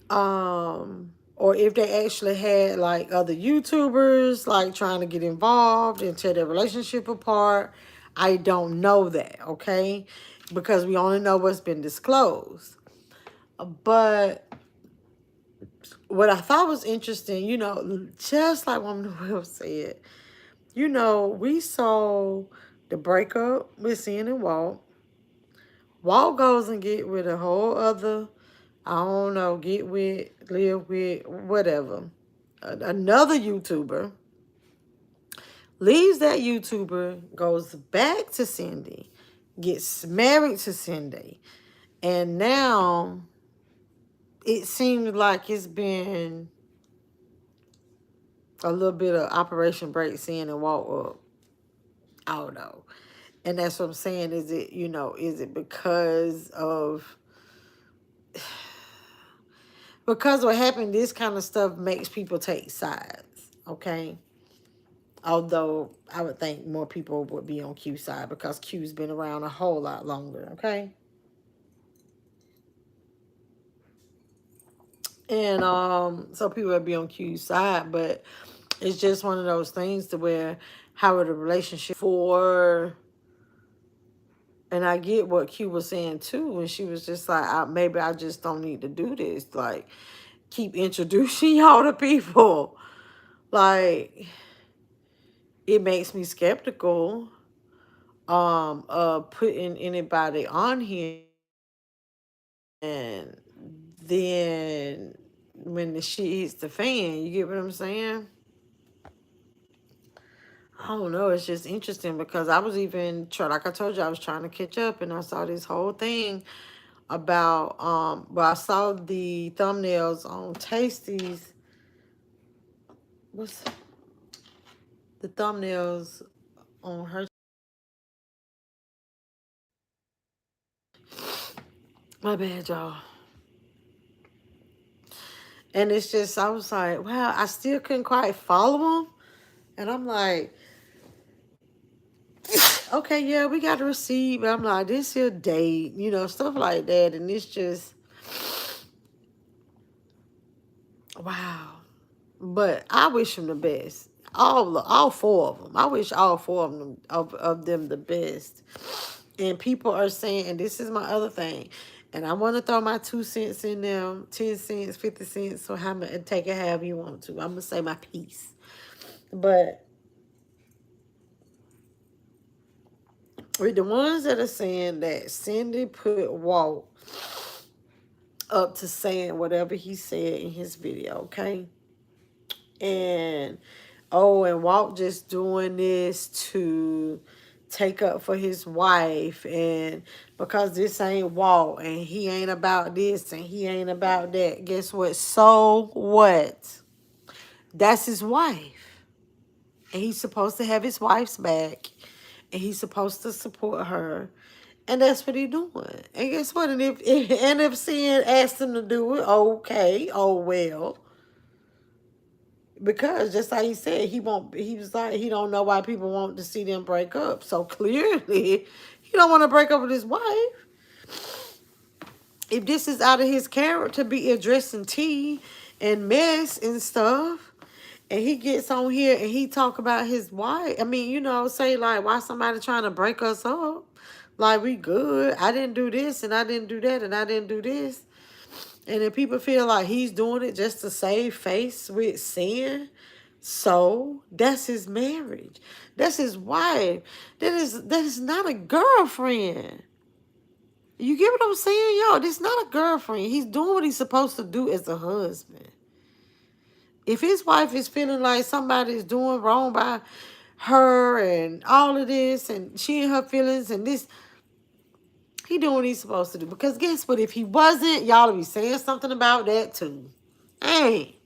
or if they actually had like other YouTubers like trying to get involved and tear their relationship apart. I don't know that, okay? Because we only know what's been disclosed. But what I thought was interesting, just like Woman of Will said, we saw the breakup with Cyn and Walt. Walt goes and get with a whole other, I don't know, get with, live with, whatever. Another YouTuber. Leaves that YouTuber, goes back to Cindy, gets married to Cindy. And now it seems like it's been a little bit of Operation Break Cyn and Walt up. I don't know. And that's what I'm saying. Is it because of what happened? This kind of stuff makes people take sides, okay? Although I would think more people would be on Q's side because Q's been around a whole lot longer, okay? And so people would be on Q's side, but it's just one of those things to where how would a relationship for. And I get what Q was saying too, when she was just like, maybe I just don't need to do this. Like, keep introducing y'all to people. Like, it makes me skeptical of putting anybody on here. And then when the shit hits the fan, you get what I'm saying? I don't know. It's just interesting because I was even like I told you, I was trying to catch up and I saw this whole thing about I saw the thumbnails on Tasty's. What's the thumbnails on her? My bad, y'all. And it's just, I was like, wow, I still couldn't quite follow him. And I'm like, okay, yeah, we got a receipt. But I'm like, this your date, stuff like that. And it's just, wow. But I wish him the best. All four of them. I wish all four of them the best. And people are saying, and this is my other thing, and I want to throw my 2 cents in there, 10 cents, 50 cents, so and take it however you want to. I'm going to say my piece. But with the ones that are saying that Cindy put Walt up to saying whatever he said in his video, okay? And and Walt just doing this to take up for his wife, and because this ain't Walt and he ain't about this and he ain't about that. Guess what? So what? That's his wife. And he's supposed to have his wife's back. And he's supposed to support her. And that's what he's doing. And guess what? And if Sin asked him to do it, okay, oh well. Because just like he said, he was like, he don't know why people want to see them break up. So clearly he don't want to break up with his wife. If this is out of his character, be addressing tea and mess and stuff, and he gets on here and he talk about his wife, I mean, say like, why somebody trying to break us up? Like, we good. I didn't do this and I didn't do that and I didn't do this. And then people feel like he's doing it just to save face with Sin. So that's his marriage. That's his wife. That is not a girlfriend. You get what I'm saying? Yo, this is not a girlfriend. He's doing what he's supposed to do as a husband. If his wife is feeling like somebody's doing wrong by her and all of this, and she and her feelings and this, he doing what he's supposed to do. Because guess what? If he wasn't, y'all will be saying something about that too. Hey.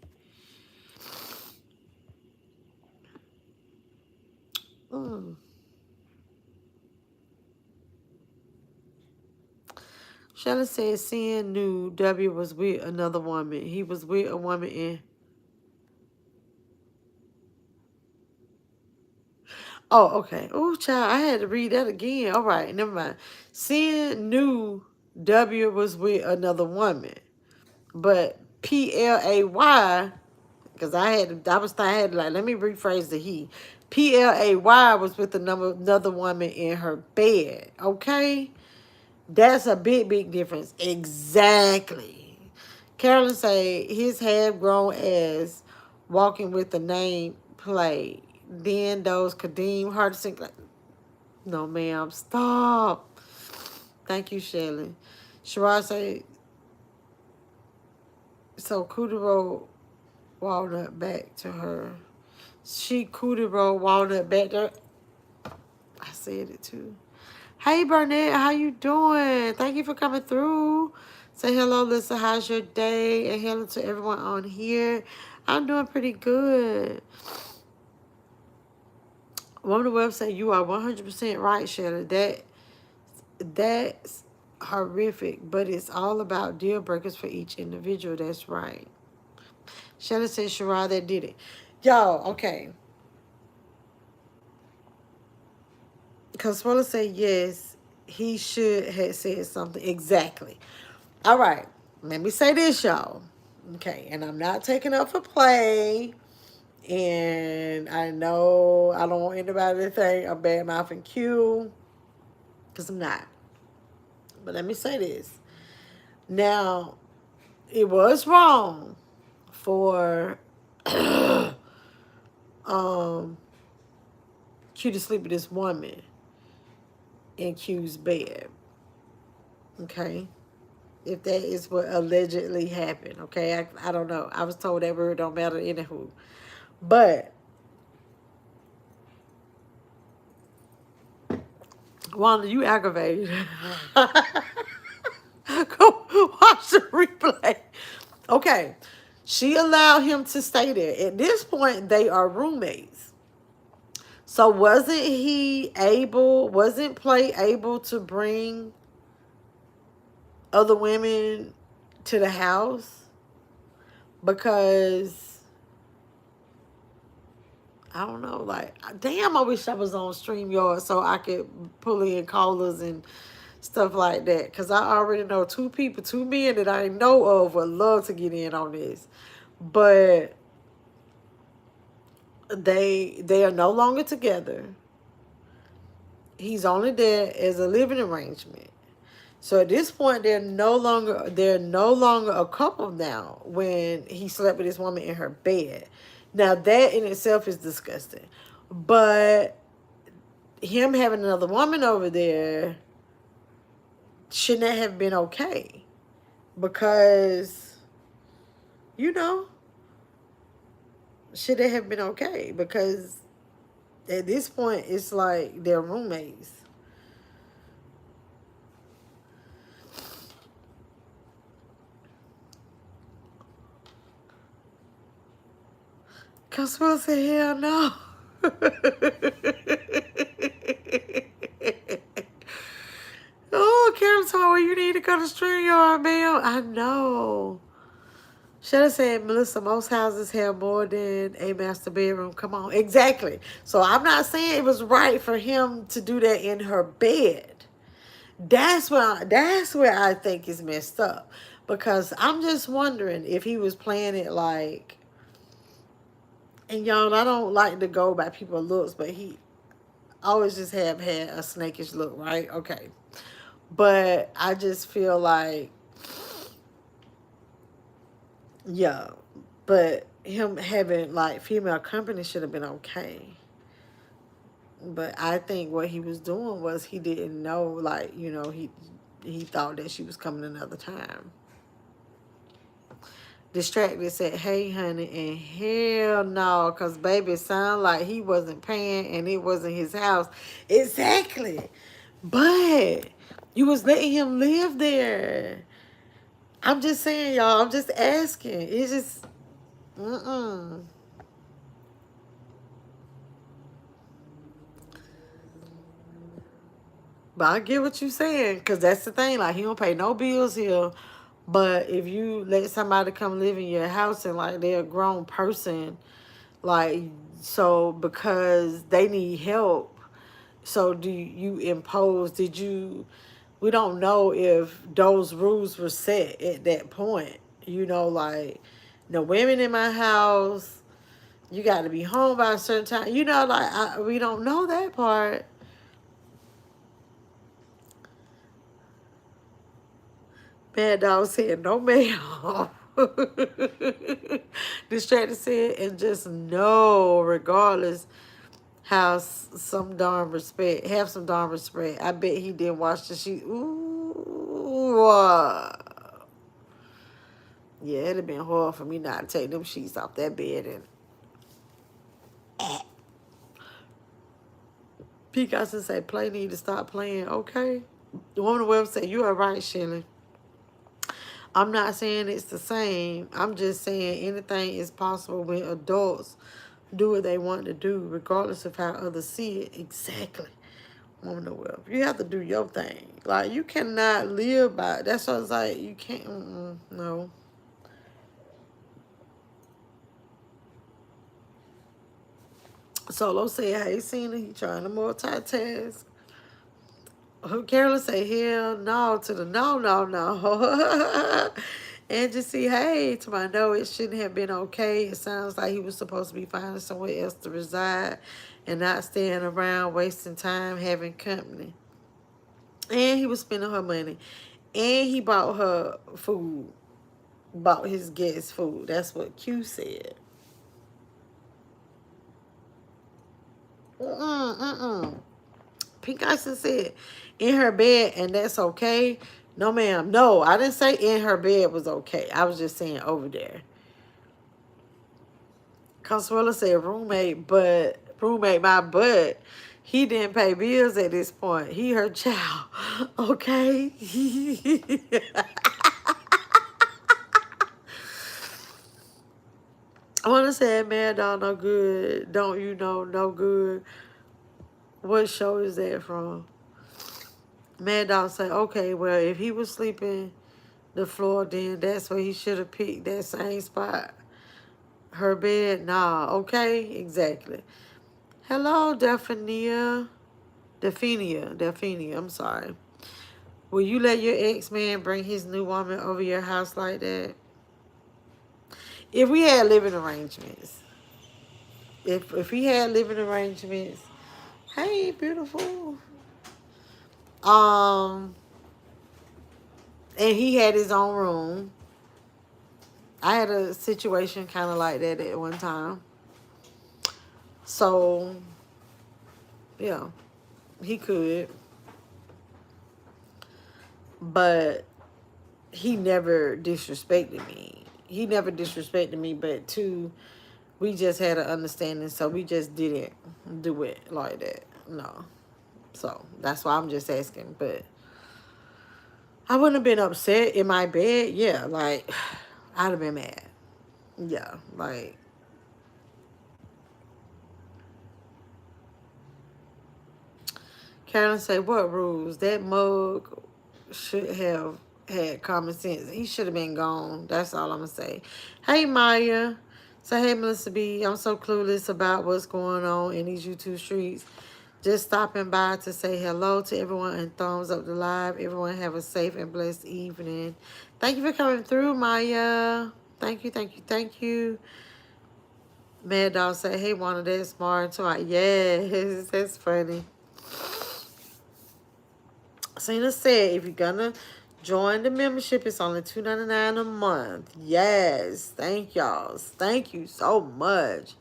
Shannon said Sin knew W was with another woman. He was with a woman in... Oh, okay. Oh, child, I had to read that again. All right, never mind. Sin knew W was with another woman. But Play, because I had to, like, let me rephrase the he. Play was with another woman in her bed. Okay? That's a big, big difference. Exactly. Carolyn say his half-grown ass walking with the name Play. Then those Kadeem hard to sink like, no ma'am, stop. Thank you, Shelly. Sherrod say, so Kudero Walnut back to her. She Kudero Walnut back to her. I said it too. Hey Burnett, how you doing? Thank you for coming through. Say hello, Lisa. How's your day? And hello to everyone on here. I'm doing pretty good. Woman on the website, you are 100% right, Shelly. That's horrific, but it's all about deal breakers for each individual. That's right. Shelly said, Sherrod, that did it. Y'all, okay. Because Swella said, yes, he should have said something. Exactly. All right. Let me say this, y'all. Okay. And I'm not taking up for Play. And I know I don't want anybody to think I'm bad mouthing Q. Because I'm not. But let me say this. Now, it was wrong for Q to sleep with this woman in Q's bed. Okay? If that is what allegedly happened. Okay? I don't know. I was told that word don't matter anywho. But Wanda, you aggravated. Go watch the replay. Okay. She allowed him to stay there. At this point, they are roommates. So wasn't Play able to bring other women to the house? Because I don't know, like, damn, I wish I was on StreamYard so I could pull in callers and stuff like that. Because I already know two men that I know of would love to get in on this. But they are no longer together. He's only there as a living arrangement. So at this point, they're no longer a couple now when he slept with this woman in her bed. Now that in itself is disgusting. But him having another woman over there should not have been okay. because, you know, should it have been okay? Because at this point, it's like they're roommates. Consuelo said, hell no. Oh, Karen told me, well, you need to go to StreamYard, man. I know. Should have said, Melissa, most houses have more than a master bedroom. Come on. Exactly. So I'm not saying it was right for him to do that in her bed. That's where I think is messed up. Because I'm just wondering if he was playing it like, and y'all, I don't like to go by people's looks, but he always just have had a snakish look, right? Okay. But I just feel like, yeah, but him having like female company should have been okay. But I think what he was doing was he didn't know, like, he thought that she was coming another time. Distracted said, hey, honey, and hell no, because baby, it sounded like he wasn't paying and it wasn't his house. Exactly. But you was letting him live there. I'm just saying, y'all, I'm just asking. It's just, mm-mm. But I get what you're saying, because that's the thing. Like, he don't pay no bills here. But if you let somebody come live in your house and, like, they're a grown person, like, so because they need help, so do you impose, we don't know if those rules were set at that point. Like, no women in my house, you got to be home by a certain time. Like, we don't know that part. Bad dog said, no ma'am. Distracted said, and just know, regardless, have some darn respect. Have some darn respect. I bet he didn't watch the sheet. Ooh. Yeah, it'd have been hard for me not to take them sheets off that bed. And Picasso say, play need to stop playing. Okay. The woman on the web said, you are right, Shelly. I'm not saying it's the same. I'm just saying anything is possible when adults do what they want to do, regardless of how others see it. Exactly. Woman of wealth. You have to do your thing. Like, you cannot live by it. That's what it's like. You can't. No. Solo said, hey, Cena, he trying to multitask. Carolyn say, hell no to the no, no, no. And just see, hey, to my no, it shouldn't have been okay. It sounds like he was supposed to be finding somewhere else to reside and not staying around, wasting time, having company. And he was spending her money. And he bought her food. Bought his guest food. That's what Q said. Pink Ison said, in her bed, and that's okay. No, ma'am. No, I didn't say in her bed was okay. I was just saying over there. Consuela said roommate my butt. He didn't pay bills at this point. He her child. Okay. I want to say Mad Dog No Good. Don't you know No Good? What show is that from? Mad Dog say, okay, well, if he was sleeping the floor, then that's where he should have picked that same spot. Her bed? Nah, okay, exactly. Hello, Delphinia, I'm sorry. Will you let your ex-man bring his new woman over your house like that? If we had living arrangements. If he had living arrangements, hey, beautiful. And he had his own room. I had a situation kind of like that at one time. So, yeah, he could. But he never disrespected me. He never disrespected me, but two, we just had an understanding, so we just didn't do it like that. No. So that's why I'm just asking. But I wouldn't have been upset in my bed. Yeah, like I'd have been mad. Yeah, like Carolyn say, what rules? That mug should have had common sense. He should have been gone. That's all I'm gonna say. Hey Maya. Say hey Melissa B. I'm so clueless about what's going on in these YouTube streets. Just stopping by to say hello to everyone and thumbs up the live. Everyone have a safe and blessed evening. Thank you for coming through, Maya. Thank you, thank you, thank you. Mad Dog say, hey, Wanda, that's smart. So I, yes, that's funny. Cena said, if you're gonna join the membership, it's only $2.99 a month. Yes, thank y'all. Thank you so much.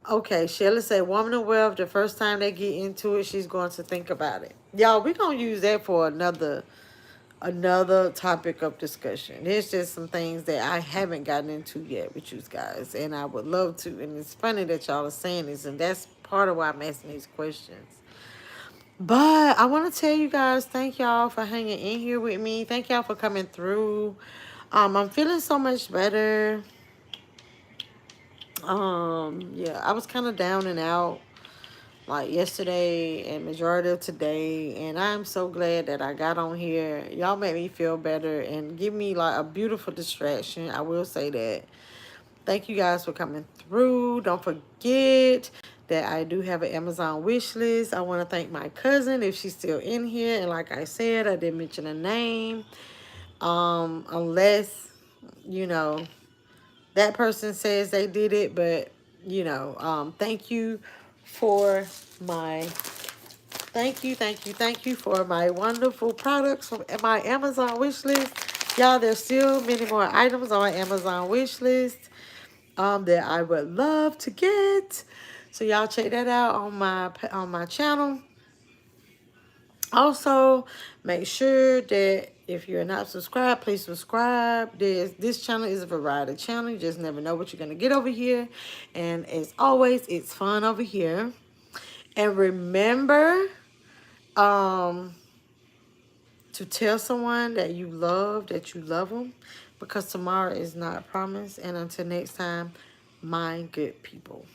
Okay, Shelly said, woman of wealth, the first time they get into it, she's going to think about it. Y'all, we're going to use that for another topic of discussion. There's just some things that I haven't gotten into yet with you guys, and I would love to. And it's funny that y'all are saying this, and that's part of why I'm asking these questions. But I want to tell you guys, thank y'all for hanging in here with me. Thank y'all for coming through. I'm feeling so much better. Yeah, I was kind of down and out like yesterday and majority of today, and I'm so glad that I got on here. Y'all make me feel better and give me like a beautiful distraction. I will say that. Thank you guys for coming through. Don't forget that I do have an Amazon wish list. I want to thank my cousin if she's still in here, and like I said, I didn't mention a name, unless you know that person says they did it. But thank you for my thank you for my wonderful products from my Amazon wish list. Y'all, there's still many more items on my Amazon wish list that I would love to get. So y'all check that out on my channel. Also, make sure that if you're not subscribed, please subscribe. This channel is a variety channel. You just never know what you're gonna get over here. And as always, it's fun over here. And remember, to tell someone that you love them, because tomorrow is not promised. And until next time, mind good people.